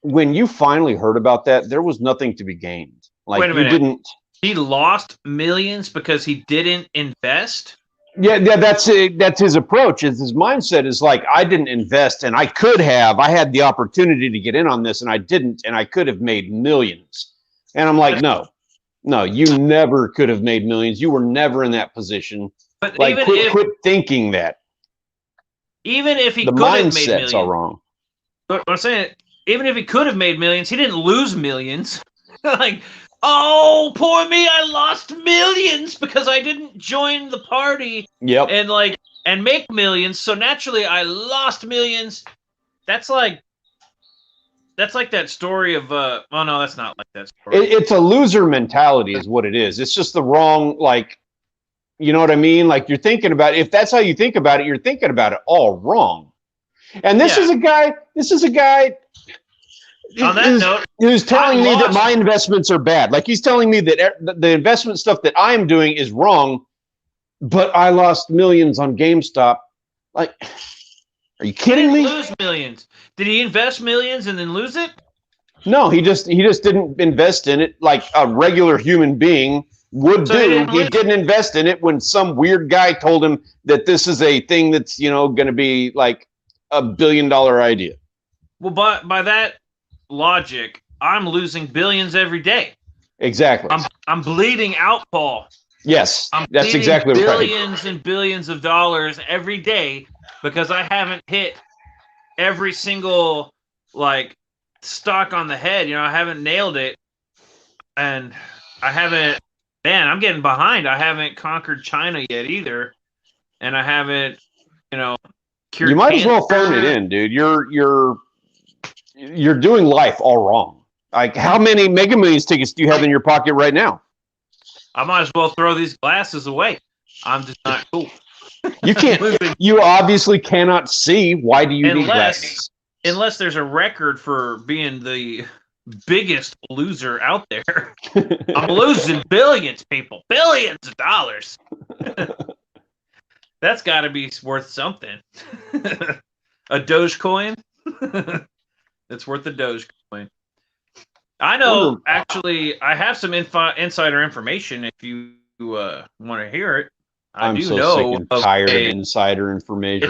when you finally heard about that, there was nothing to be gained. Like, wait a minute. He lost millions because he didn't invest? Yeah, that's his approach. His mindset is like, I didn't invest, and I could have. I had the opportunity to get in on this, and I didn't, and I could have made millions. And I'm like, no, you never could have made millions. You were never in that position. But like, quit thinking that. Even if he could have made millions, the mindsets are wrong. But I'm saying, even if he could have made millions, he didn't lose millions. Like, oh, poor me, I lost millions because I didn't join the party. Yep. And make millions. So naturally, I lost millions. That's like that story of oh no, that's not like that story. It's a loser mentality, is what it is. It's just the wrong, like, you know what I mean? Like, you're thinking about it. If that's how you think about it, you're thinking about it all wrong. And this is a guy. On that note, who's telling me that my investments are bad. Like, he's telling me that the investment stuff that I'm doing is wrong, but I lost millions on GameStop. Like, are you kidding me? He didn't lose millions. Did he invest millions and then lose it? No, he just didn't invest in it like a regular human being would do. He didn't invest in it when some weird guy told him that this is a thing that's, going to be like $1 billion idea. Well, by that logic, I'm losing billions every day. Exactly. I'm bleeding out, Paul. Yes, that's exactly right. Billions and billions of dollars every day because I haven't hit every single stock on the head. I haven't nailed it, and I haven't man, I'm getting behind. I haven't conquered China yet either, and I haven't, cured. You might as well phone it in, dude. You're doing life all wrong. Like, how many Mega Millions tickets do you have in your pocket right now? I might as well throw these glasses away. I'm just not cool. You can't. You obviously cannot see. Why do you need glasses? Unless there's a record for being the biggest loser out there. I'm losing billions, people. Billions of dollars. That's got to be worth something. A Dogecoin? It's worth a Dogecoin. I know, actually, I have some insider information if you want to hear it. I'm so sick and tired of insider information.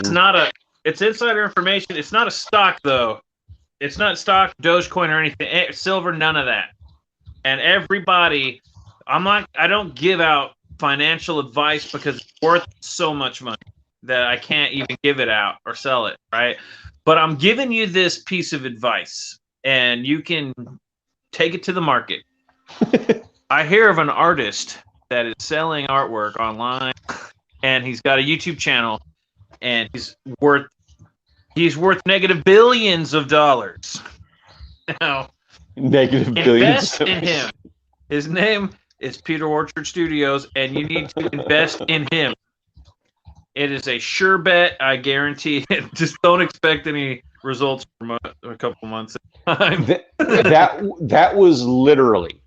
It's insider information. It's not a stock, though. It's not stock, Dogecoin, or anything. Silver, none of that. And everybody, I don't give out financial advice because it's worth so much money that I can't even give it out or sell it, right? But I'm giving you this piece of advice, and you can take it to the market. I hear of an artist that is selling artwork online, and he's got a YouTube channel, and he's worth negative billions of dollars. Now, negative billions. Invest in him. His name is Peter Orchard Studios, and you need to invest in him. It is a sure bet, I guarantee it. Just don't expect any results from a couple months at a time. that was literally,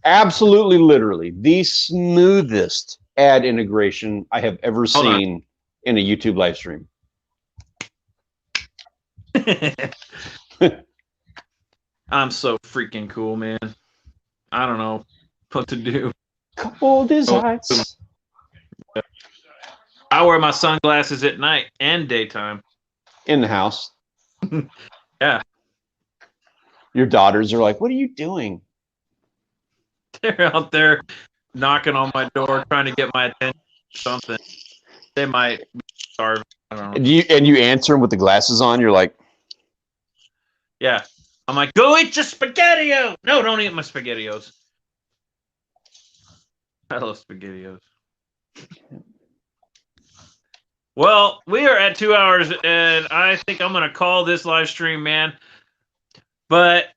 absolutely literally, the smoothest ad integration I have ever seen in a YouTube live stream. I'm so freaking cool, man. I don't know what to do. Couple designs. I wear my sunglasses at night and daytime. In the house. Yeah. Your daughters are like, what are you doing? They're out there knocking on my door trying to get my attention or something. They might be starving. I don't know. And you answer them with the glasses on. You're like, yeah. I'm like, go eat your SpaghettiOs. No, don't eat my SpaghettiOs. I love SpaghettiOs. Well, we are at 2 hours, and I think I'm going to call this live stream, man. But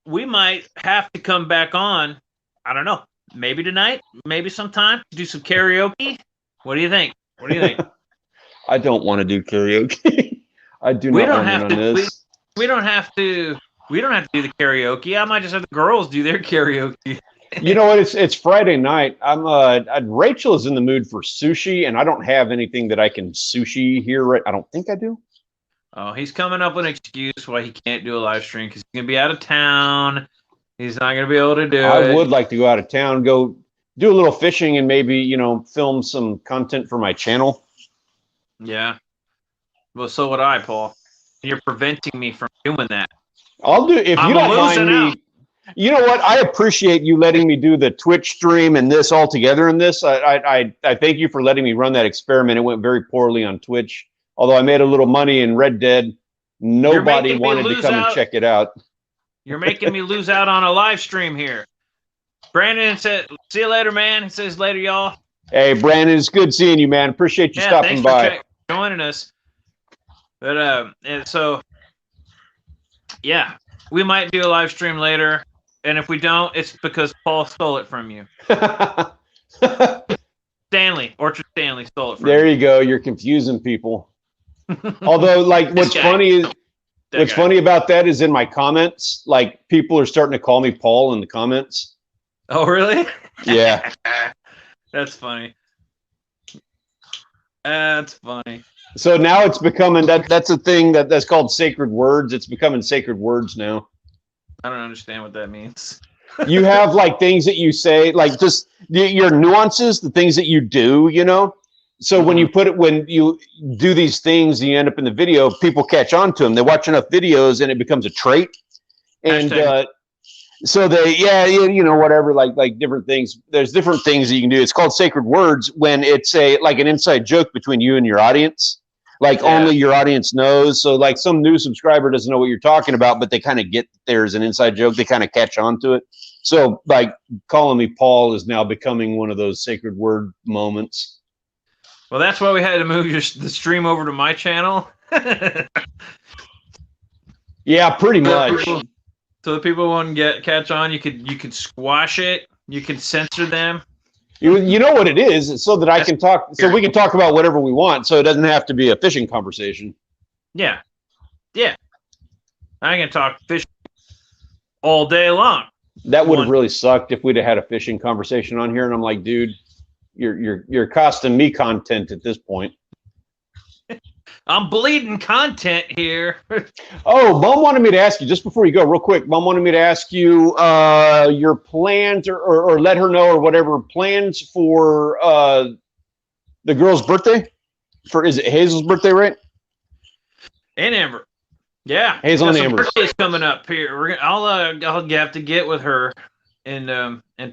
we might have to come back on. I don't know. Maybe tonight, maybe sometime. Do some karaoke. What do you think? What do you think? I don't want to do karaoke. I do not want to on this. We don't have to. We don't have to do the karaoke. I might just have the girls do their karaoke. You know what? It's Friday night. Rachel is in the mood for sushi, and I don't have anything that I can sushi here. Right? I don't think I do. Oh, he's coming up with an excuse why he can't do a live stream because he's gonna be out of town. He's not gonna be able to do it. I would like to go out of town, go do a little fishing, and maybe film some content for my channel. Yeah. Well, so would I, Paul. You're preventing me from doing that. I'll do if you don't mind me. You know what? I appreciate you letting me do the Twitch stream and this all together in this. I thank you for letting me run that experiment. It went very poorly on Twitch. Although I made a little money in Red Dead, nobody wanted to come and check it out. You're making me lose out on a live stream here. Brandon said, see you later, man. He says, later, y'all. Hey, Brandon, it's good seeing you, man. Appreciate you stopping by. Thanks for joining us. But, and so, yeah, we might do a live stream later. And if we don't, it's because Paul stole it from you. Orchard Stanley stole it from you. There you go. You're confusing people. Although, like, what's funny about that is in my comments, like, people are starting to call me Paul in the comments. Oh, really? Yeah. That's funny. That's funny. So now it's becoming that's a thing that's called sacred words. It's becoming sacred words now. I don't understand what that means. You have like things that you say, like just your nuances, the things that you do, So when you do these things and you end up in the video, people catch on to them. They watch enough videos and it becomes a trait. And so whatever, like different things. There's different things that you can do. It's called sacred words when it's like an inside joke between you and your audience. Like only your audience knows. So like some new subscriber doesn't know what you're talking about, but they kind of get there's an inside joke. They kind of catch on to it. So, like, calling me Paul is now becoming one of those sacred word moments. Well, that's why we had to move the stream over to my channel. Yeah, pretty much. So the people won't catch on. You could squash it. You can censor them. You know what it is? It's so that I can talk, so we can talk about whatever we want, so it doesn't have to be a fishing conversation. Yeah, yeah. I can talk fishing all day long. That would have really sucked if we'd have had a fishing conversation on here, and I'm like, dude, you're costing me content at this point. I'm bleeding content here. Oh, Mom wanted me to ask you, just before you go, real quick, Mom wanted me to ask you your plans or let her know or whatever, plans for the girl's birthday? Is it Hazel's birthday, right? And Amber. Yeah. Hazel and Amber's birthday's coming up here. I'll have to get with her and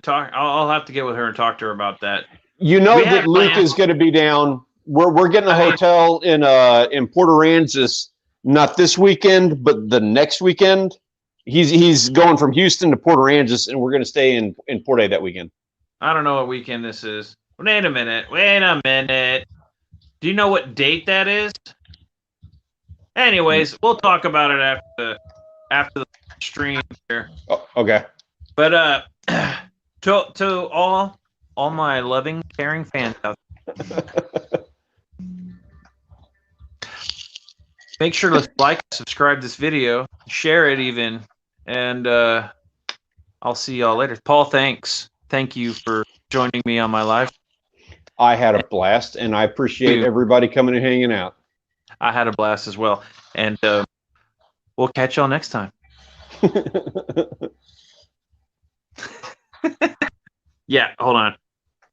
talk. I'll have to get with her and talk to her about that. You know that Luke is going to be down. We're getting a hotel in Port Aransas, not this weekend, but the next weekend. He's going from Houston to Port Aransas, and we're going to stay in Port A that weekend. I don't know what weekend this is. Wait a minute. Do you know what date that is? Anyways, we'll talk about it after the stream here. Oh, okay. But to all my loving, caring fans out there, make sure to like, subscribe this video, share it even, and I'll see y'all later. Paul, thanks. Thank you for joining me on my live. I had a blast, and I appreciate everybody coming and hanging out. I had a blast as well, and we'll catch y'all next time. Yeah, hold on.